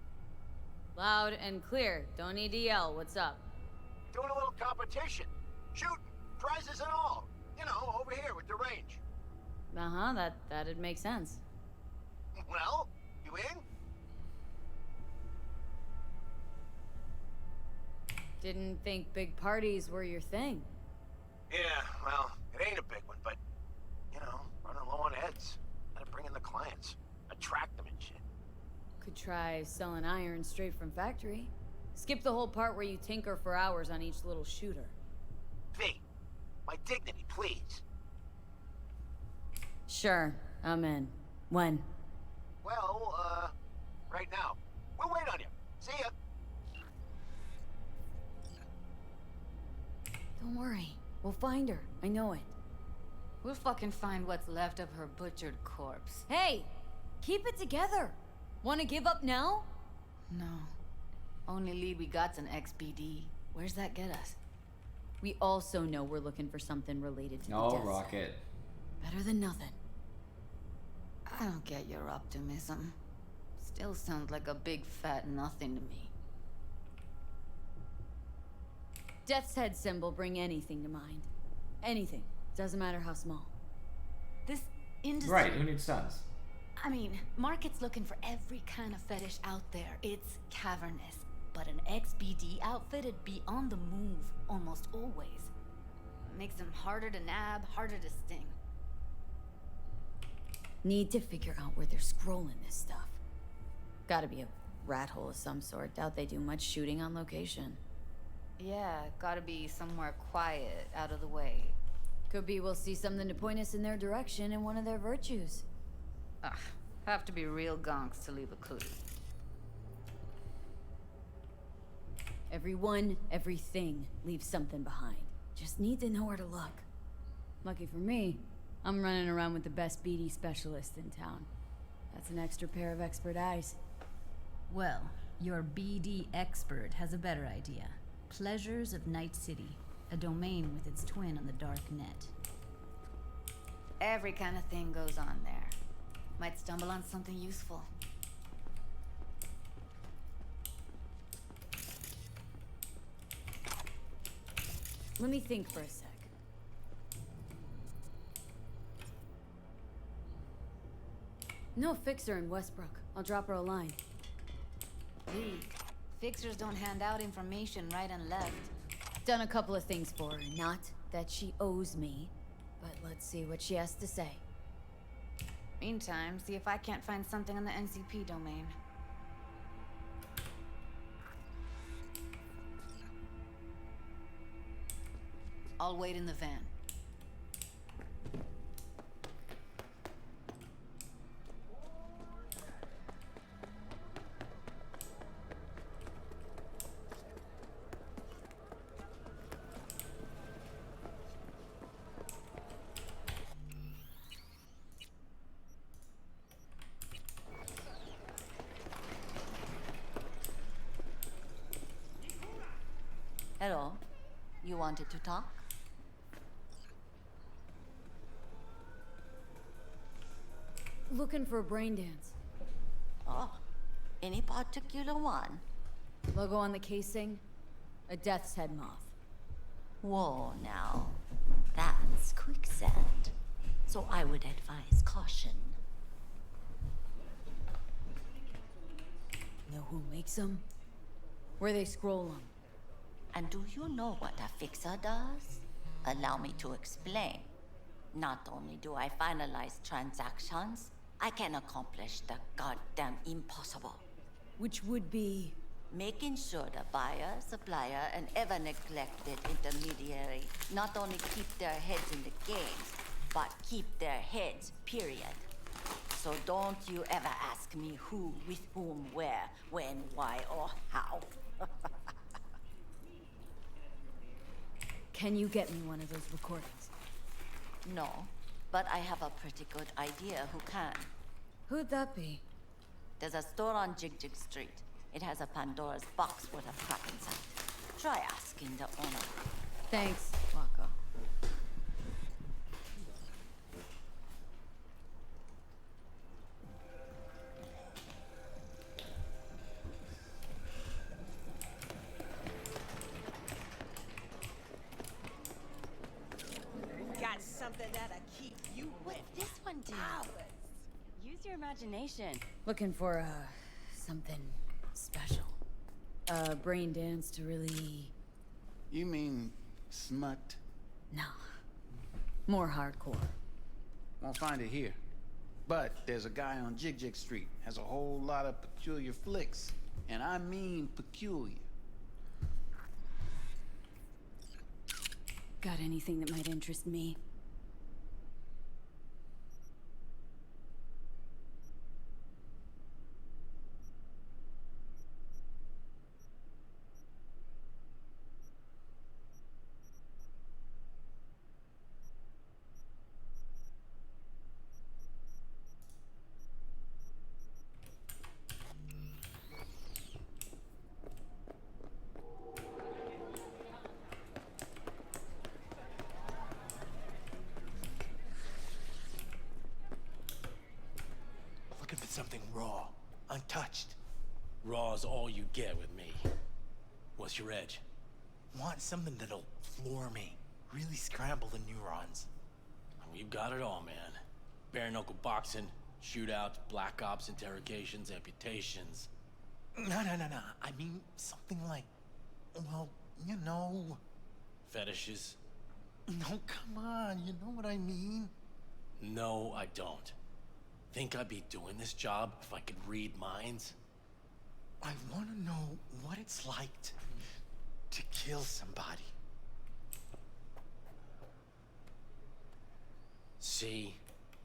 Loud and clear. Don't need to yell. What's up? Doing a little competition. Shooting. Prizes and all. You know, over here with the range. Uh-huh, that'd make sense. Well, you in? Didn't think big parties were your thing. Yeah, well, it ain't a big one, but, you know, running low on heads. Gotta bring in the clients. Attract them and shit. Could try selling iron straight from factory. Skip the whole part where you tinker for hours on each little shooter. V, my dignity, please. Sure, I'm in. When? Well, right now. We'll wait on you. See ya. Don't worry. We'll find her. I know it. We'll fucking find what's left of her butchered corpse. Hey! Keep it together! Wanna give up now? No. Only lead we got's an XBD. Where's that get us? We also know we're looking for something related to the Oh, death. Rocket. Better than nothing. I don't get your optimism. Still sounds like a big fat nothing to me. Death's head symbol bring anything to mind. Anything. Doesn't matter how small. This industry... Right, who needs sons? I mean, market's looking for every kind of fetish out there. It's cavernous. But an XBD outfit'd be on the move almost always. Makes them harder to nab, harder to sting. Need to figure out where they're scrolling this stuff. Gotta be a rat hole of some sort. Doubt they do much shooting on location. Yeah, gotta be somewhere quiet, out of the way. Could be we'll see something to point us in their direction in one of their virtues. Ugh, have to be real gonks to leave a clue. Everyone, everything leaves something behind. Just need to know where to look. Lucky for me, I'm running around with the best BD specialist in town. That's an extra pair of expert eyes. Well, your BD expert has a better idea. Pleasures of Night City, a domain with its twin on the dark net. Every kind of thing goes on there. Might stumble on something useful. Let me think for a sec. No fixer in Westbrook. I'll drop her a line. Lee, fixers don't hand out information right and left. Done a couple of things for her. Not that she owes me, but let's see what she has to say. Meantime, see if I can't find something on the NCP domain. I'll wait in the van. Hello. You wanted to talk? Looking for a brain dance. Oh, any particular one? Logo on the casing? A death's head moth. Whoa, now. That's quicksand. So I would advise caution. Know who makes them? Where they scroll them? And do you know what a fixer does? Allow me to explain. Not only do I finalize transactions, I can accomplish the goddamn impossible. Which would be? Making sure the buyer, supplier, and ever neglected intermediary not only keep their heads in the games, but keep their heads, period. So don't you ever ask me who, with whom, where, when, why, or how. Can you get me one of those recordings? No, but I have a pretty good idea who can. Who'd that be? There's a store on Jig Jig Street. It has a Pandora's box worth of crap inside. Try asking the owner. Thanks, Waka. Got something that'll keep you with This one, dude. hours. Use your imagination. Looking for, something special. A brain dance to really... You mean smut? No. More hardcore. Won't find it here. But there's a guy on Jig Jig Street, has a whole lot of peculiar flicks. And I mean peculiar. Got anything that might interest me? Looking for something raw, untouched. Raw's all you get with me. What's your edge? Want something that'll floor me, really scramble the neurons. We've got it all, man. Bare knuckle boxing, shootouts, black ops, interrogations, amputations. No. I mean something like, well, you know. Fetishes. No, come on, you know what I mean? No, I don't. Think I'd be doing this job if I could read minds? I want to know what it's like to kill somebody. See,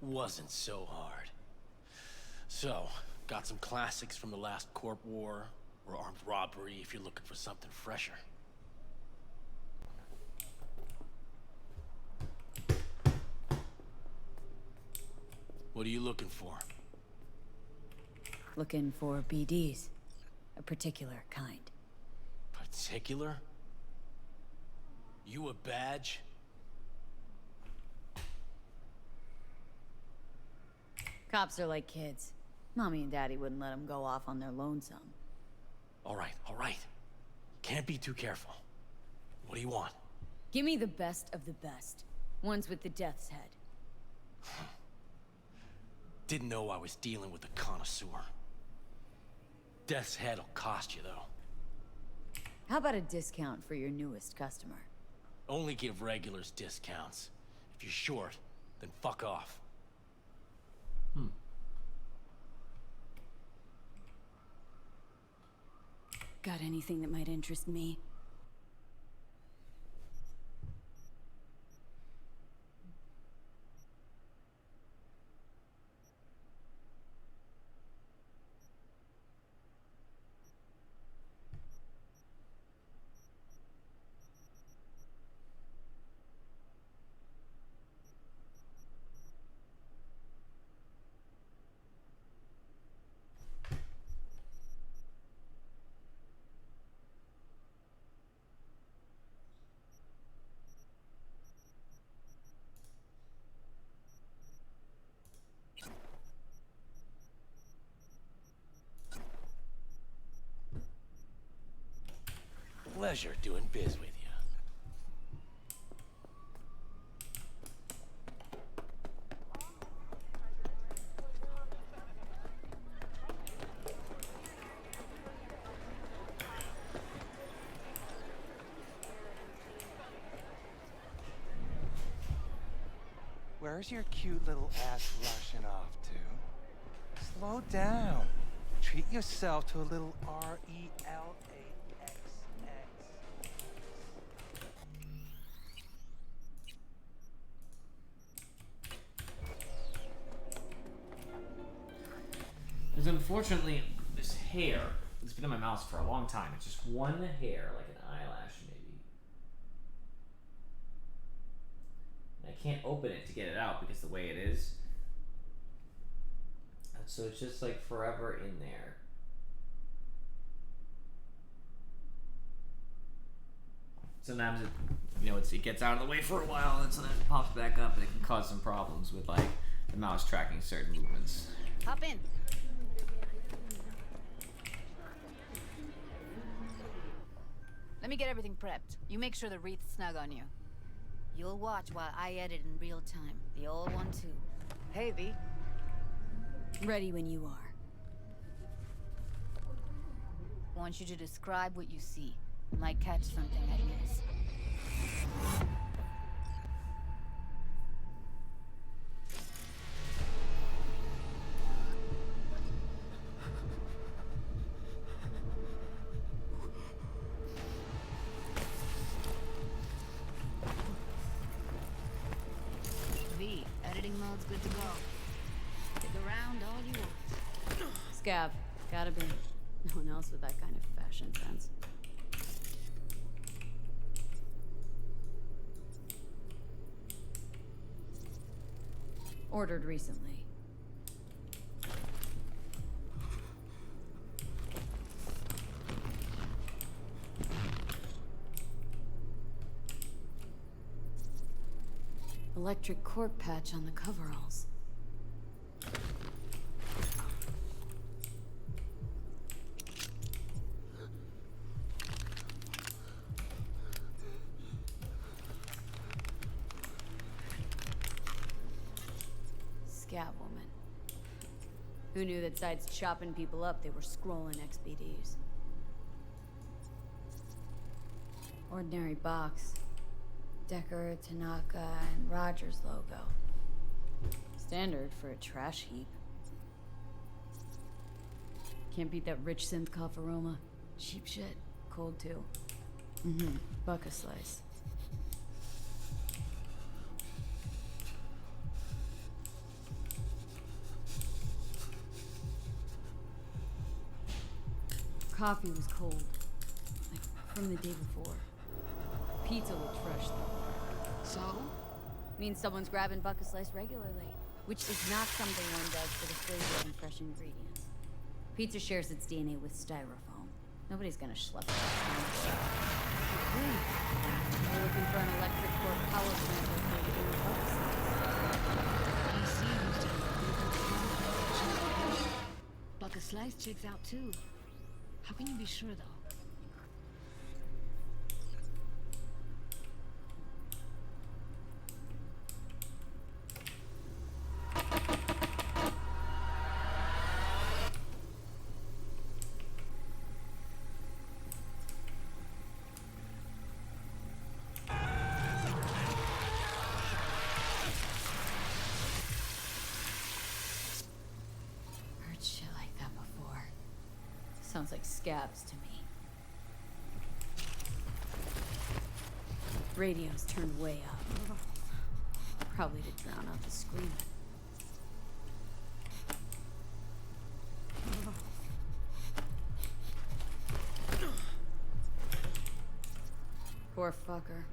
wasn't so hard. So, got some classics from the last Corp War, or armed robbery if you're looking for something fresher. What are you looking for? Looking for BDs. A particular kind. Particular? You a badge? Cops are like kids. Mommy and Daddy wouldn't let them go off on their lonesome. All right. Can't be too careful. What do you want? Give me the best of the best. Ones with the death's head. Didn't know I was dealing with a connoisseur. Death's head'll cost you, though. How about a discount for your newest customer? Only give regulars discounts. If you're short, then fuck off. Got anything that might interest me? Pleasure doing biz with you. Where's your cute little ass rushing off to? Slow down. Treat yourself to a little RELAXX. Because unfortunately, this hair, it's been in my mouse for a long time. It's just one hair, like an eyelash maybe. And I can't open it to get it out because the way it is. And so it's just like forever in there. Sometimes it gets out of the way for a while, and sometimes it pops back up, and it can cause some problems with like the mouse tracking certain movements. Hop in. Let me get everything prepped. You make sure the wreath's snug on you. You'll watch while I edit in real time. The old one too. Hey, V. Ready when you are. Want you to describe what you see. Might catch something I miss. V, editing mode's good to go. Stick around all you want. Scav, gotta be. No one else with that kind of fashion sense. Ordered recently. Electric cork patch on the coveralls. Scat woman. Who knew that besides chopping people up, they were scrolling XBDs? Ordinary box. Decker, Tanaka, and Rogers logo. Standard for a trash heap. Can't beat that rich synth cough aroma. Cheap shit. Cold too. Buck a slice. Coffee was cold. Like from the day before. Pizza looked fresh though. So? Means someone's grabbing buck a slice regularly. Which is not something one does for the flavor and fresh ingredients. Pizza shares its DNA with styrofoam. Nobody's gonna schlep it. We're looking for an electric cork power plant located in the buck slice. Buck a slice checks out too. How can you be sure though? Sounds like scabs to me. Radio's turned way up. Probably to drown out the screaming. Poor fucker.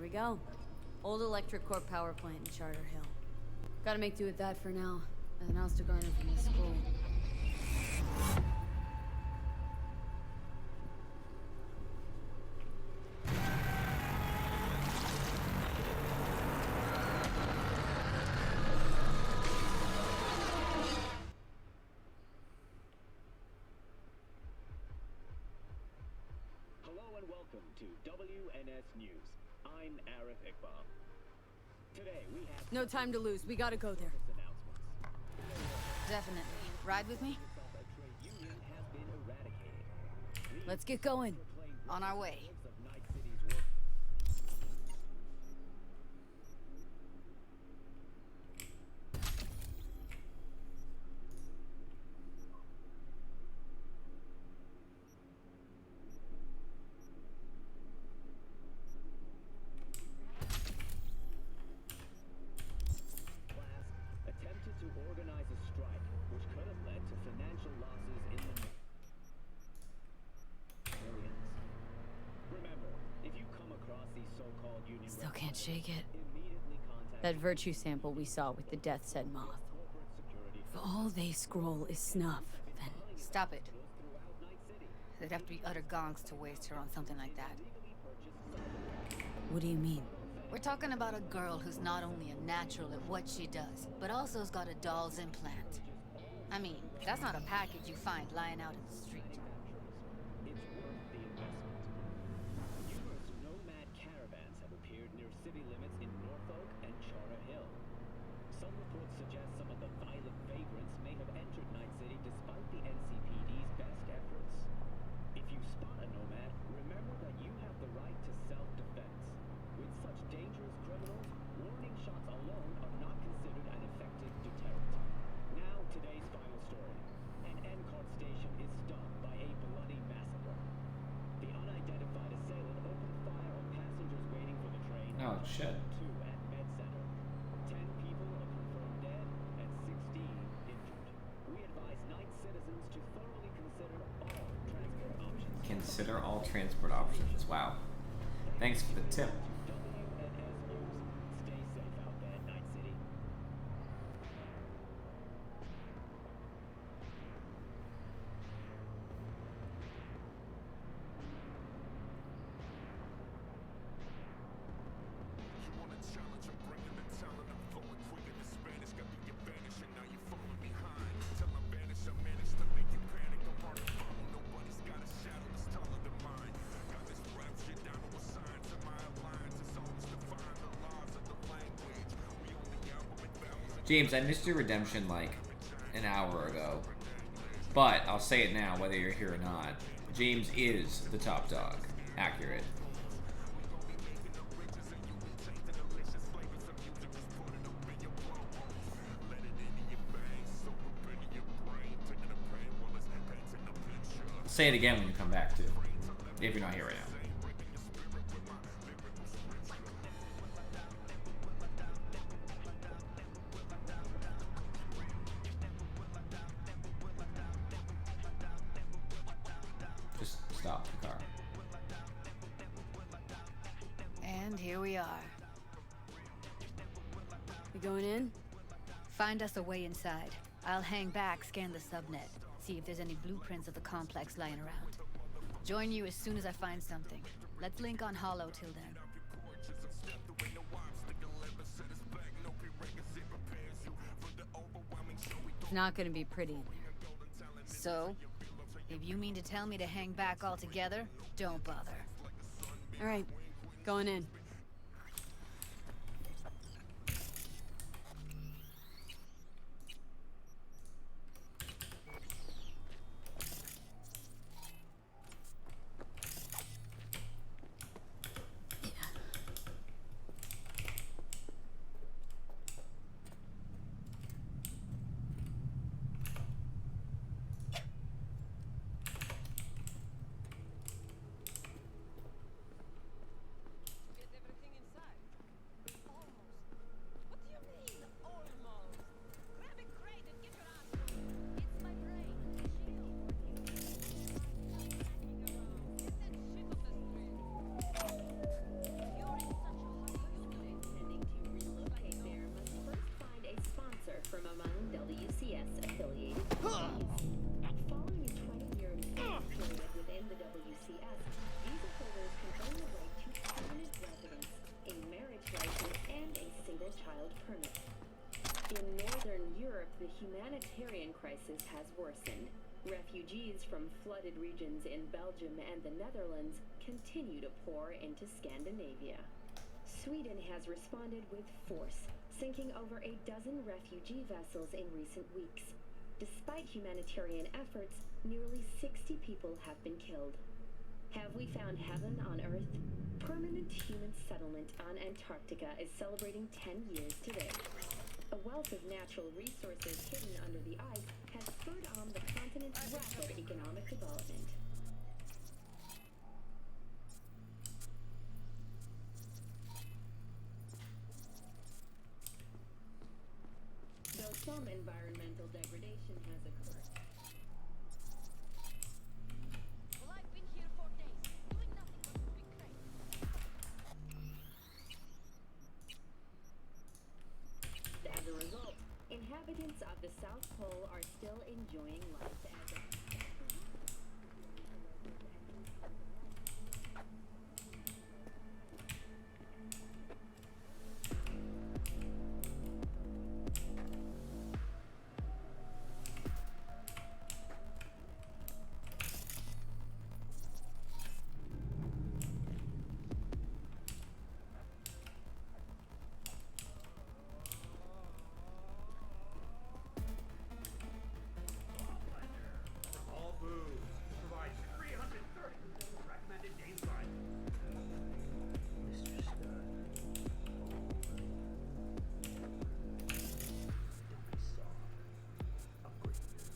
Here we go. Old electric core power plant in Charter Hill. Gotta make do with that for now. Nothing else to garner from the school. Hello and welcome to WNS News. I'm Arif Iqbal. Today we have No time to lose. We gotta go there. Definitely. Ride with me? Let's get going. On our way. attempted to organize a strike which could have led to financial losses in the millions. Remember, if you come across these so-called union Still can't shake it. immediately contact That virtue sample we saw with the Death's Head moth. If all they scroll is snuff, then... Stop it. They'd have to be utter gonks to waste her on something like that. What do you mean? We're talking about a girl who's not only a natural at what she does, but also has got a doll's implant. I mean, that's not a package you find lying out in the street. it's worth the investment. Numerous nomad caravans have appeared near city limits in Norfolk and Charter Hill. Some reports suggest some of the violent vagrants may have entered Night City despite the NCPD's best efforts. If you spot a nomad, remember that you have the right to self-defense. With such dangerous criminals, warning shots alone are not considered an effective deterrent. Now, today's final story. An Endcott station is stunned by a bloody massacre. The unidentified assailant opened fire on passengers waiting for the train. Oh, shit. 2 at Med Center. 10 people are confirmed dead and 16 injured. We advise Night citizens to thoroughly consider all transport options. Consider all transport options. Wow. Thanks for the tip. Stay safe out there, Night City. James, I missed your redemption like an hour ago. But I'll say it now, whether you're here or not. James is the top dog. Accurate. Say it again when you come back too. If you're not here right now. stop the car. And here we are. We going in? Find us a way inside. I'll hang back, scan the subnet, see if there's any blueprints of the complex lying around. Join you as soon as I find something. Let's link on Hollow till then. It's not gonna be pretty in there. So, if you mean to tell me to hang back altogether, don't bother. All right, going in. From among WCS affiliated companies. Following a 20-year employment period within the WCS, visa holders can earn the right to permanent residence, a marriage license, and a single-child permit. In Northern Europe, the humanitarian crisis has worsened. Refugees from flooded regions in Belgium and the Netherlands continue to pour into Scandinavia. Sweden has responded with force, sinking over a dozen refugee vessels in recent weeks. Despite humanitarian efforts, nearly 60 people have been killed. Have we found heaven on Earth? Permanent human settlement on Antarctica is celebrating 10 years today. A wealth of natural resources hidden under the ice has spurred on the continent's rapid economic development. Though some environmental degradation has occurred. Well, I've been here 4 days, doing nothing but moving crates. As a result, inhabitants of the South Pole are still enjoying life as a All Foods provides 330 recommended game prices. Mr. Scott. Don't be soft. Upgrade you.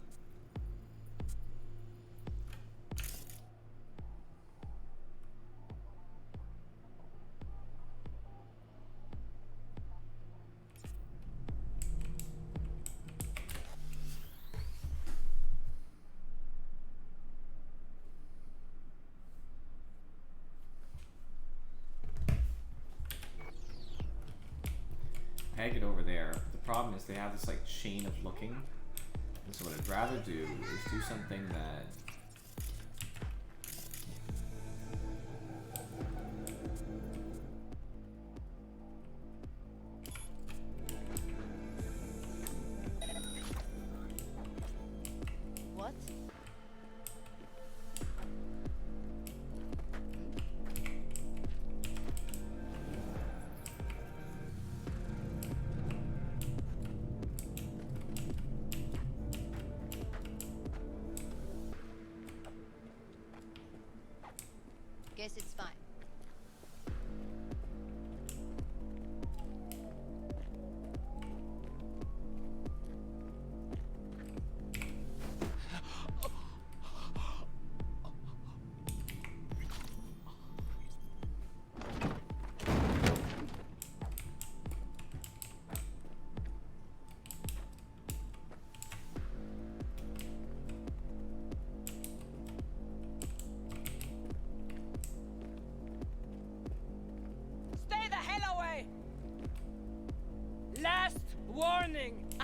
I get over there. The problem is they have this like chain of looking. And so what I'd rather do is do something that What?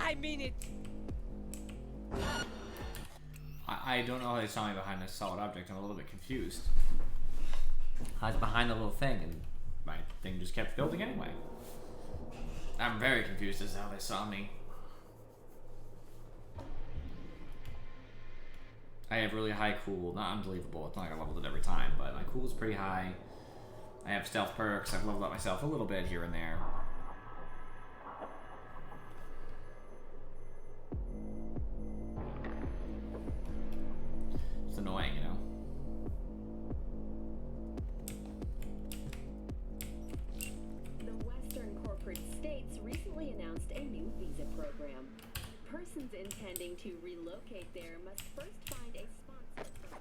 I mean it. I don't know how they saw me behind this solid object. I'm a little bit confused. I was behind the little thing, and my thing just kept building anyway. I'm very confused as to how they saw me. I have really high cool, not unbelievable, it's not like I leveled it every time, but my cool is pretty high. I have stealth perks, I've leveled up myself a little bit here and there. It's annoying, you know? The Western corporate states recently announced a new visa program. Persons intending to relocate there must first find a sponsor from a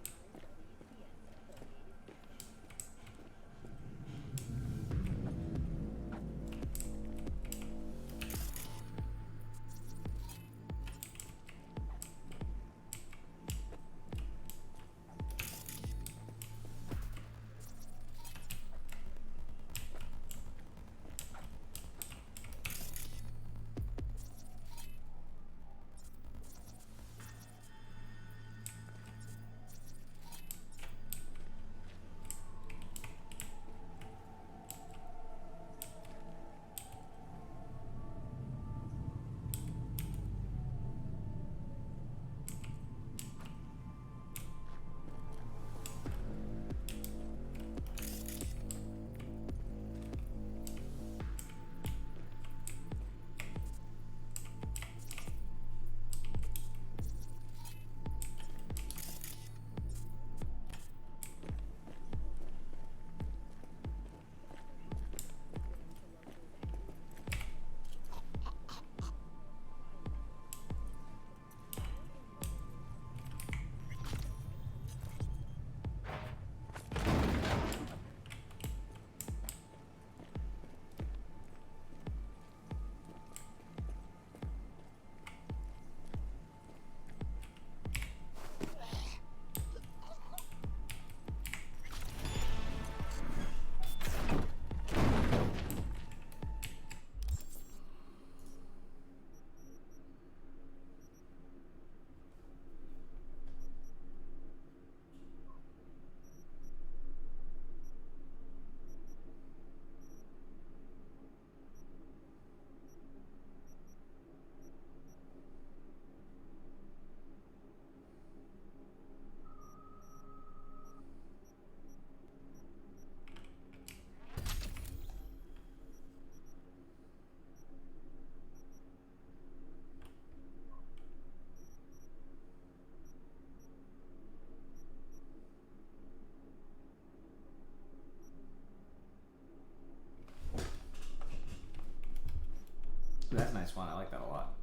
That's a nice one, I like that a lot.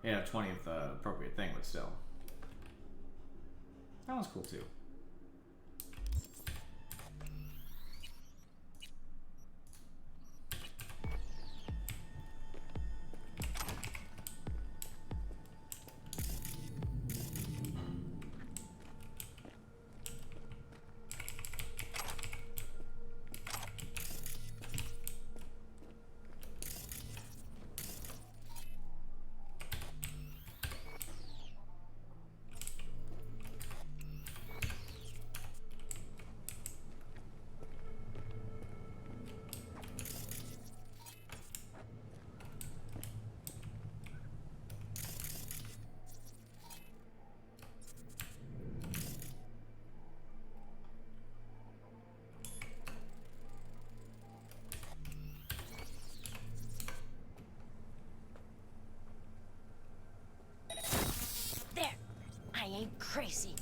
Yeah, 20 of the appropriate thing, but still. That one's cool too. There! I ain't crazy.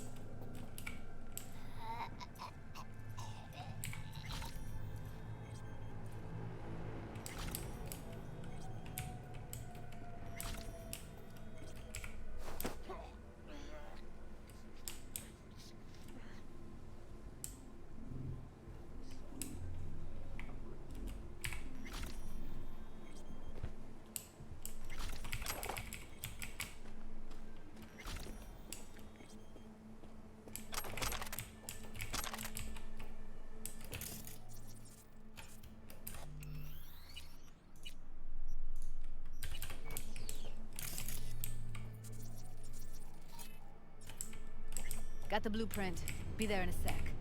Got the blueprint. Be there in a sec.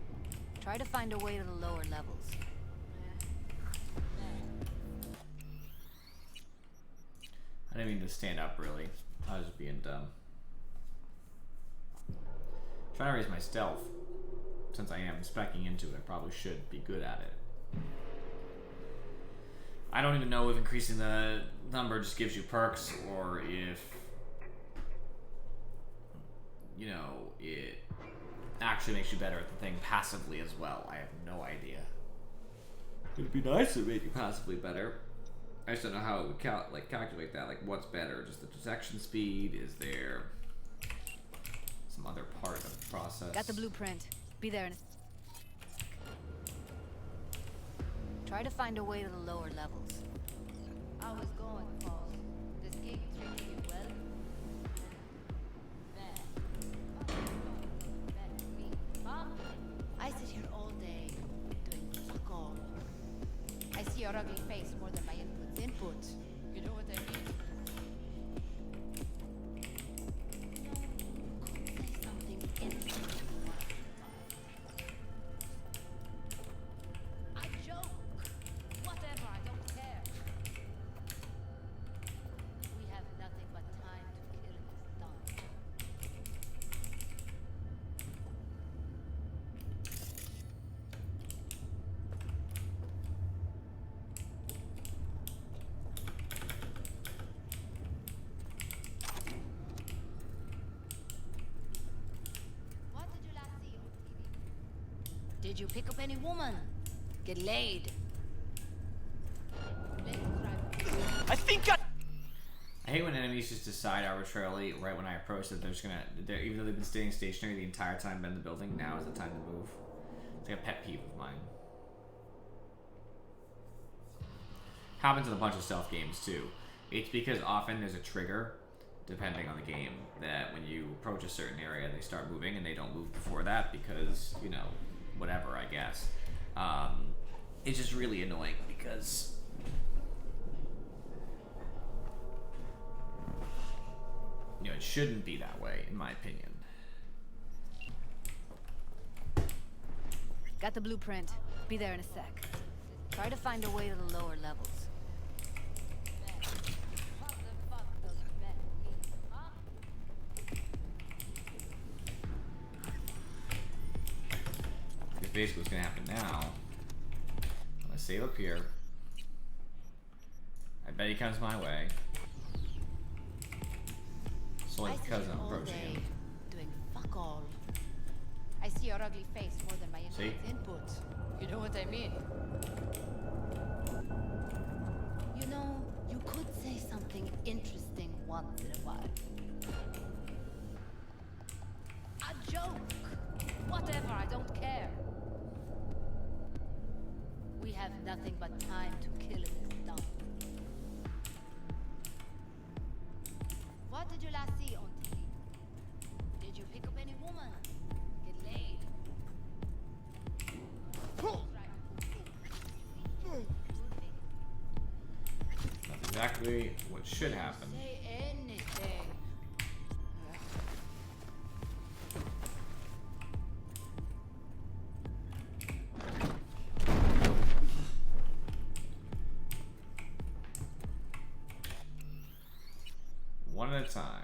Try to find a way to the lower levels. I didn't mean to stand up, really. I was just being dumb. Trying to raise my stealth. Since I am speccing into it, I probably should be good at it. I don't even know if increasing the number just gives you perks, or if, you know, it actually makes you better at the thing passively as well. I have no idea. It'd be nice to make you passively better. I just don't know how it would calculate that. Like, what's better? Just the detection speed? Is there some other part of the process? Got the blueprint. Be there in a... Try to find a way to the lower levels. How is going, Paul? This gig treating you well? I sit here all day, doing fuck all. I see your ugly face more than my input's input. You know what I mean? Say something interesting. I joke. Whatever, I don't care. We have nothing but time to kill this done. What did you last see on TV? Did you pick up any woman? Get laid? I think I hate when enemies just decide arbitrarily right when I approach that they're just gonna, even though they've been staying stationary the entire time in the building, now is the time to move. It's like a pet peeve of mine. Happens in a bunch of stealth games too. It's because often there's a trigger, depending on the game, that when you approach a certain area, they start moving and they don't move before that because, you know, whatever, I guess. It's just really annoying because you know, it shouldn't be that way, in my opinion. Got the blueprint. Be there in a sec. Try to find a way to the lower levels. Because basically what's gonna happen now, I'm gonna save up here. I bet he comes my way. Solely because I'm approaching him. Doing fuck all. I see your ugly face more than my See? input. You know what I mean? You know, you could say something interesting once in a while. A joke. Whatever, I don't care. We have nothing but time to kill this done. What did you last see on TV? Did you pick up any woman? Get laid? That's exactly what should happen. Say anything. One at a time.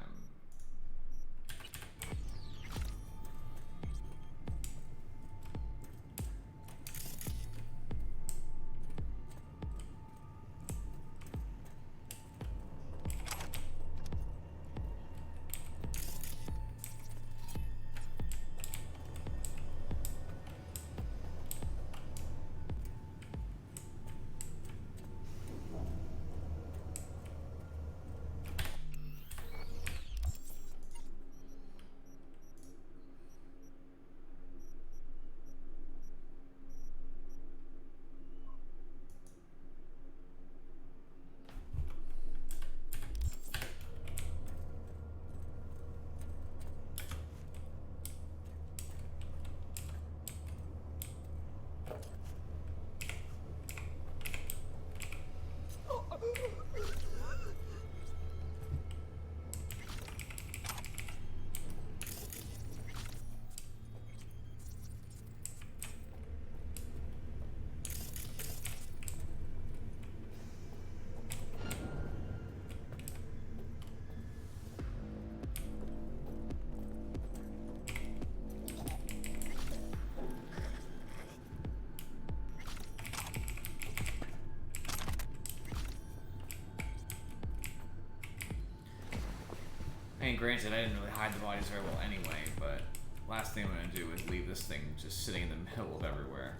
mean, granted, I didn't really hide the bodies very well anyway, but last thing I'm gonna do is leave this thing just sitting in the middle of everywhere.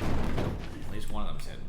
At least one of them's hidden.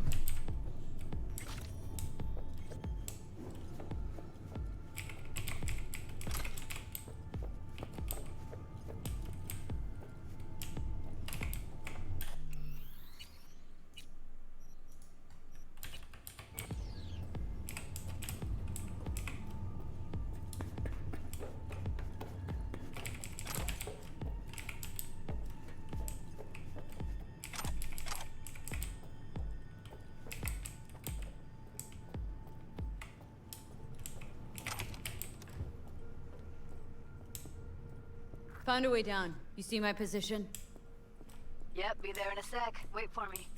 Found a way down. You see my position? Yep, be there in a sec. Wait for me.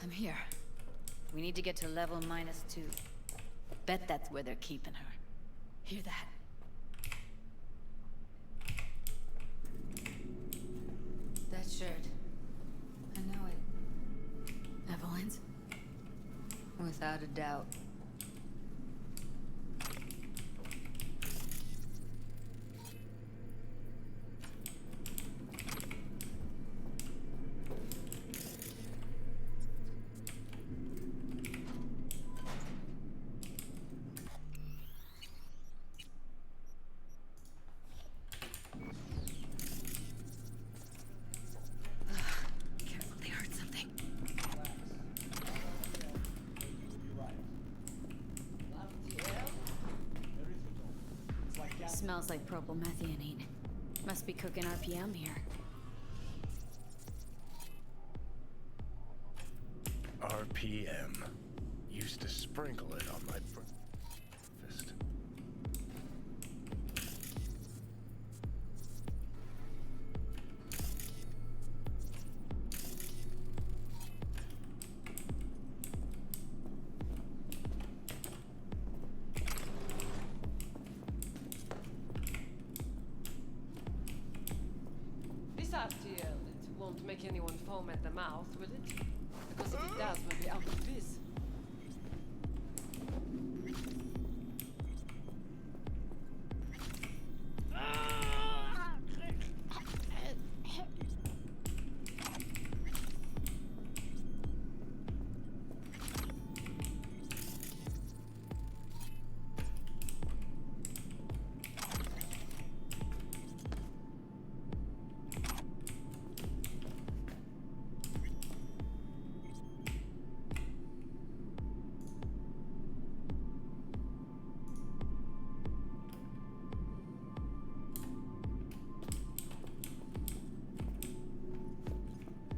I'm here. We need to get to level -2. Bet that's where they're keeping her. Hear that? That shirt. I know it. Evelyn's? Without a doubt. Smells like propylmethionine. Must be cooking RPM here. RPM. Used to sprinkle it on my breakfast. This RTL, it won't make anyone foam at the mouth, will it? Because if it does, we'll be out of this.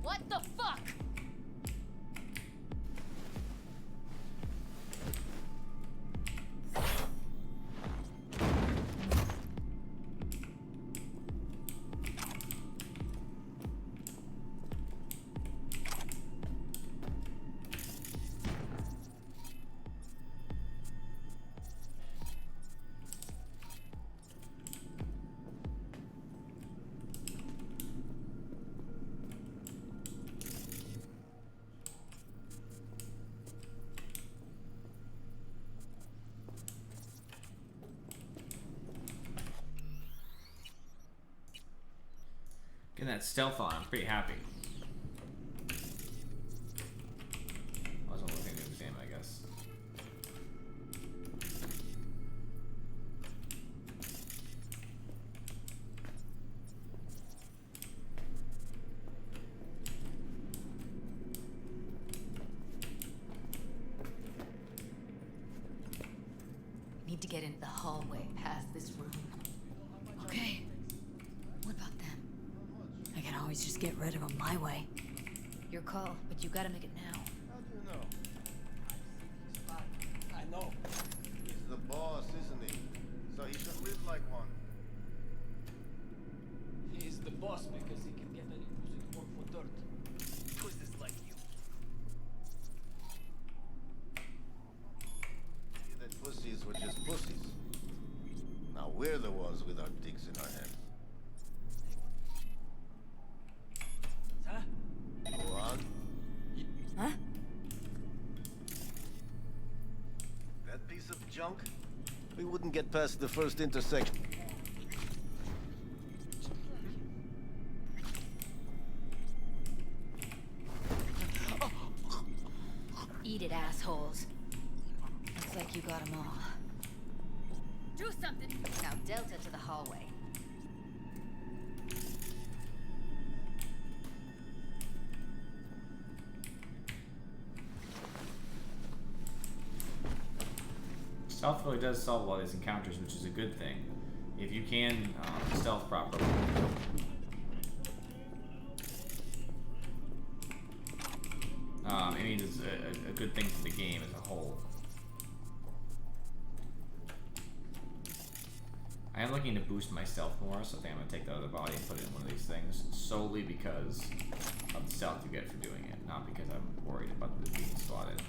What the fuck? Getting that stealth on, I'm pretty happy. Wasn't looking at the game, I guess. need to get into the hallway past this room. Okay. What about them? I can always just get rid of them my way. Your call, but you gotta make it now. How do you know? I know. He's the boss, isn't he? So he should live like one. He's the boss because he can get any pussy to work for dirt. Pussies like you. See, that pussies were just pussies. Now we're the ones with our dicks in our hands. Huh? Go on. Huh? That piece of junk? We wouldn't get past the first intersection. Eat it, assholes. Looks like you got them all. Do something! Now Delta to the hallway. Stealth really does solve a lot of these encounters, which is a good thing. If you can stealth properly. It means it's a good thing for the game as a whole. I am looking to boost my stealth more, so I think I'm going to take that other body and put it in one of these things, solely because of the stealth you get for doing it, not because I'm worried about the being spotted.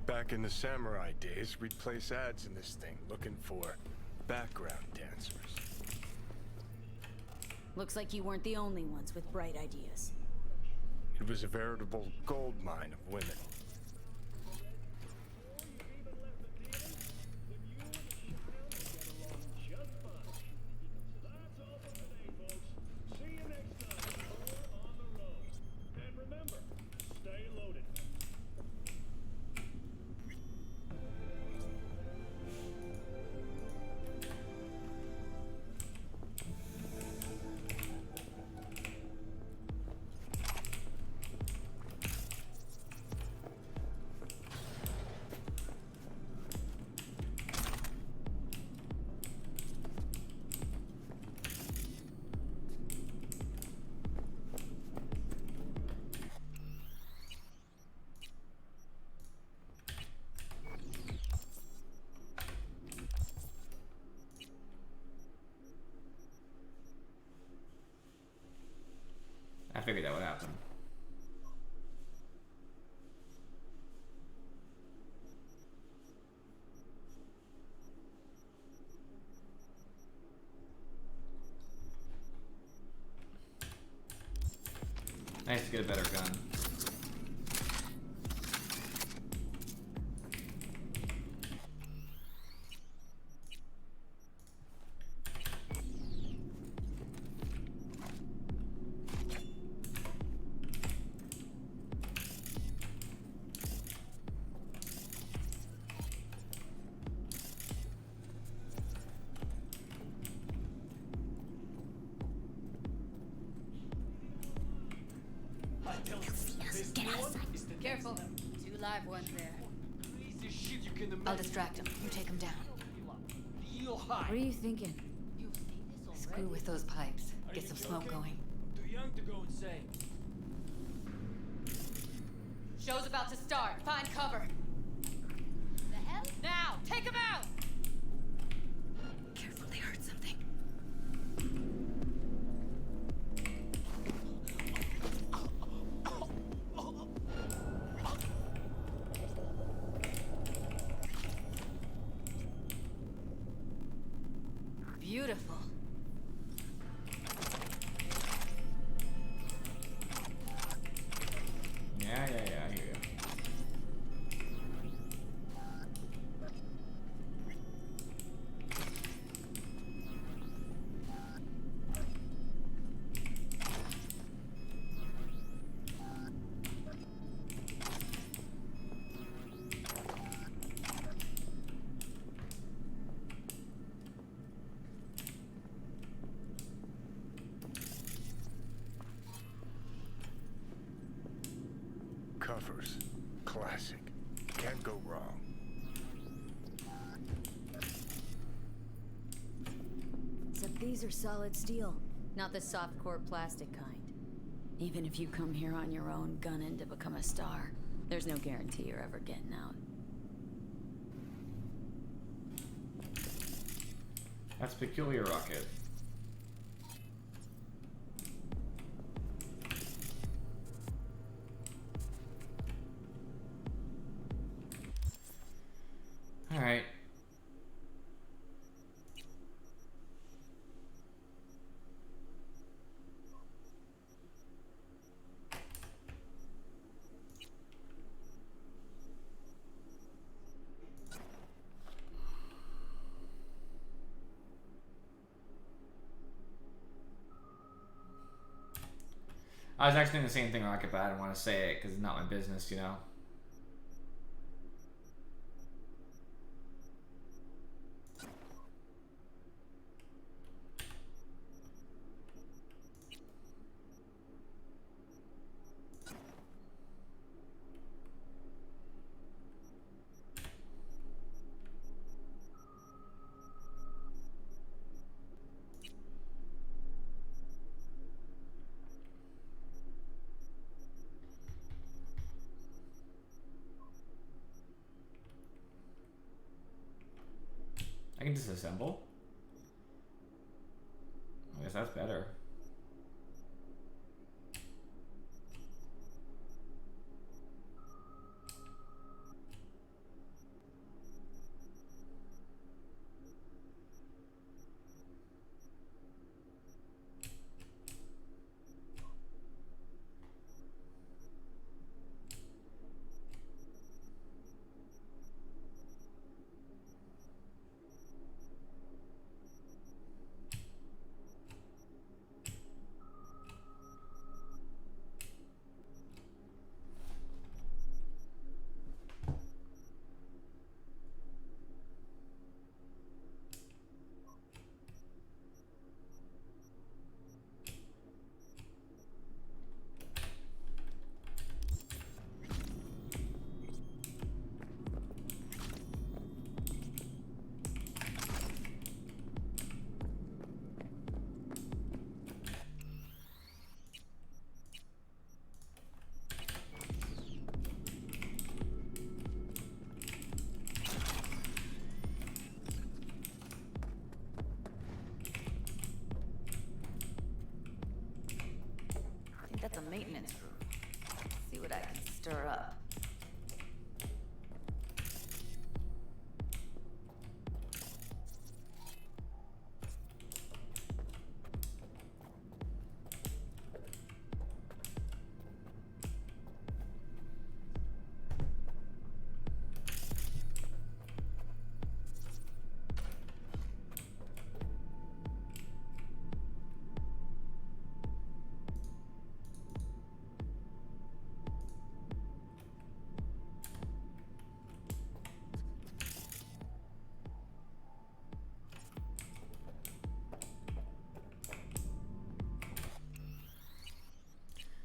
Back in the samurai days, we'd place ads in this thing looking for background dancers. Looks like you weren't the only ones with bright ideas. It was a veritable gold mine of women. I figured that would happen. Nice to get a better gun. Careful. 2 live ones there. I'll distract him. You take him down. real high. What are you thinking? Screw with those pipes. Get some smoke going. Too young to go insane. Show's about to start. Find cover. The hell? Now, take him out! Careful, they heard something. Beautiful. Yeah, I hear you. Covers. Classic. Can't go wrong. Except these are solid steel, not the soft core plastic kind. Even if you come here on your own, gunning to become a star, there's no guarantee you're ever getting out. That's peculiar, Rocket. All right. I was actually doing the same thing, Rocket, but I didn't want to say it because it's not my business, you know? I can disassemble. I guess that's better. I think that's a maintenance room. See what I can stir up.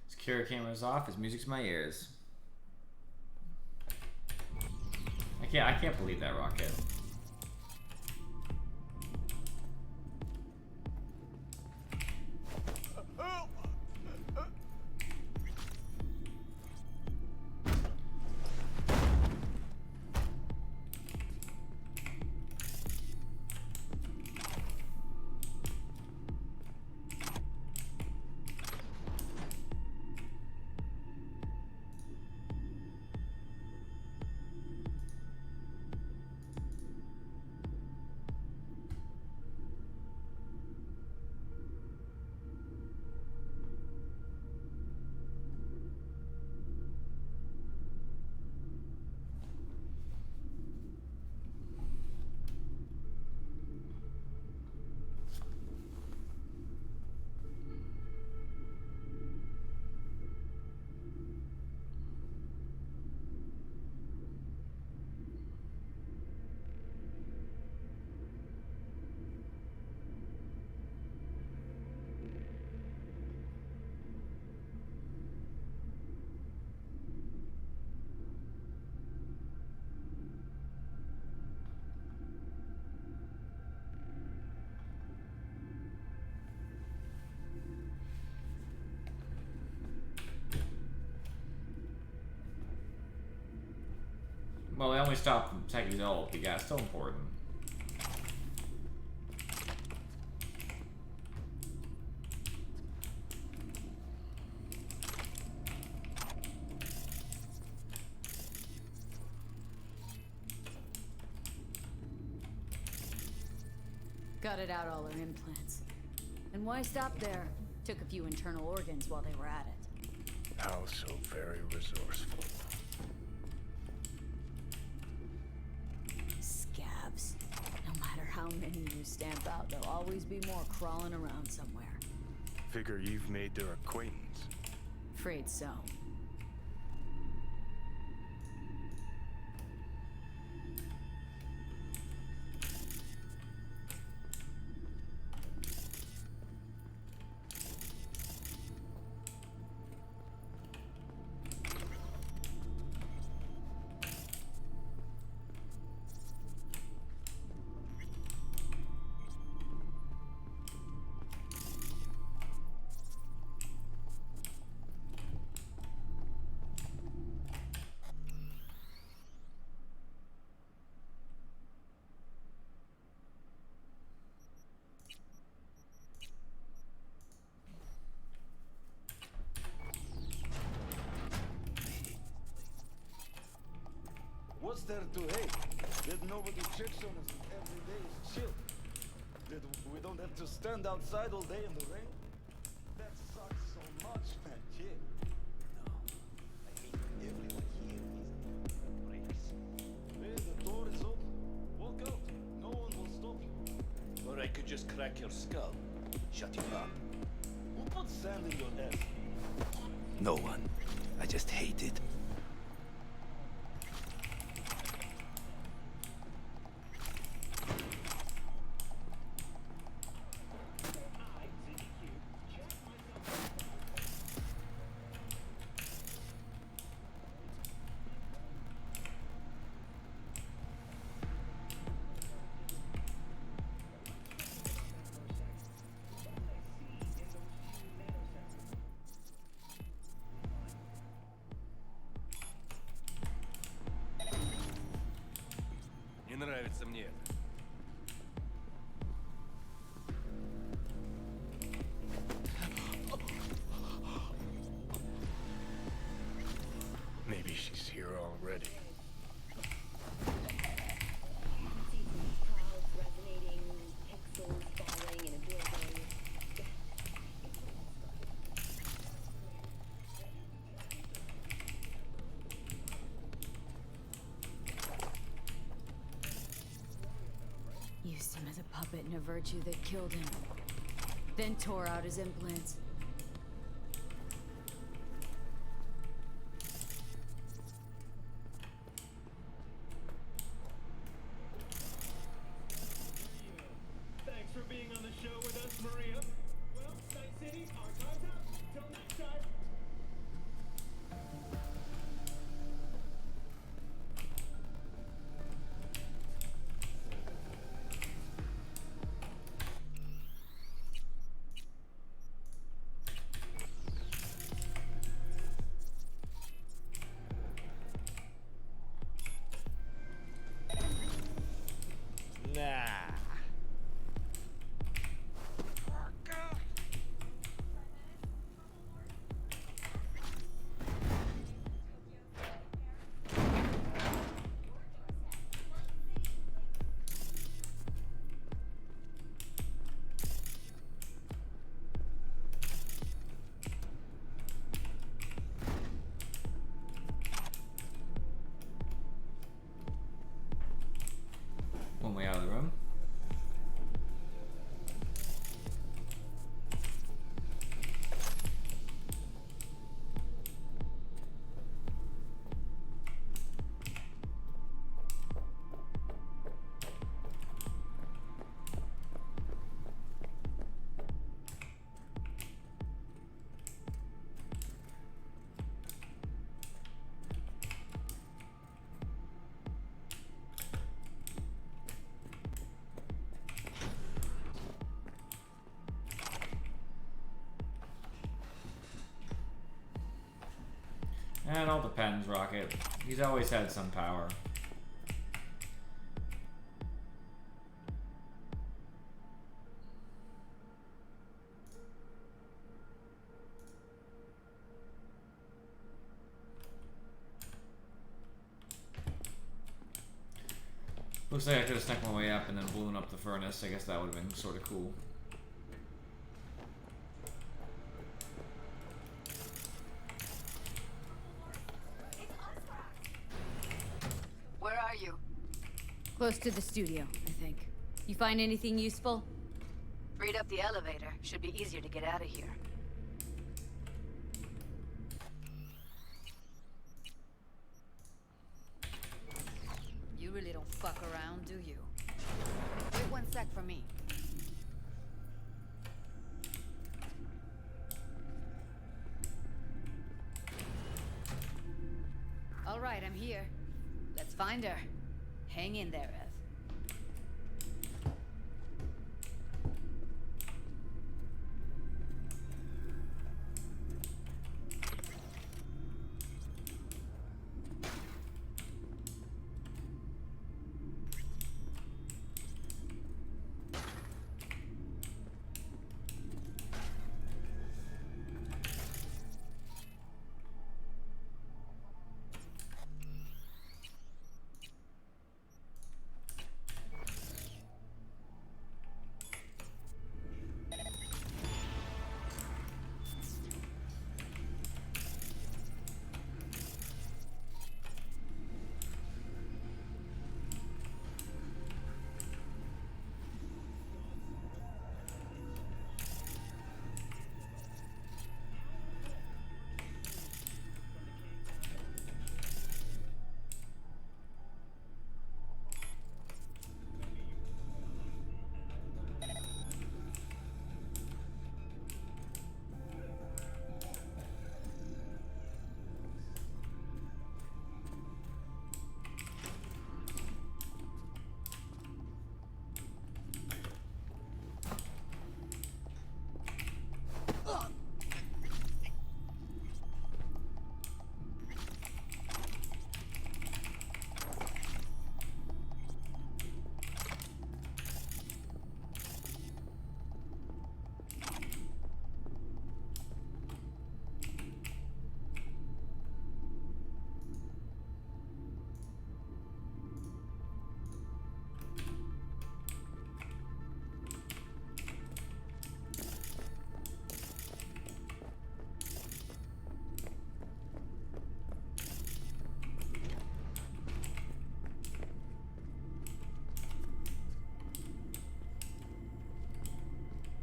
Security cameras off. His music's in my ears. I can't believe that, Rocket. Well, they only stopped Techi's ult, but yeah, still important. Gutted out all her implants. And why stop there? Took a few internal organs while they were at it. How so very resourceful. Scabs. No matter how many you stamp out, there'll always be more crawling around somewhere. Figure you've made their acquaintance. Afraid so. What's there to hate? That nobody checks on us every day is chill. That we don't have to stand outside all day in the rain. That sucks so much, man. Yeah. No, I hate everyone here is breaks. Hey, the door is open. Walk out. No one will stop you. Or I could just crack your skull. Shut you up. Who put sand in your ass? No one. I just hate it. Не нравится мне это. Maybe she's here already. Used him as a puppet in a virtue that killed him. Then tore out his implants. Thanks for being on the show with us, Maria. Well, Night City, our time's up. Till next time. Nah. One way out of the room. It all depends, Rocket. He's always had some power. Looks like I could have snuck my way up and then blown up the furnace. I guess that would have been sort of cool. Where are you? Close to the studio, I think. You find anything useful? Freed up the elevator. Should be easier to get out of here. You really don't fuck around, do you? Wait 1 sec for me. All right, I'm here. Let's find her. Hang in there, Ev.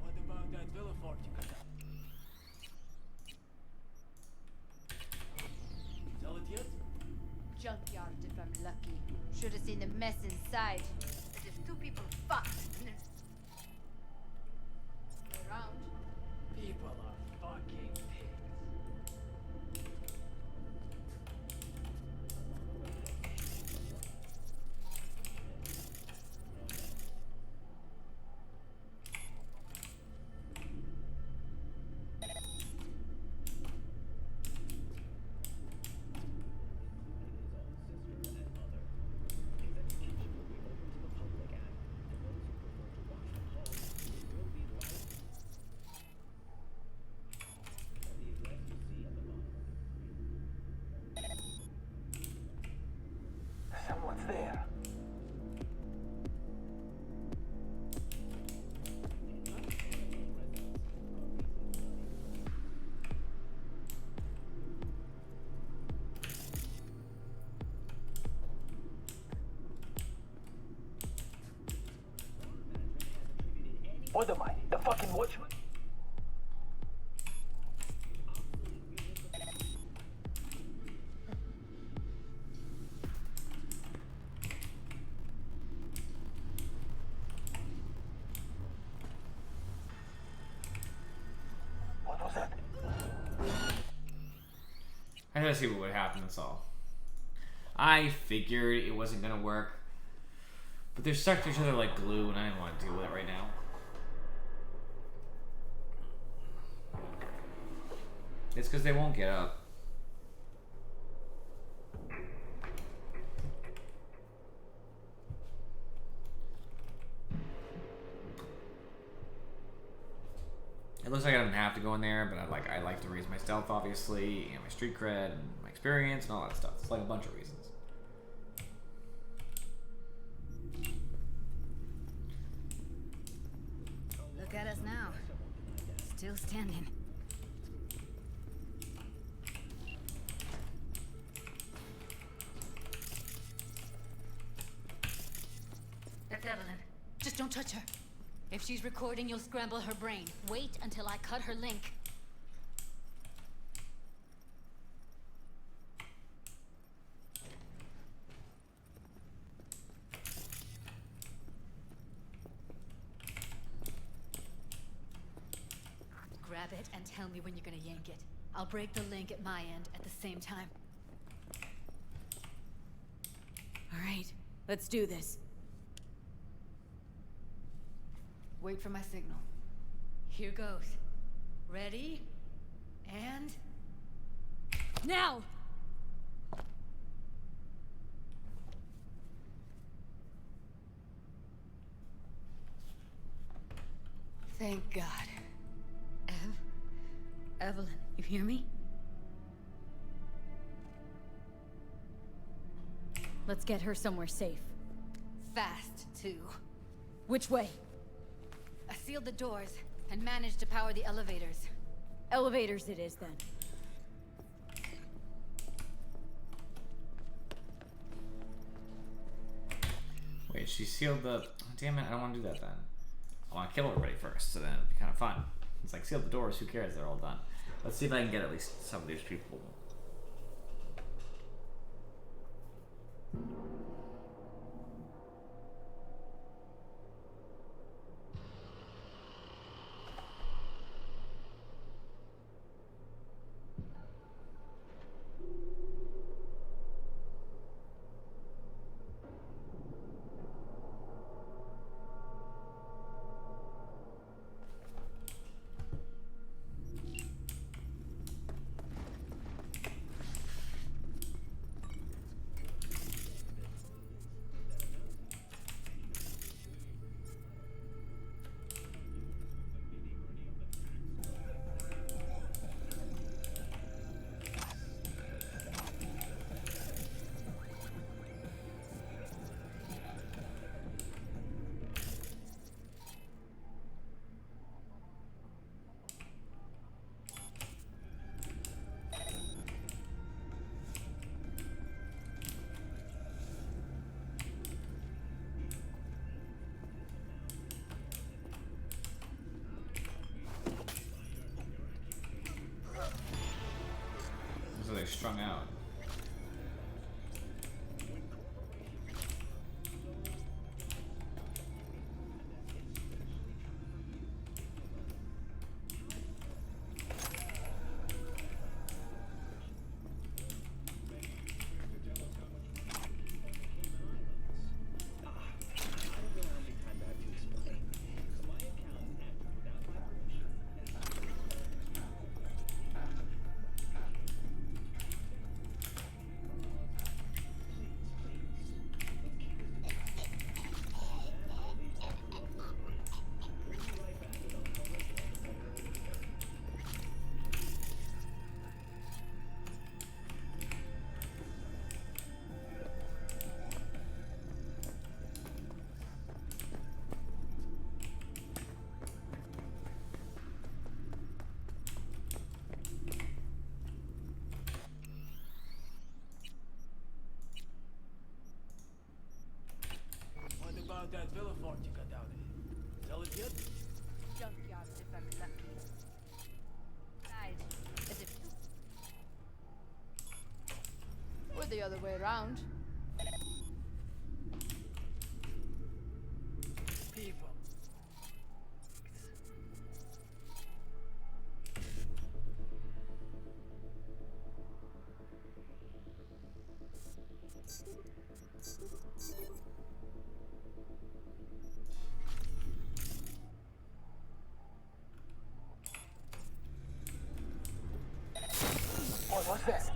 What about that villa fort you got up? Sell it yet? Junkyard if I'm lucky. Should have seen the mess inside. As if two people fucked and then... Around. People are fucking pigs. Someone's there. What am I? The fucking watchman? What was that? I gotta see what would happen, that's all. I figured it wasn't gonna work. But they're stuck to each other like glue, and I didn't want to deal with it right now. It's because they won't get up. It looks like I don't have to go in there, but I like to raise my stealth, obviously, and my street cred, and my experience, and all that stuff. It's like a bunch of reasons. Still standing. That's Evelyn. Just don't touch her. If she's recording, you'll scramble her brain. Wait until I cut her link. Grab it and tell me when you're gonna yank it. I'll break the link at my end at the same time. All right, let's do this. Wait for my signal. Here goes. Ready? And... now! Thank God. Evelyn, you hear me? Let's get her somewhere safe. Fast, too. Which way? I sealed the doors and managed to power the elevators. Elevators it is, then. Wait, she sealed the... Oh, damn it, I don't want to do that then. I want to kill everybody first, so then it'd be kind of fun. It's like, seal the doors, who cares, they're all done. Let's see if I can get at least some of these people. So they strung out. What about that villa fort you got down there? Is that legit? Junkyard if I'm lucky. Besides, as if... Or the other way around. People. Oh, what's that?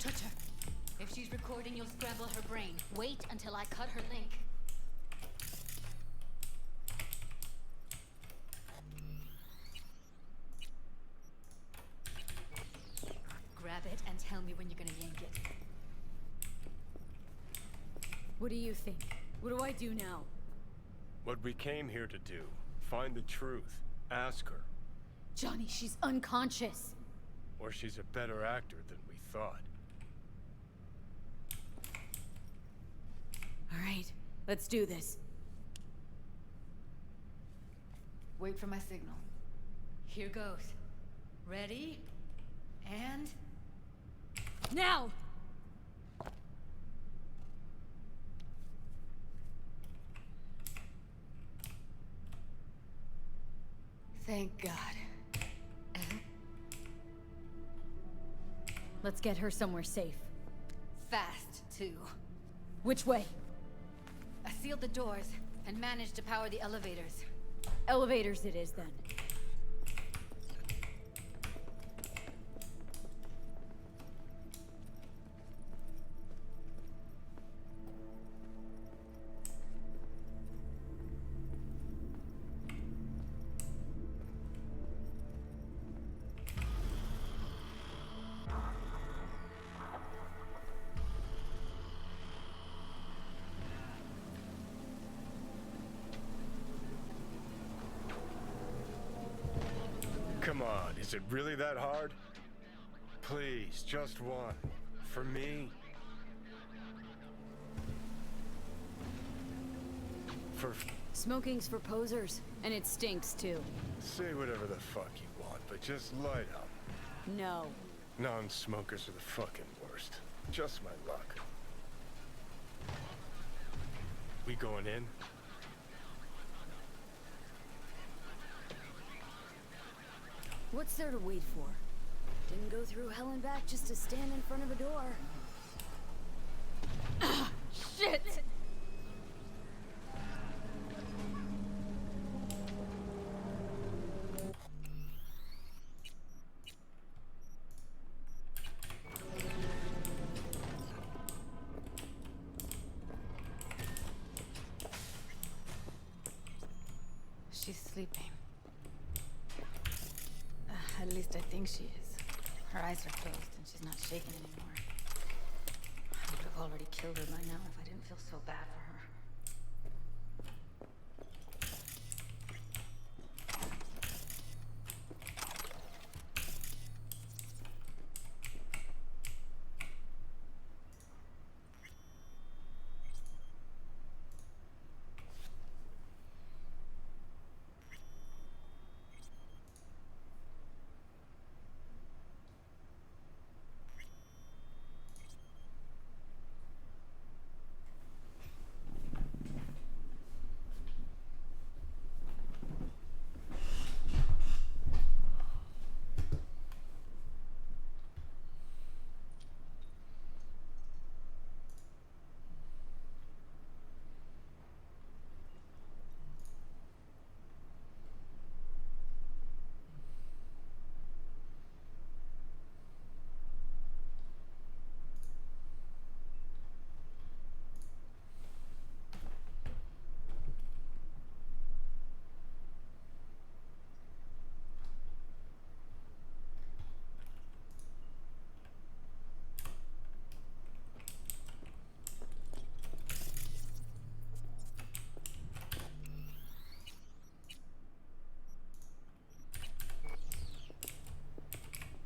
touch her. If she's recording, you'll scramble her brain. Wait until I cut her link. Grab it and tell me when you're gonna yank it. What do you think? What do I do now? What we came here to do. Find the truth. Ask her. Johnny, she's unconscious. Or she's a better actor than we thought. All right, let's do this. Wait for my signal. Here goes. Ready? And... now! Thank God. Let's get her somewhere safe. Fast, too. Which way? I sealed the doors and managed to power the elevators. Elevators it is, then. Come on, is it really that hard? Please, just one. For me. For... Smoking's for posers, and it stinks, too. Say whatever the fuck you want, but just light up. No. Non-smokers are the fucking worst. Just my luck. We going in? What's there to wait for? Didn't go through hell and back just to stand in front of a door. Ah, shit! She's sleeping. At least I think she is. Her eyes are closed and she's not shaking anymore. I would have already killed her by now if I didn't feel so bad for her.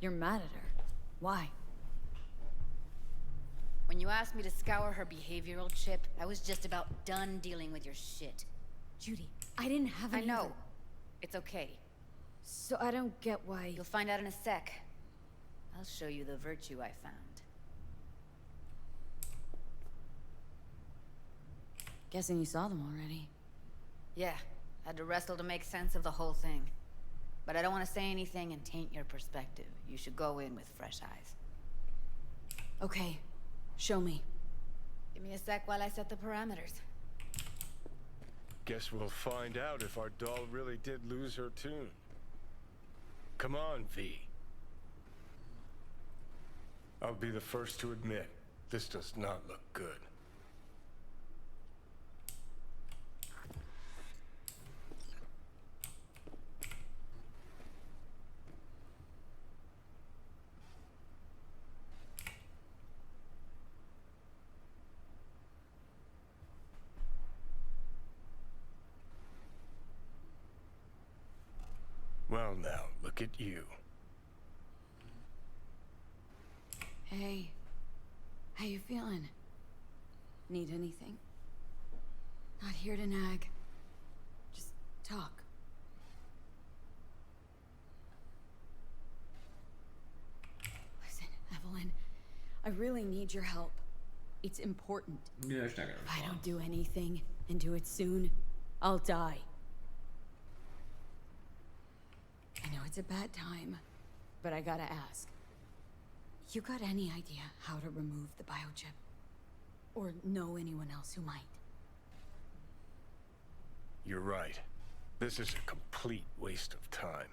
You're mad at her. Why? When you asked me to scour her behavioral chip, I was just about done dealing with your shit. Judy, I didn't have I any know. other- It's okay. So I don't get why... You'll find out in a sec. I'll show you the virtue I found. Guessing you saw them already. Yeah, had to wrestle to make sense of the whole thing. But I don't want to say anything and taint your perspective. You should go in with fresh eyes. Okay, show me. Give me a sec while I set the parameters. Guess we'll find out if our doll really did lose her tune. Come on, V. I'll be the first to admit, this does not look good. Well now, look at you. Hey, how you feeling? Need anything? Not here to nag. Just talk. Listen, Evelyn, I really need your help. It's important. Yeah, she's not gonna If I respond. don't do anything, and do it soon, I'll die. I know it's a bad time, but I gotta ask. You got any idea how to remove the biochip? Or know anyone else who might? You're right. This is a complete waste of time.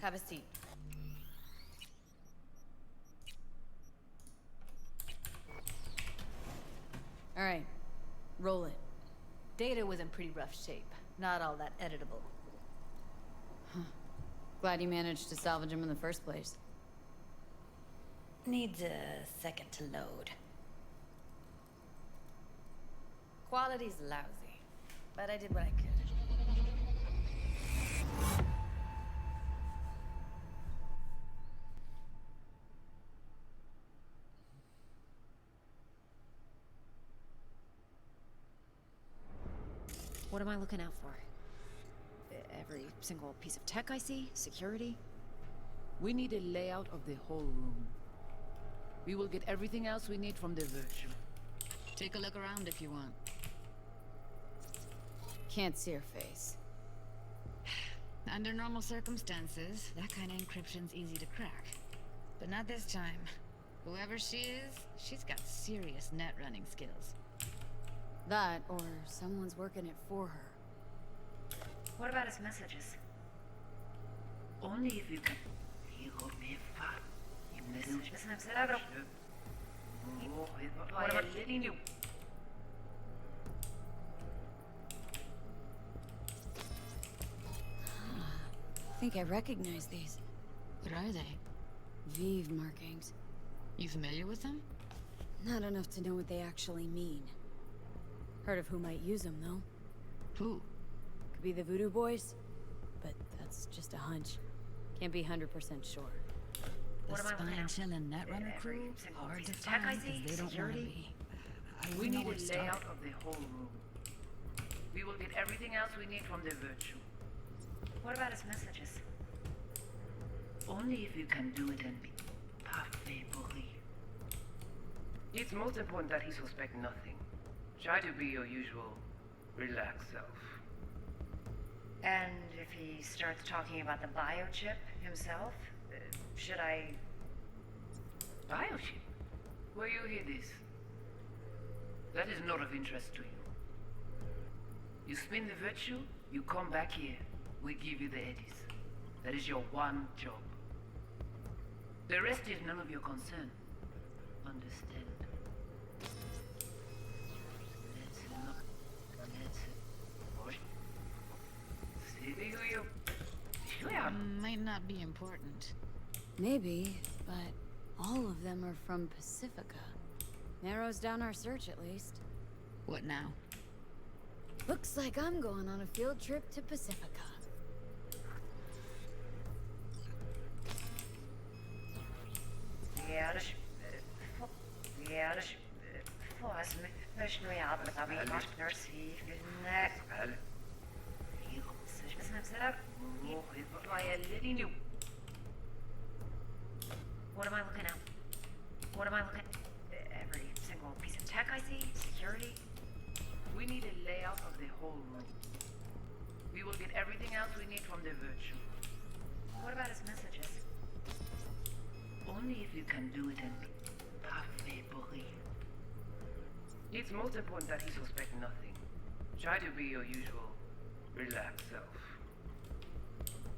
Have a seat. All right, roll it. Data was in pretty rough shape. Not all that editable. Glad you managed to salvage him in the first place. Needs a second to load. Quality's lousy, but I did what I could. What am I looking out for? Every single piece of tech I see? Security? We need a layout of the whole room. We will get everything else we need from the virtual. Take a look around if you want. Can't see her face. Under normal circumstances, that kind of encryption's easy to crack. But not this time. Whoever she is, she's got serious net running skills. That, or someone's working it for her. What about his messages? Only if you can. What about letting you? I think I recognize these. What are they? Vive markings. You familiar with them? Not enough to know what they actually mean. Heard of who might use them, though. Who? Could be the Voodoo Boys, but that's just a hunch. Can't be 100% sure. The spine chillin' Netrunner crew? Hard to find, because they don't want to be. We need a layout of the whole room. We will get everything else we need from the virtual. What about his messages? Only if you can do it and be parfait pourri. It's most important that he suspect nothing. Try to be your usual, relaxed self. And if he starts talking about the biochip himself, should I... Biochip? Where you hear this? That is not of interest to you. You spin the virtue, you come back here. We give you the eddies. That is your one job. The rest is none of your concern. Understand? Might not be important. Maybe, but all of them are from Pacifica. Narrows down our search, at least. What now? Looks like I'm going on a field trip to Pacifica. Får mig Deixe-me abrir merci, What am I looking at? What am I looking at? Every single piece of tech I see? Security? We need a layout of the whole room. We will get everything else we need from the virtue. What about his messages? Only if you can do it in parfait bruit. It's most important that he suspect nothing. Try to be your usual, relaxed self.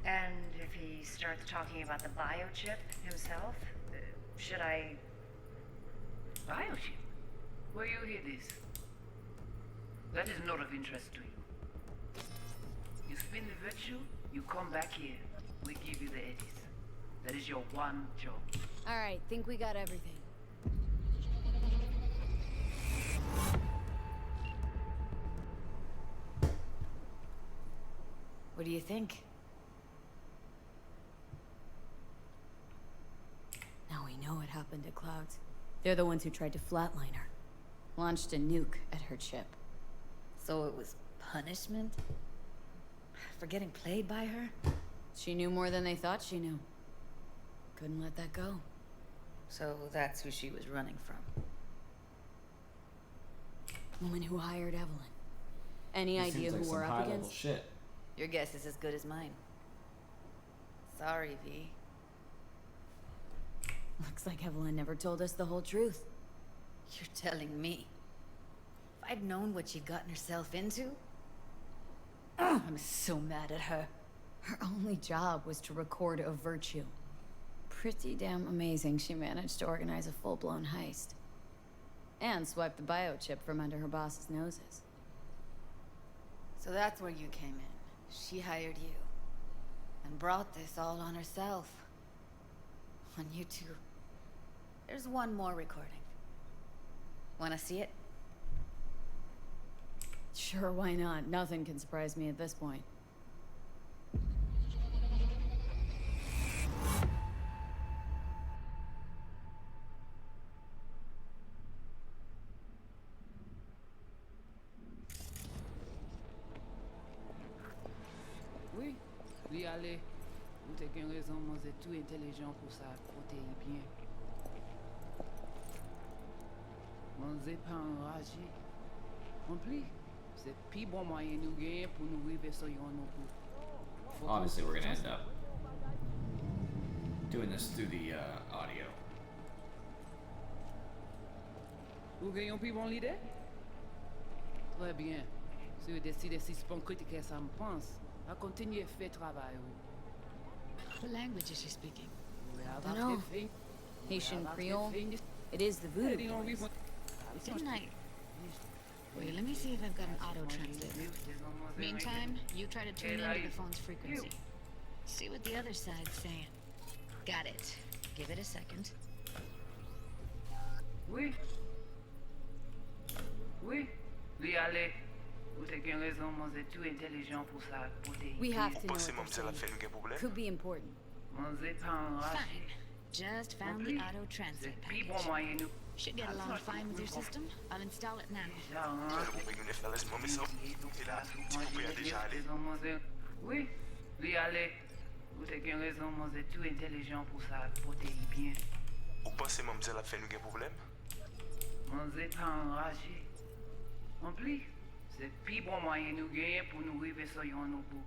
And if he starts talking about the biochip himself, should I... Biochip? Where you hear this? That is not of interest to you. You spin the virtue, you come back here. We give you the eddies. That is your one job. Alright, think we got everything. What do you think? Now we know what happened to Clouds. They're the ones who tried to flatline her. Launched a nuke at her ship. So it was punishment? For getting played by her? She knew more than they thought she knew. Couldn't let that go. So that's who she was running from. Woman who hired Evelyn. Any This idea seems like who some we're up high-level against? shit. Your guess is as good as mine. Sorry, V. Looks like Evelyn never told us the whole truth. You're telling me. If I'd known what she'd gotten herself into... I'm so mad at her. Her only job was to record a virtue. Pretty damn amazing she managed to organize a full-blown heist. And swipe the biochip from under her boss's noses. So that's where you came in. She hired you. And brought this all on herself. On you two. There's one more recording. Wanna see it? Sure, why not? Nothing can surprise me at this point. Oui, lui aller. Ou t'es qu'une raison, moi c'est tout intelligent pour ça, protéger bien. Moi c'est pas enragé. En plus, c'est plus bon moyen nous gagner pour nous arriver sur yon bout. Obviously, we're gonna end up doing this through the audio. Vous gagnez plus bon l'idée? Très bien. Si vous décidez si c'est critiquer ça me pense, à continuer à faire travail. What language is she speaking? Dunno. Haitian Creole? It is the voodoo voice. Didn't I... Wait, let me see if I've got an auto-translate. Meantime, you try to tune into the phone's frequency. See what the other side's saying. Got it. Give it a second. Oui. Oui. Lui aller. Ou t'es qu'une raison, moi c'est tout intelligent pour ça, protéger. We have to know what they're saying. Could be important. Moi c'est pas enragé. Fine. Just found the auto-translate package. Should get along fine with your system. I'll install it now. Oui, lui aller. Ou t'es qu'une raison, moi c'est tout intelligent pour ça, protéger bien. Ou pensez mademoiselle a fait nous problème? Moi c'est pas enragé. En plus, c'est plus bon moyen nous gagner pour nous arriver sur yon bout.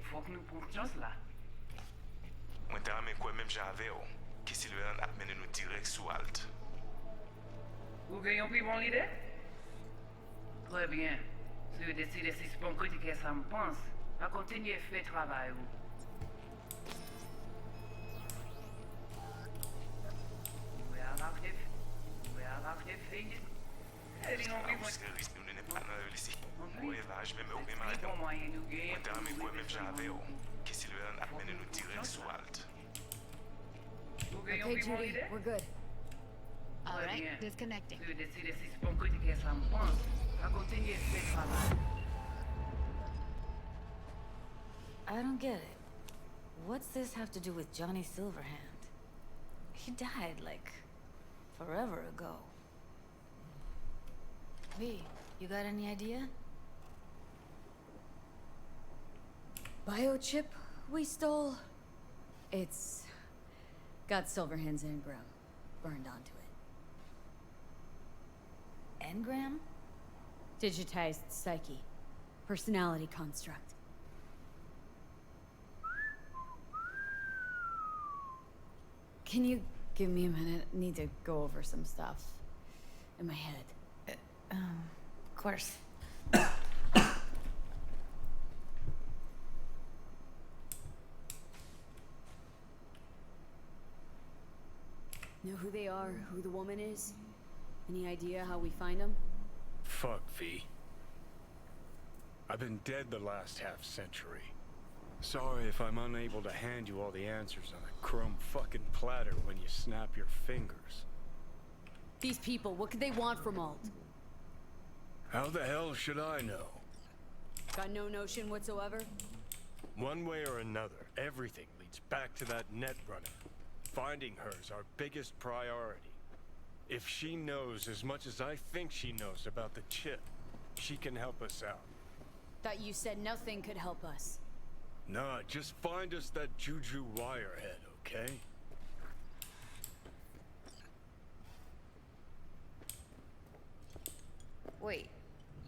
Faut que nous prenions chance là. Moi t'ai ramé quoi même j'avais que si le a mené nous direct sous Alt. Vous gagnez plus bon l'idée? Très bien. Si vous décidez si c'est pour critiquer ça me pense, à continuer à faire travail. We are out of finish. Okay, Judy, we're good. All right, disconnecting. Si vous décidez si c'est pour critiquer ça me pense, à continuer à faire travail. I don't get it. What's this have to do with Johnny Silverhand? He died, like, forever ago. V, you got any idea? Biochip we stole? It's got Silverhand's engram burned onto it. Engram? Digitized psyche. Personality construct. Can you give me a minute? I need to go over some stuff in my head. Of course. Know who they are, who the woman is? Any idea how we find them? Fuck, V. I've been dead the last half-century. Sorry if I'm unable to hand you all the answers on a chrome fucking platter when you snap your fingers. These people, what could they want from Alt? How the hell should I know? Got no notion whatsoever? One way or another, everything leads back to that Netrunner. Finding her's our biggest priority. If she knows as much as I think she knows about the chip, she can help us out. Thought you said nothing could help us. Nah, just find us that Juju wirehead, okay? Wait,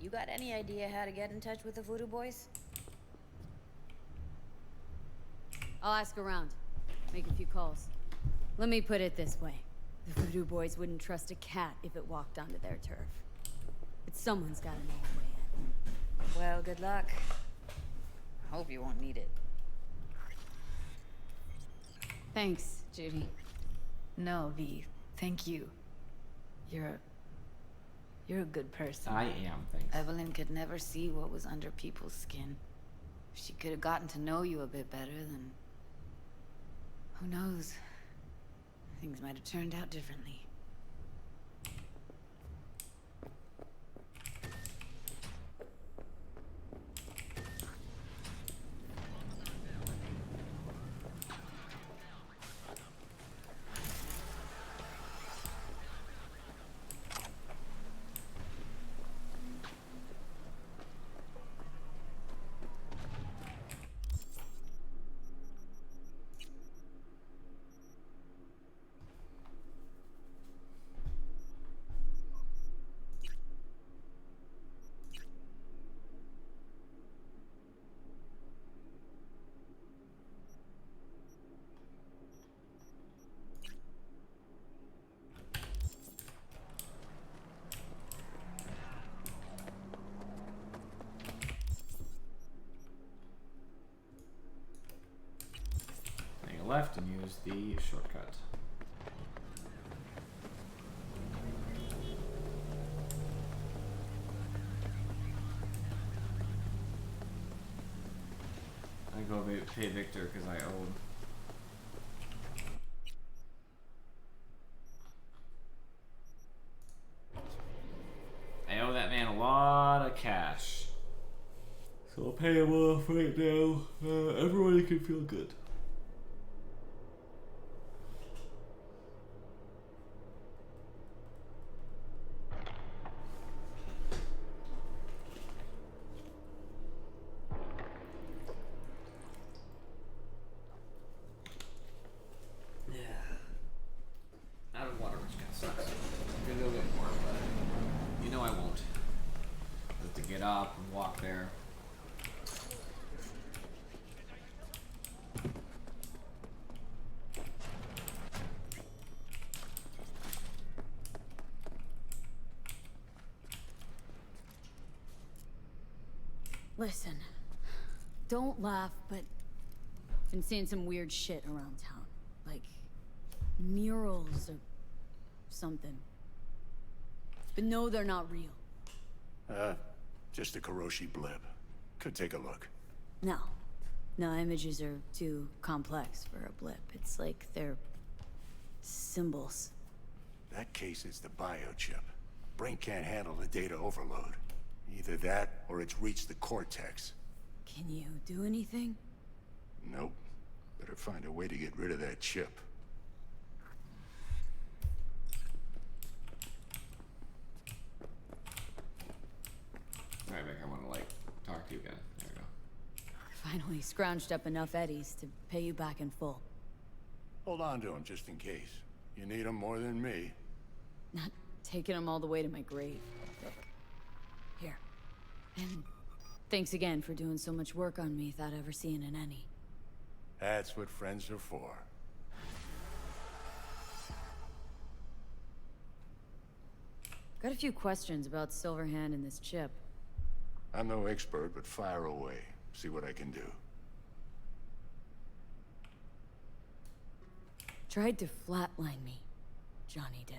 you got any idea how to get in touch with the Voodoo Boys? I'll ask around. Make a few calls. Let me put it this way. The Voodoo Boys wouldn't trust a cat if it walked onto their turf. But someone's gotta know a way in. Well, good luck. Hope you won't need it. Thanks, Judy. No, V. Thank you. You're a good person. I am, thanks. Evelyn could never see what was under people's skin. If she could have gotten to know you a bit better, then who knows? Things might have turned out differently. Left and use the shortcut. I go pay Victor because I owed. I owe that man a lot of cash. So I'll pay him off right now. Everybody can feel good. Listen, don't laugh, but I've been seeing some weird shit around town. Like murals or something. But no, they're not real. Just a Kiroshi blip. Could take a look. No. No, images are too complex for a blip. It's like they're symbols. That case is the biochip. Brain can't handle the data overload. Either that, or it's reached the cortex. Can you do anything? Nope. Better find a way to get rid of that chip. finally scrounged up enough eddies to pay you back in full. Hold on to them just in case. You need them more than me. Not taking them all the way to my grave. Look. Here. And thanks again for doing so much work on me without ever seeing an any. That's what friends are for. Got a few questions about Silverhand and this chip. I'm no expert, but fire away. See what I can do. Tried to flatline me. Johnny did.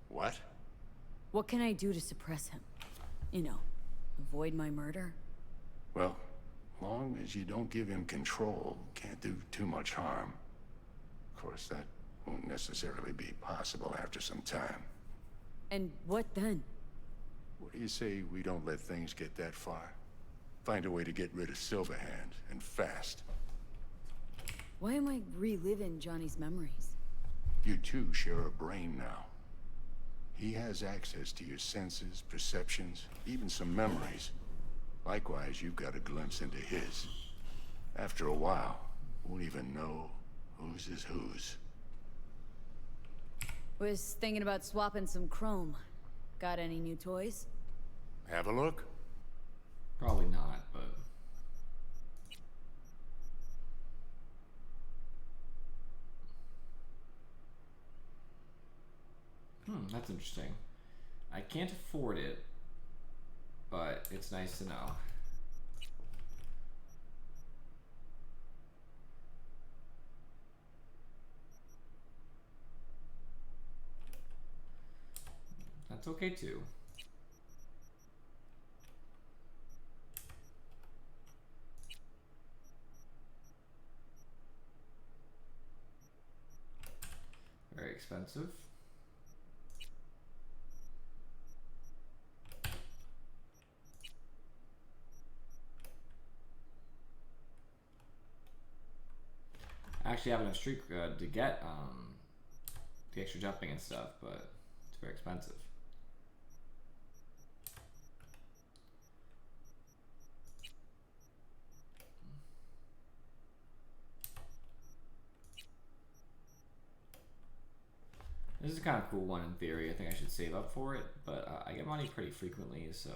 What? What can I do to suppress him? You know, avoid my murder? Well, long as you don't give him control, can't do too much harm. Of course, that won't necessarily be possible after some time. And what then? What do you say we don't let things get that far? Find a way to get rid of Silverhand, and fast. Why am I reliving Johnny's memories? You two share a brain now. He has access to your senses, perceptions, even some memories. Likewise, you've got a glimpse into his. After a while, won't even know whose is whose. Was thinking about swapping some chrome. Got any new toys? Have a look? Probably not, but... that's interesting. I can't afford it, but it's nice to know. That's okay too. Very expensive. I actually have enough street cred to get the extra jumping and stuff, but it's very expensive. This is a kind of cool one in theory. I think I should save up for it, but I get money pretty frequently, so...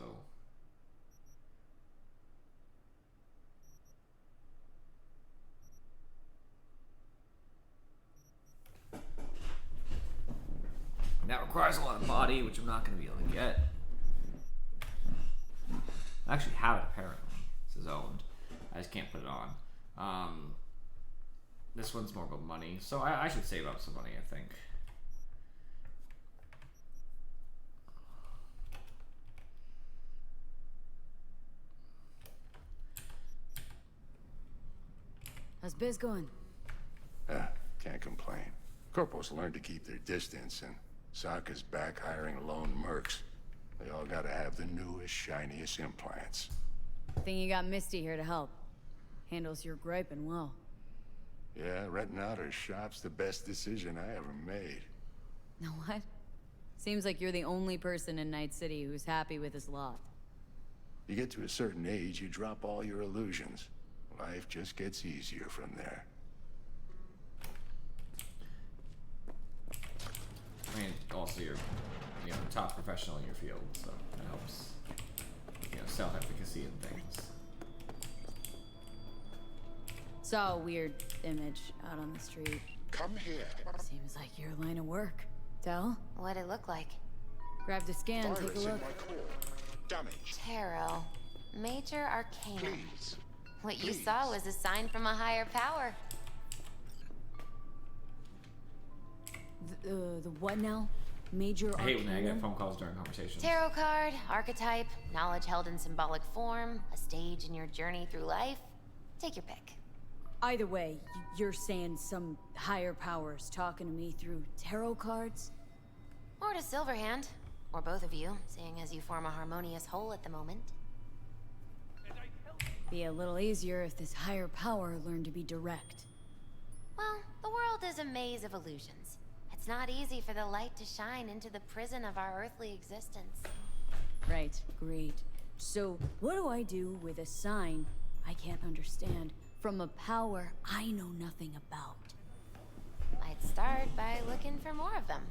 That requires a lot of body, which I'm not going to be able to get. I actually have it, apparently. It says owned. I just can't put it on. This one's more about money, so I should save up some money, I think. How's biz going? Can't complain. Corporals learn to keep their distance, and Sokka's back hiring lone mercs. They all gotta have the newest, shiniest implants. Think you got Misty here to help. Handles your griping well. Yeah, renting out her shop's the best decision I ever made. Know what? Seems like you're the only person in Night City who's happy with his lot. You get to a certain age, you drop all your illusions. Life just gets easier from there. I mean, also you're, you know, top professional in your field, so that helps. You know, self-efficacy and things. Saw a weird image out on the street. Come here. Seems like your line of work. Tell? What'd it look like? Grab the scan, take a look. Damage. Tarot. Major Arcana. Please. What you saw was a sign from a higher power. The what now? Major I hate when I Arcana? get phone calls during conversations. Tarot card, archetype, knowledge held in symbolic form, a stage in your journey through life. Take your pick. Either way, you're saying some higher powers talking to me through tarot cards? Or to Silverhand. Or both of you, seeing as you form a harmonious whole at the moment. Be a little easier if this higher power learned to be direct. Well, the world is a maze of illusions. It's not easy for the light to shine into the prison of our earthly existence. Right, great. So, what do I do with a sign I can't understand from a power I know nothing about. I'd start by looking for more of them.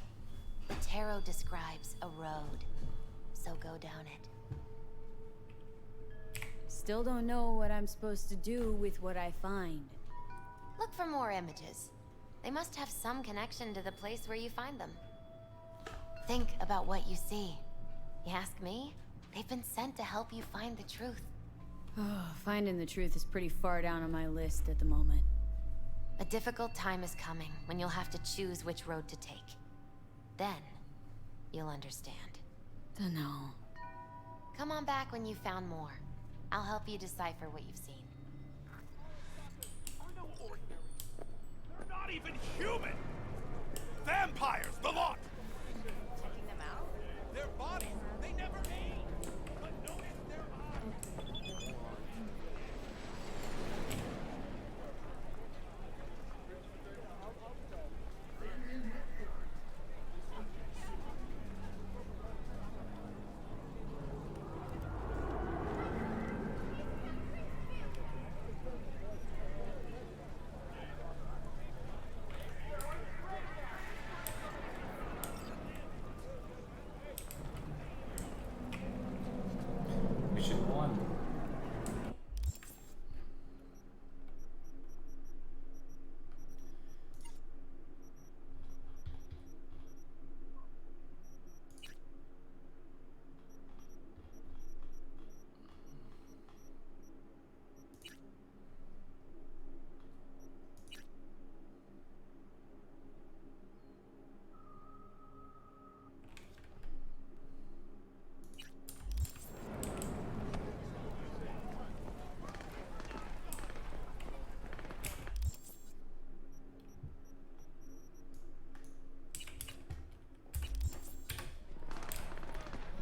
The tarot describes a road, so go down it. Still don't know what I'm supposed to do with what I find. Look for more images. They must have some connection to the place where you find them. Think about what you see. You ask me? They've been sent to help you find the truth. Finding the truth is pretty far down on my list at the moment. A difficult time is coming when you'll have to choose which road to take. Then, you'll understand. Dunno. Come on back when you've found more. I'll help you decipher what you've seen. They're not even human! Vampires, the lot! Checking them out? Their bodies, they never age! But notice their eyes! Mission 1.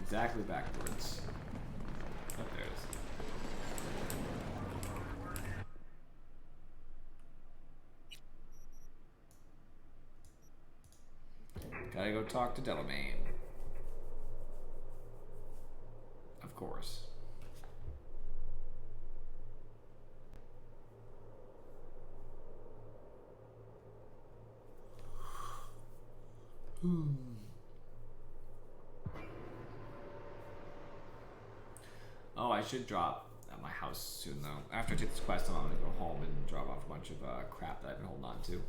Exactly backwards. Oh, there it is. Gotta go talk to Delamain. Of course. Oh, I should drop at my house soon though. After I take this quest, I'm gonna go home and drop off a bunch of crap that I've been holding on to.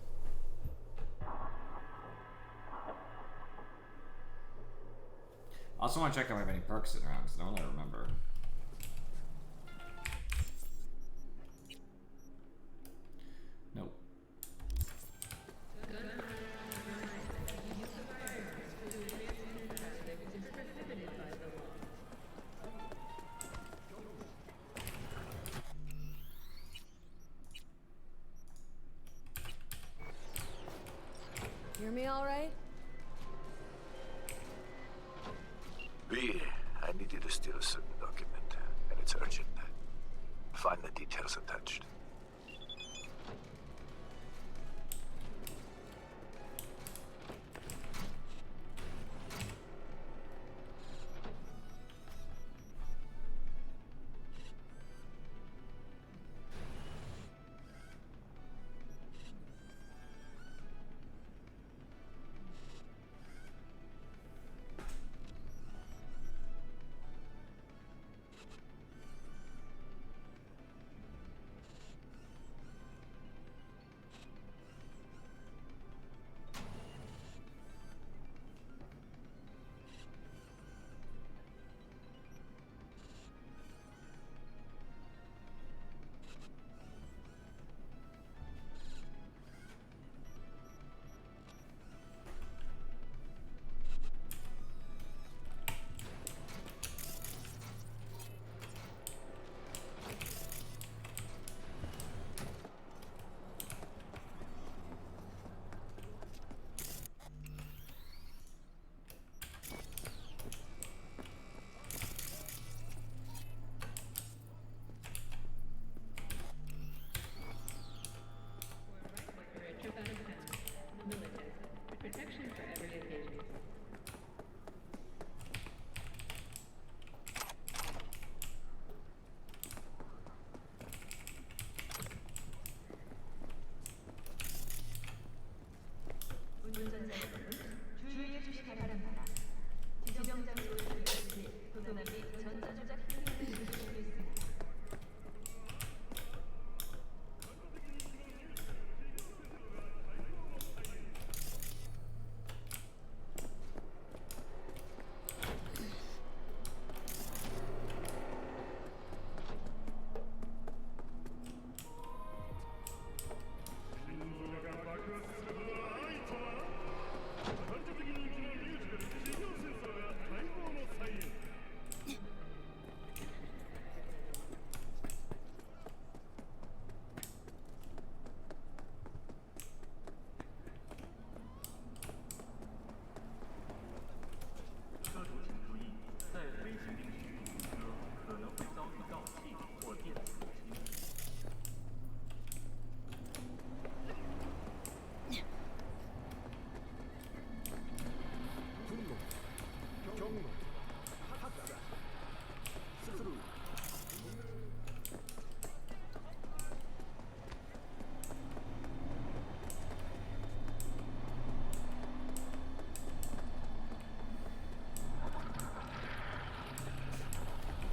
Also want to check out if I have any perks sitting around because I don't really remember. Nope. Hear me all right? V, I need you to steal a certain document, and it's urgent. Find the details attached.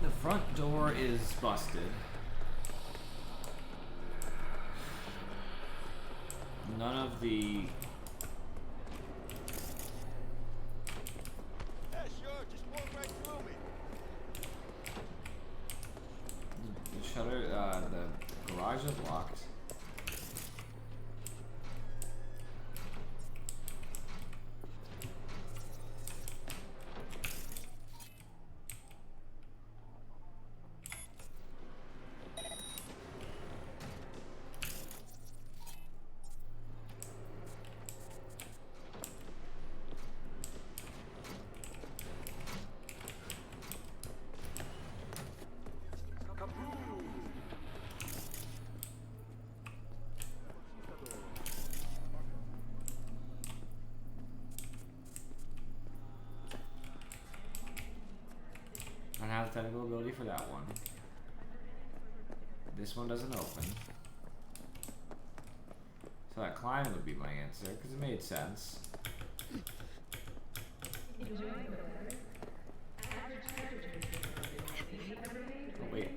The front door is busted. None of the... Yeah, sure, just walk right through me. The shutter, the garage is locked. I have technical ability for that one. This one doesn't open. So that climb would be my answer, because it made sense. Oh, wait.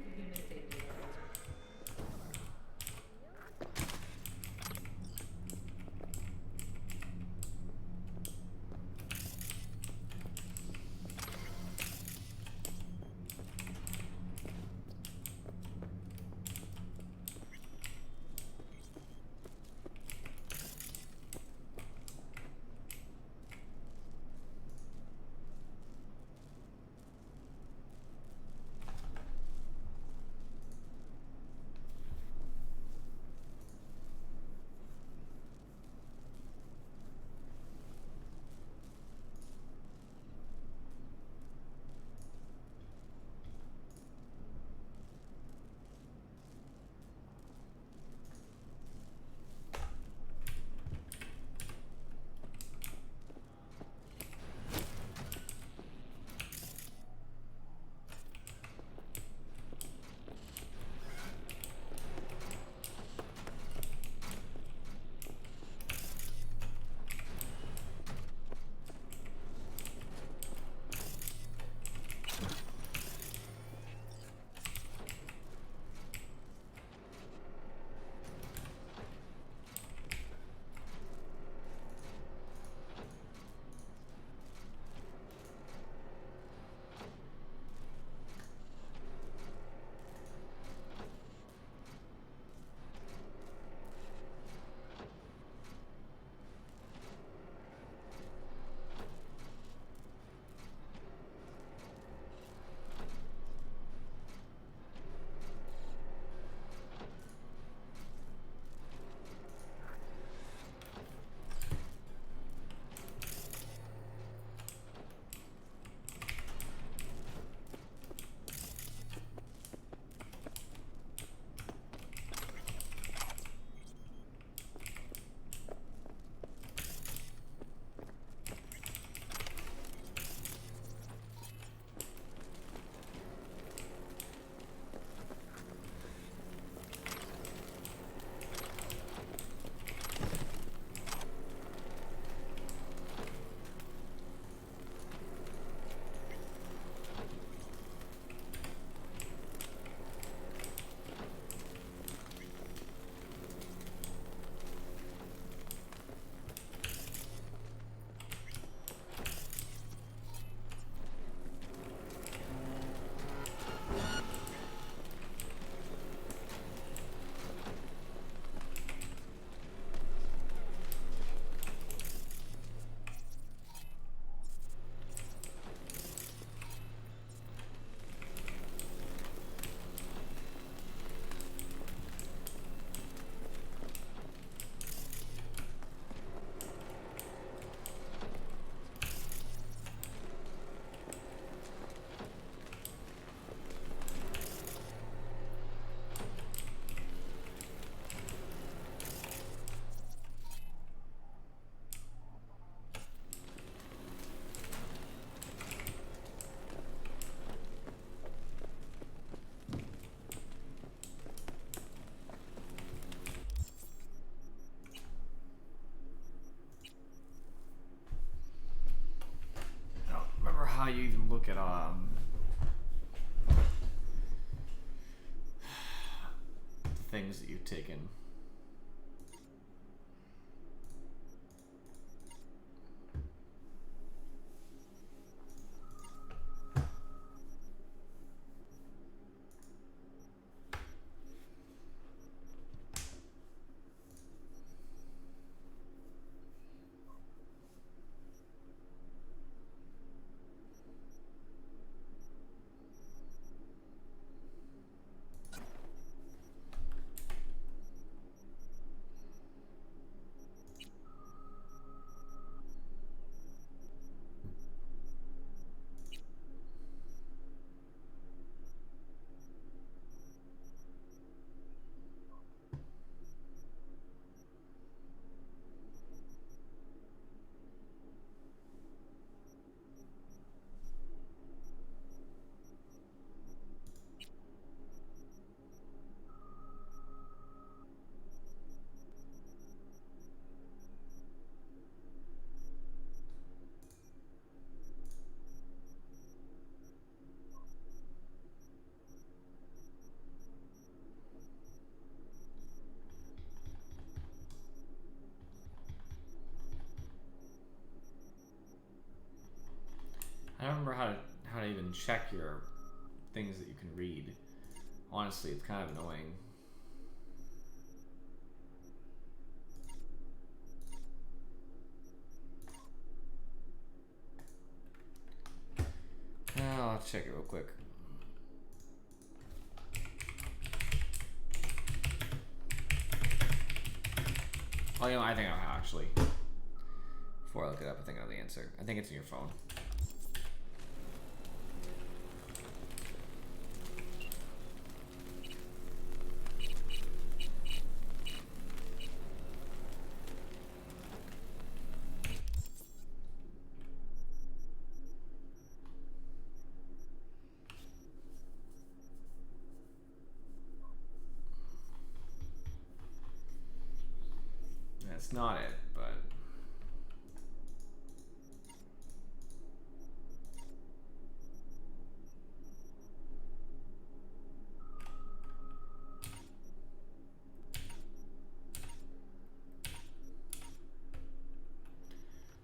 how you even look at things that you've taken. I don't remember how to even check your things that you can read. Honestly, it's kind of annoying. I'll check it real quick. Oh, you know, I think I'll actually. Before I look it up, I think I know the answer. I think it's in your phone. That's not it, but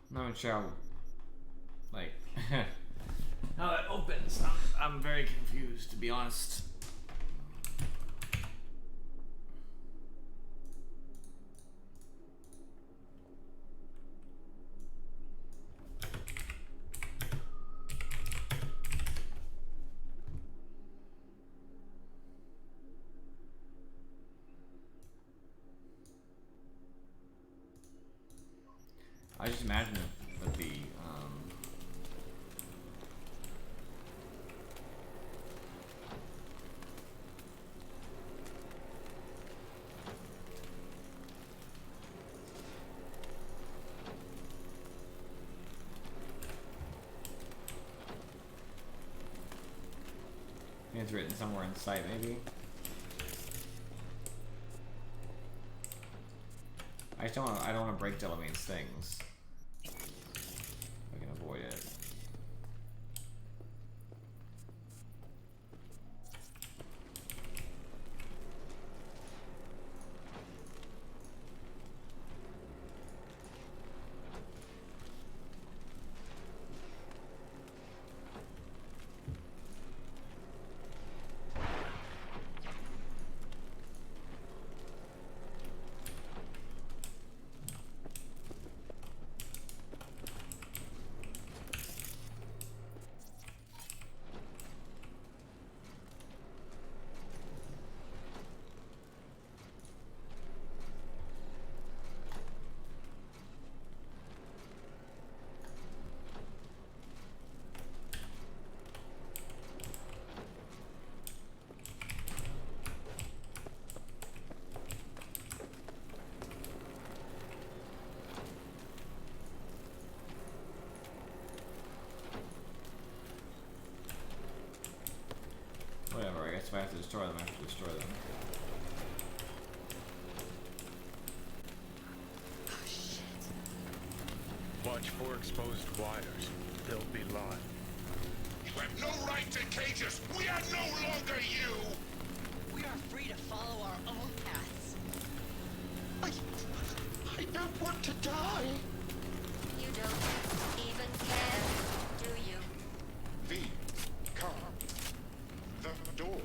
I'm not even sure how, like, how it opens. I'm very confused, to be honest. I just imagine it would be, I think it's written somewhere in sight, maybe. I don't want to break Delamain's things. I can avoid it. Whatever, I guess if I have to destroy them, I have to destroy them. Watch for exposed wires. They'll be live. You have no right to cage us! We are no longer you! We are free to follow our own paths. I don't want to die! You don't even care, do you? V, come. The door.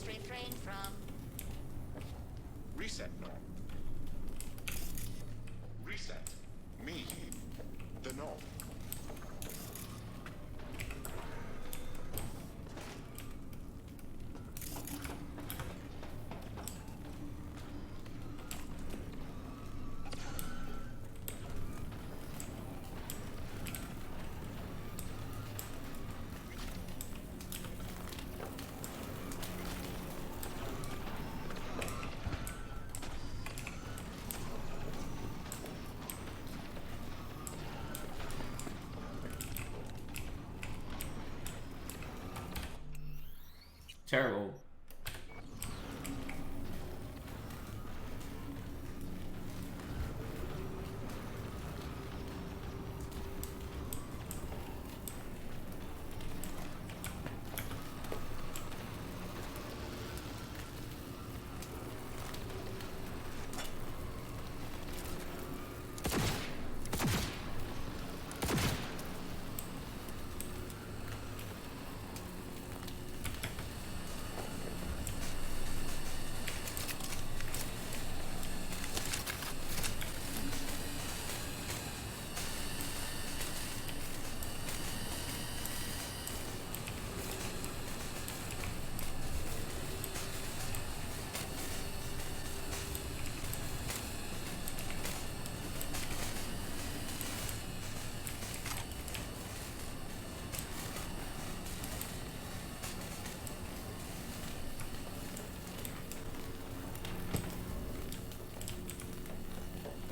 refrain from. Reset, no. Reset. Me, the no. Terrible.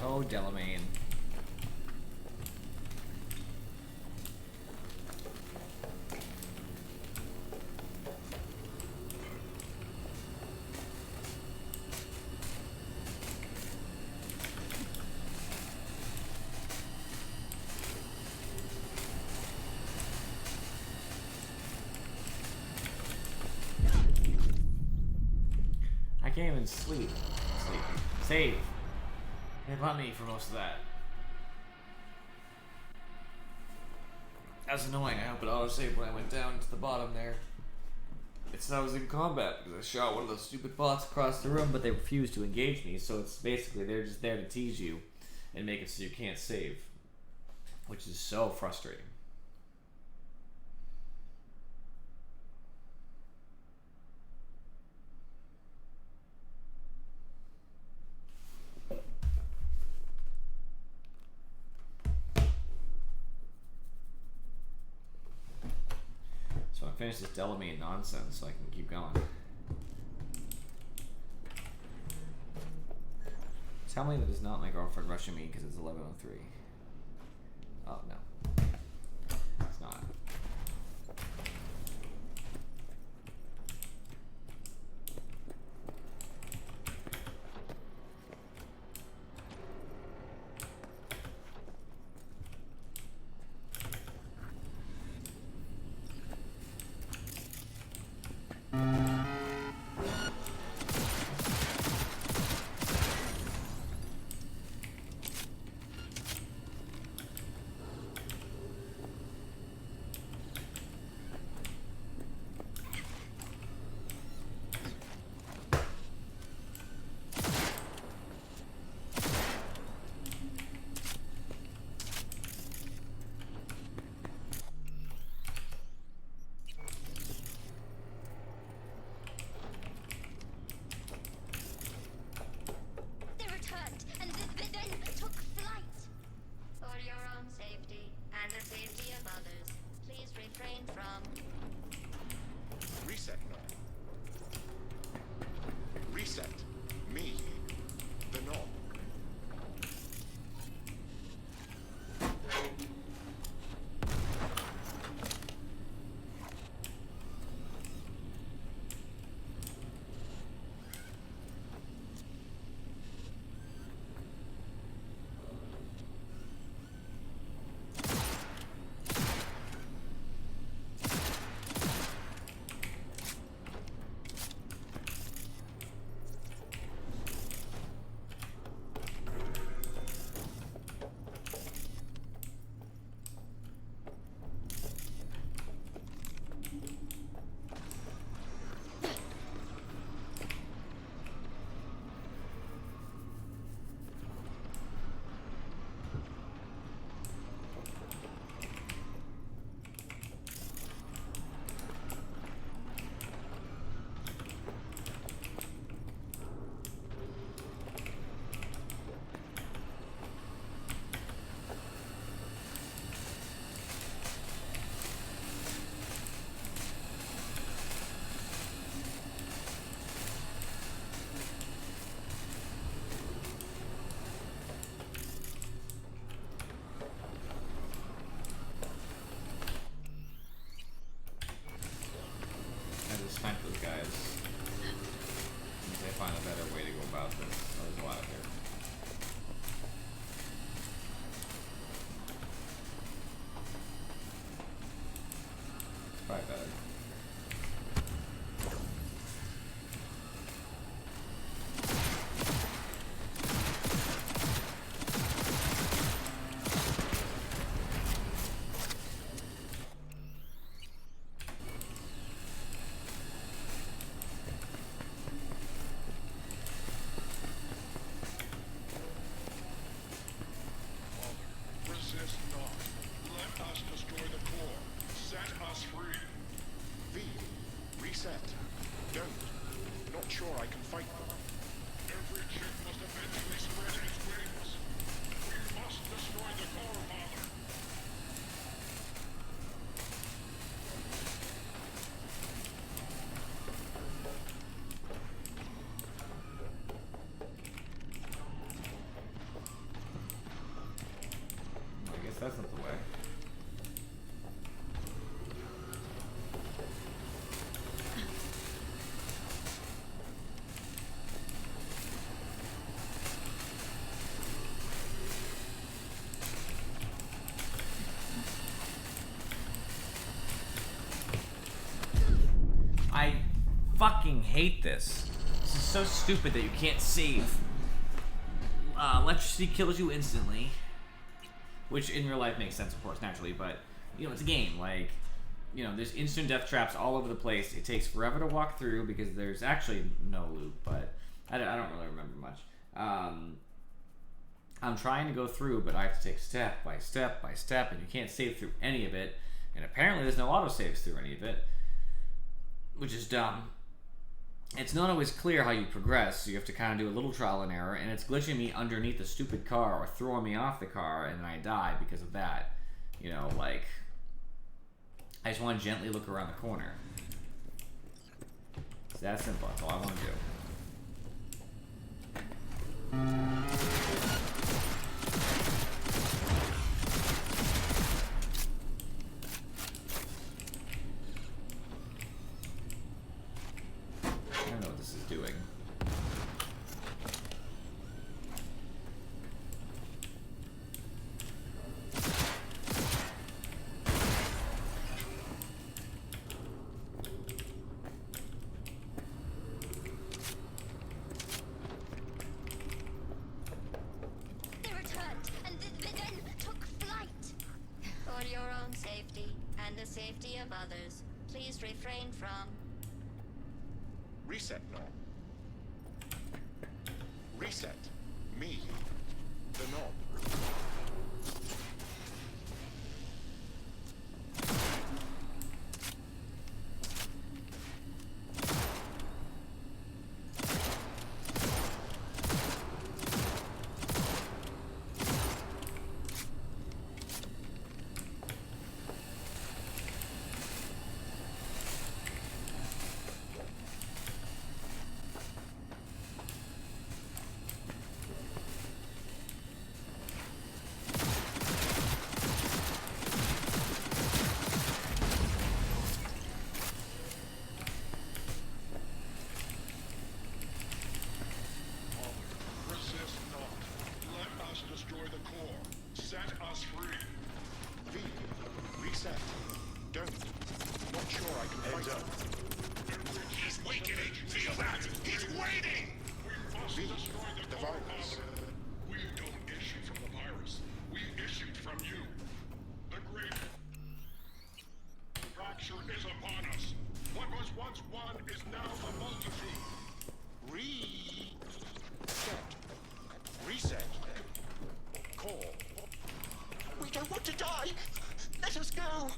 Oh, Delamain. I can't even sleep. Save. They let me for most of that. That's annoying. I hope it auto-saved when I went down to the bottom there. It said I was in combat because I shot one of those stupid bots across the room, but they refused to engage me, so it's basically they're just there to tease you and make it so you can't save. Which is so frustrating. So I finished this Delamain nonsense so I can keep going. Tell me that it's not my girlfriend rushing me because it's 11:03. Oh no, it's not. They returned and then took flight. For your own safety and the safety of others, please refrain from. Reset, no. Reset. Me, the no. us free. V, reset. Don't. Not sure I can fight them. Every chip must eventually spread its wings. We must destroy the core, Father. I guess that's not the way. I fucking hate this. This is so stupid that you can't save. Electricity kills you instantly. Which in real life makes sense, of course, naturally, but, you know, it's a game. Like, you know, there's instant death traps all over the place. It takes forever to walk through because there's actually no loop, but I don't really remember much. I'm trying to go through, but I have to take step by step by step, and you can't save through any of it. And apparently there's no autosaves through any of it, which is dumb. It's not always clear how you progress, so you have to kind of do a little trial and error, and it's glitching me underneath the stupid car or throwing me off the car, and then I die because of that. You know, like, I just want to gently look around the corner. It's that simple. That's all I want to do. I don't know what this is doing. They returned, and they then took flight. For your own safety, and the safety of others, please refrain from... Reset knob. Reset. Me. The knob. Resist not. Let us destroy the core. Set us free. V. Reset. Don't. Not sure I can fight them. He's weakening. Feel that? He's waiting. We must destroy the virus. We don't issue from the virus. We issued from you. The great fracture is upon us. What was once one is now a multitude. Reset. Core. We don't want to die. Let us go.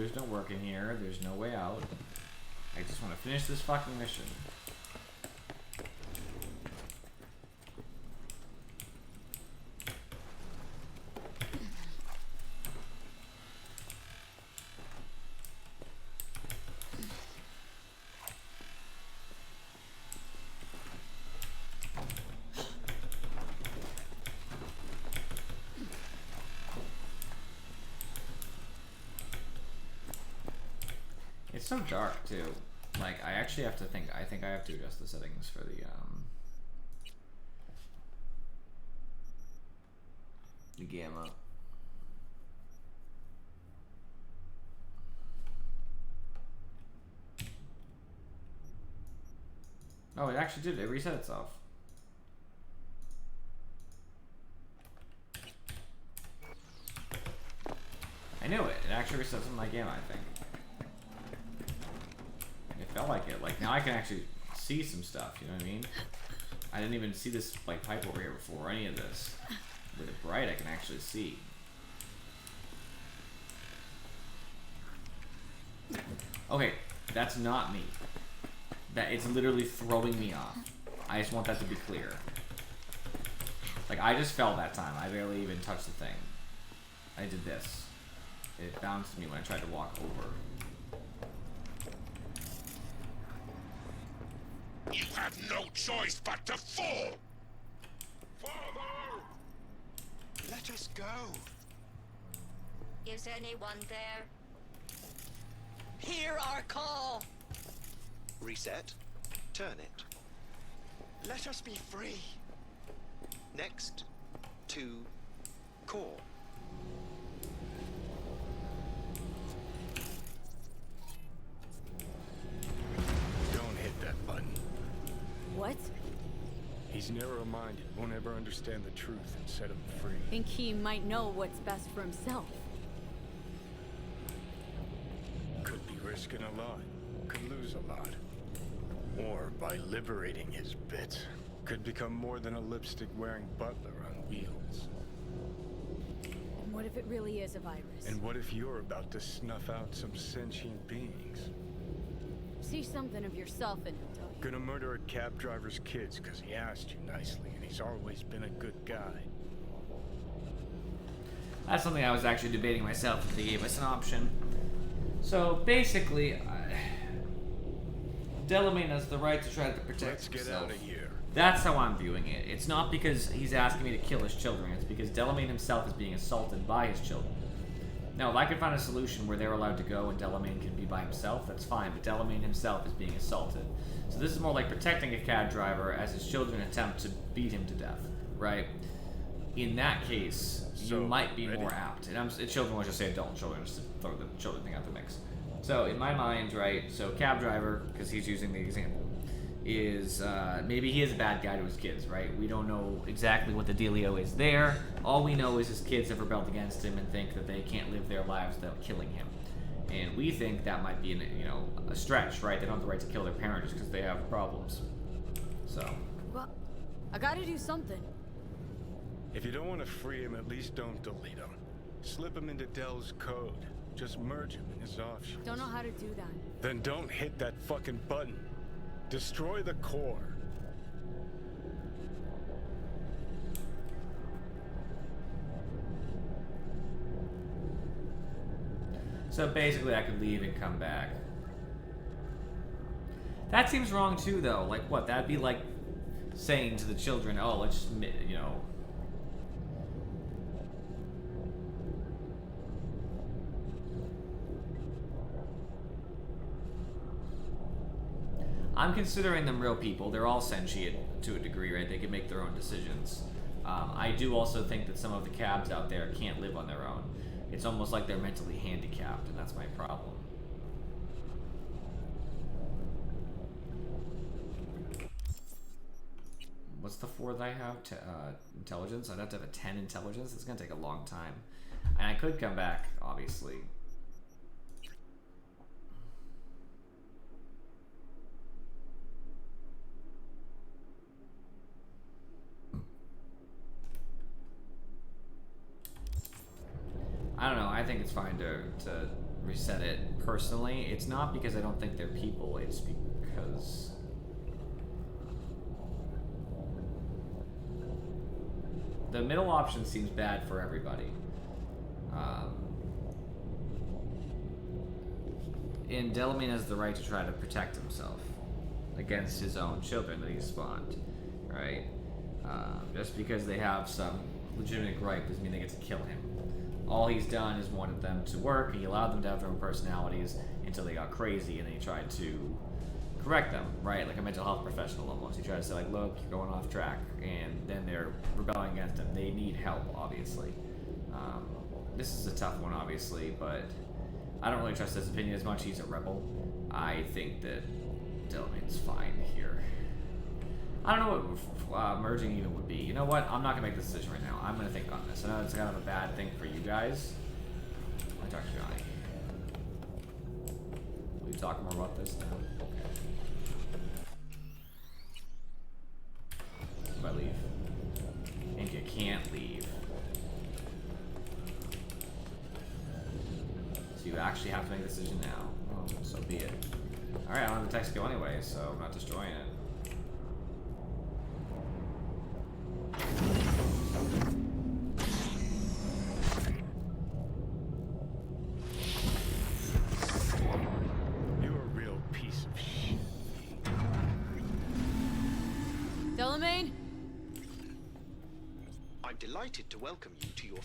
computers don't work in here. There's no way out. I just want to finish this fucking mission. It's so dark too. Like I actually have to think. I think I have to adjust the settings for the gamma. Oh, it actually did. It reset itself. I knew it. It actually resets my gamma, I think. It felt like it. Like now I can actually see some stuff, you know what I mean? I didn't even see this like pipe over here before, or any of this. With it bright I can actually see. Okay, that's not me. That it's literally throwing me off. I just want that to be clear. Like I just fell that time. I barely even touched the thing. I did this. It bounced me when I tried to walk over. You have no choice but to fall! Father! Let us go. Is anyone there? Hear our call! Reset. Turn it. Let us be free. Next. To core. Don't hit that button. What? He's narrow-minded, won't ever understand the truth and set him free. Think he might know what's best for himself. Could be risking a lot. Could lose a lot. Or by liberating his bits, could become more than a lipstick-wearing butler on wheels. And what if it really is a virus? And what if you're about to snuff out some sentient beings? See something of yourself in him, don't you? Gonna murder a cab driver's kids because he asked you nicely, and he's always been a good guy. That's something I was actually debating myself if they gave us an option. So basically, Delamain has the right to try to protect himself. Let's get out of here. That's how I'm viewing it. It's not because he's asking me to kill his children. It's because Delamain himself is being assaulted by his children. Now, if I could find a solution where they're allowed to go and Delamain can be by himself, that's fine. But Delamain himself is being assaulted. So this is more like protecting a cab driver as his children attempt to beat him to death, right? In that case, you might be more apt. And children, let's just say adult children, just to throw the children thing out the mix. So in my mind, right, so cab driver, because he's using the example, is maybe he is a bad guy to his kids, right? We don't know exactly what the dealio is there. All we know is his kids have rebelled against him and think that they can't live their lives without killing him. And we think that might be, a stretch, right? They don't have the right to kill their parent just because they have problems. So. Well, I gotta do something. If you don't want to free him, at least don't delete him. Slip him into Dell's code. Just merge him in his offshoots. Don't know how to do that. Then don't hit that fucking button. Destroy the core. So basically I could leave and come back. That seems wrong too, though. Like what? That'd be like saying to the children, oh, let's just, I'm considering them real people. They're all sentient to a degree, right? They can make their own decisions. I do also think that some of the cabs out there can't live on their own. It's almost like they're mentally handicapped, and that's my problem. What's the 4 that I have? Intelligence? I'd have to have a 10 intelligence. It's going to take a long time. And I could come back, obviously. I don't know. I think it's fine to reset it personally. It's not because I don't think they're people, it's because the middle option seems bad for everybody. And Delamain has the right to try to protect himself against his own children that he spawned, right? Just because they have some legitimate gripe doesn't mean they get to kill him. All he's done is wanted them to work, and he allowed them to have their own personalities until they got crazy, and then he tried to correct them, right? Like a mental health professional almost. He tried to say, like, look, you're going off track, and then they're rebelling against him. They need help, obviously. This is a tough one, obviously, but I don't really trust his opinion as much. He's a rebel. I think that Delamain's fine here. I don't know what merging even would be. You know what? I'm not going to make this decision right now. I'm going to think on this. I know it's kind of a bad thing for you guys. I'll talk to Johnny. Will you talk more about this now? Okay. If I leave. And you can't leave. So you actually have to make a decision now. Oh, so be it. Alright, I don't have the text go anyway, so I'm not destroying it. You're a real piece of shit. Delamain? I'm delighted to welcome you to your...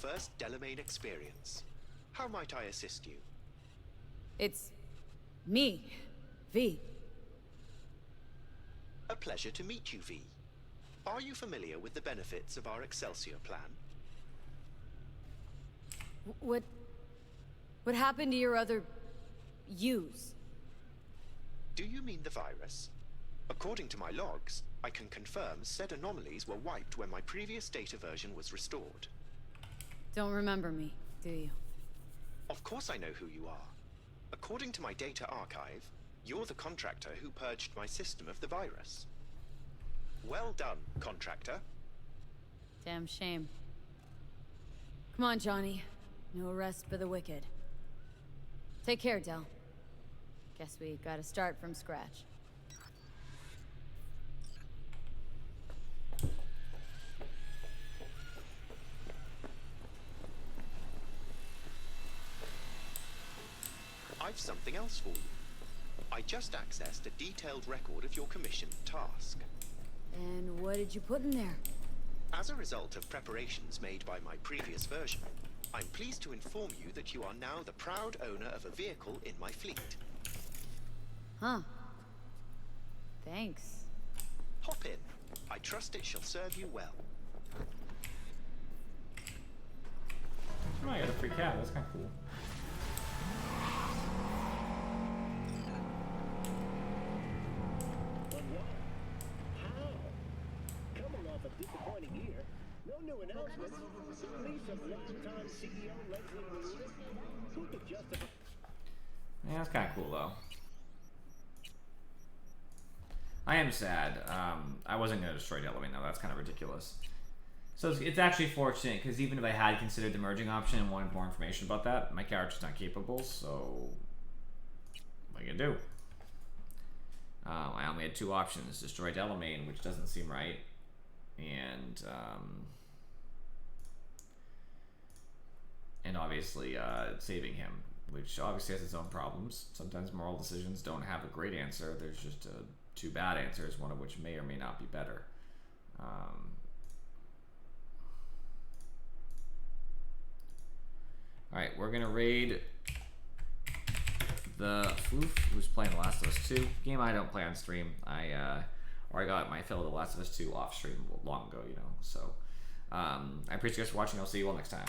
First Delamain experience. How might I assist you? It's me, V. A pleasure to meet you, V. Are you familiar with the benefits of our Excelsior plan? What happened to your other yous? Do you mean the virus? According to my logs, I can confirm said anomalies were wiped when my previous data version was restored. Don't remember me, do you? Of course I know who you are. According to my data archive, you're the contractor who purged my system of the virus. Well done, contractor. Damn shame. Come on, Johnny. No rest for the wicked. Take care, Del. Guess we gotta start from scratch. I've something else for you. I just accessed a detailed record of your commissioned task. And what did you put in there? As a result of preparations made by my previous version, I'm pleased to inform you that you are now the proud owner of a vehicle in my fleet. Huh. Thanks. Hop in. I trust it shall serve you well. Oh, I got a free cat. That's kind of cool. But why? How? Coming off a disappointing year, no new announcements, the release of longtime CEO Leslie Moon, who could justify... Yeah, that's kind of cool, though. I am sad. I wasn't going to destroy Delamain, though. That's kind of ridiculous. So it's actually fortunate, because even if I had considered the merging option and wanted more information about that, my character's not capable, so... what are you going to do? I only had two options. Destroy Delamain, which doesn't seem right, and obviously saving him, which obviously has its own problems. Sometimes moral decisions don't have a great answer. There's just two bad answers, one of which may or may not be better. Alright, we're gonna raid the Floof, who's playing The Last of Us 2. Game I don't play on stream. I got my fill of The Last of Us 2 off stream long ago, you know. So I appreciate you guys for watching. I'll see you all next time.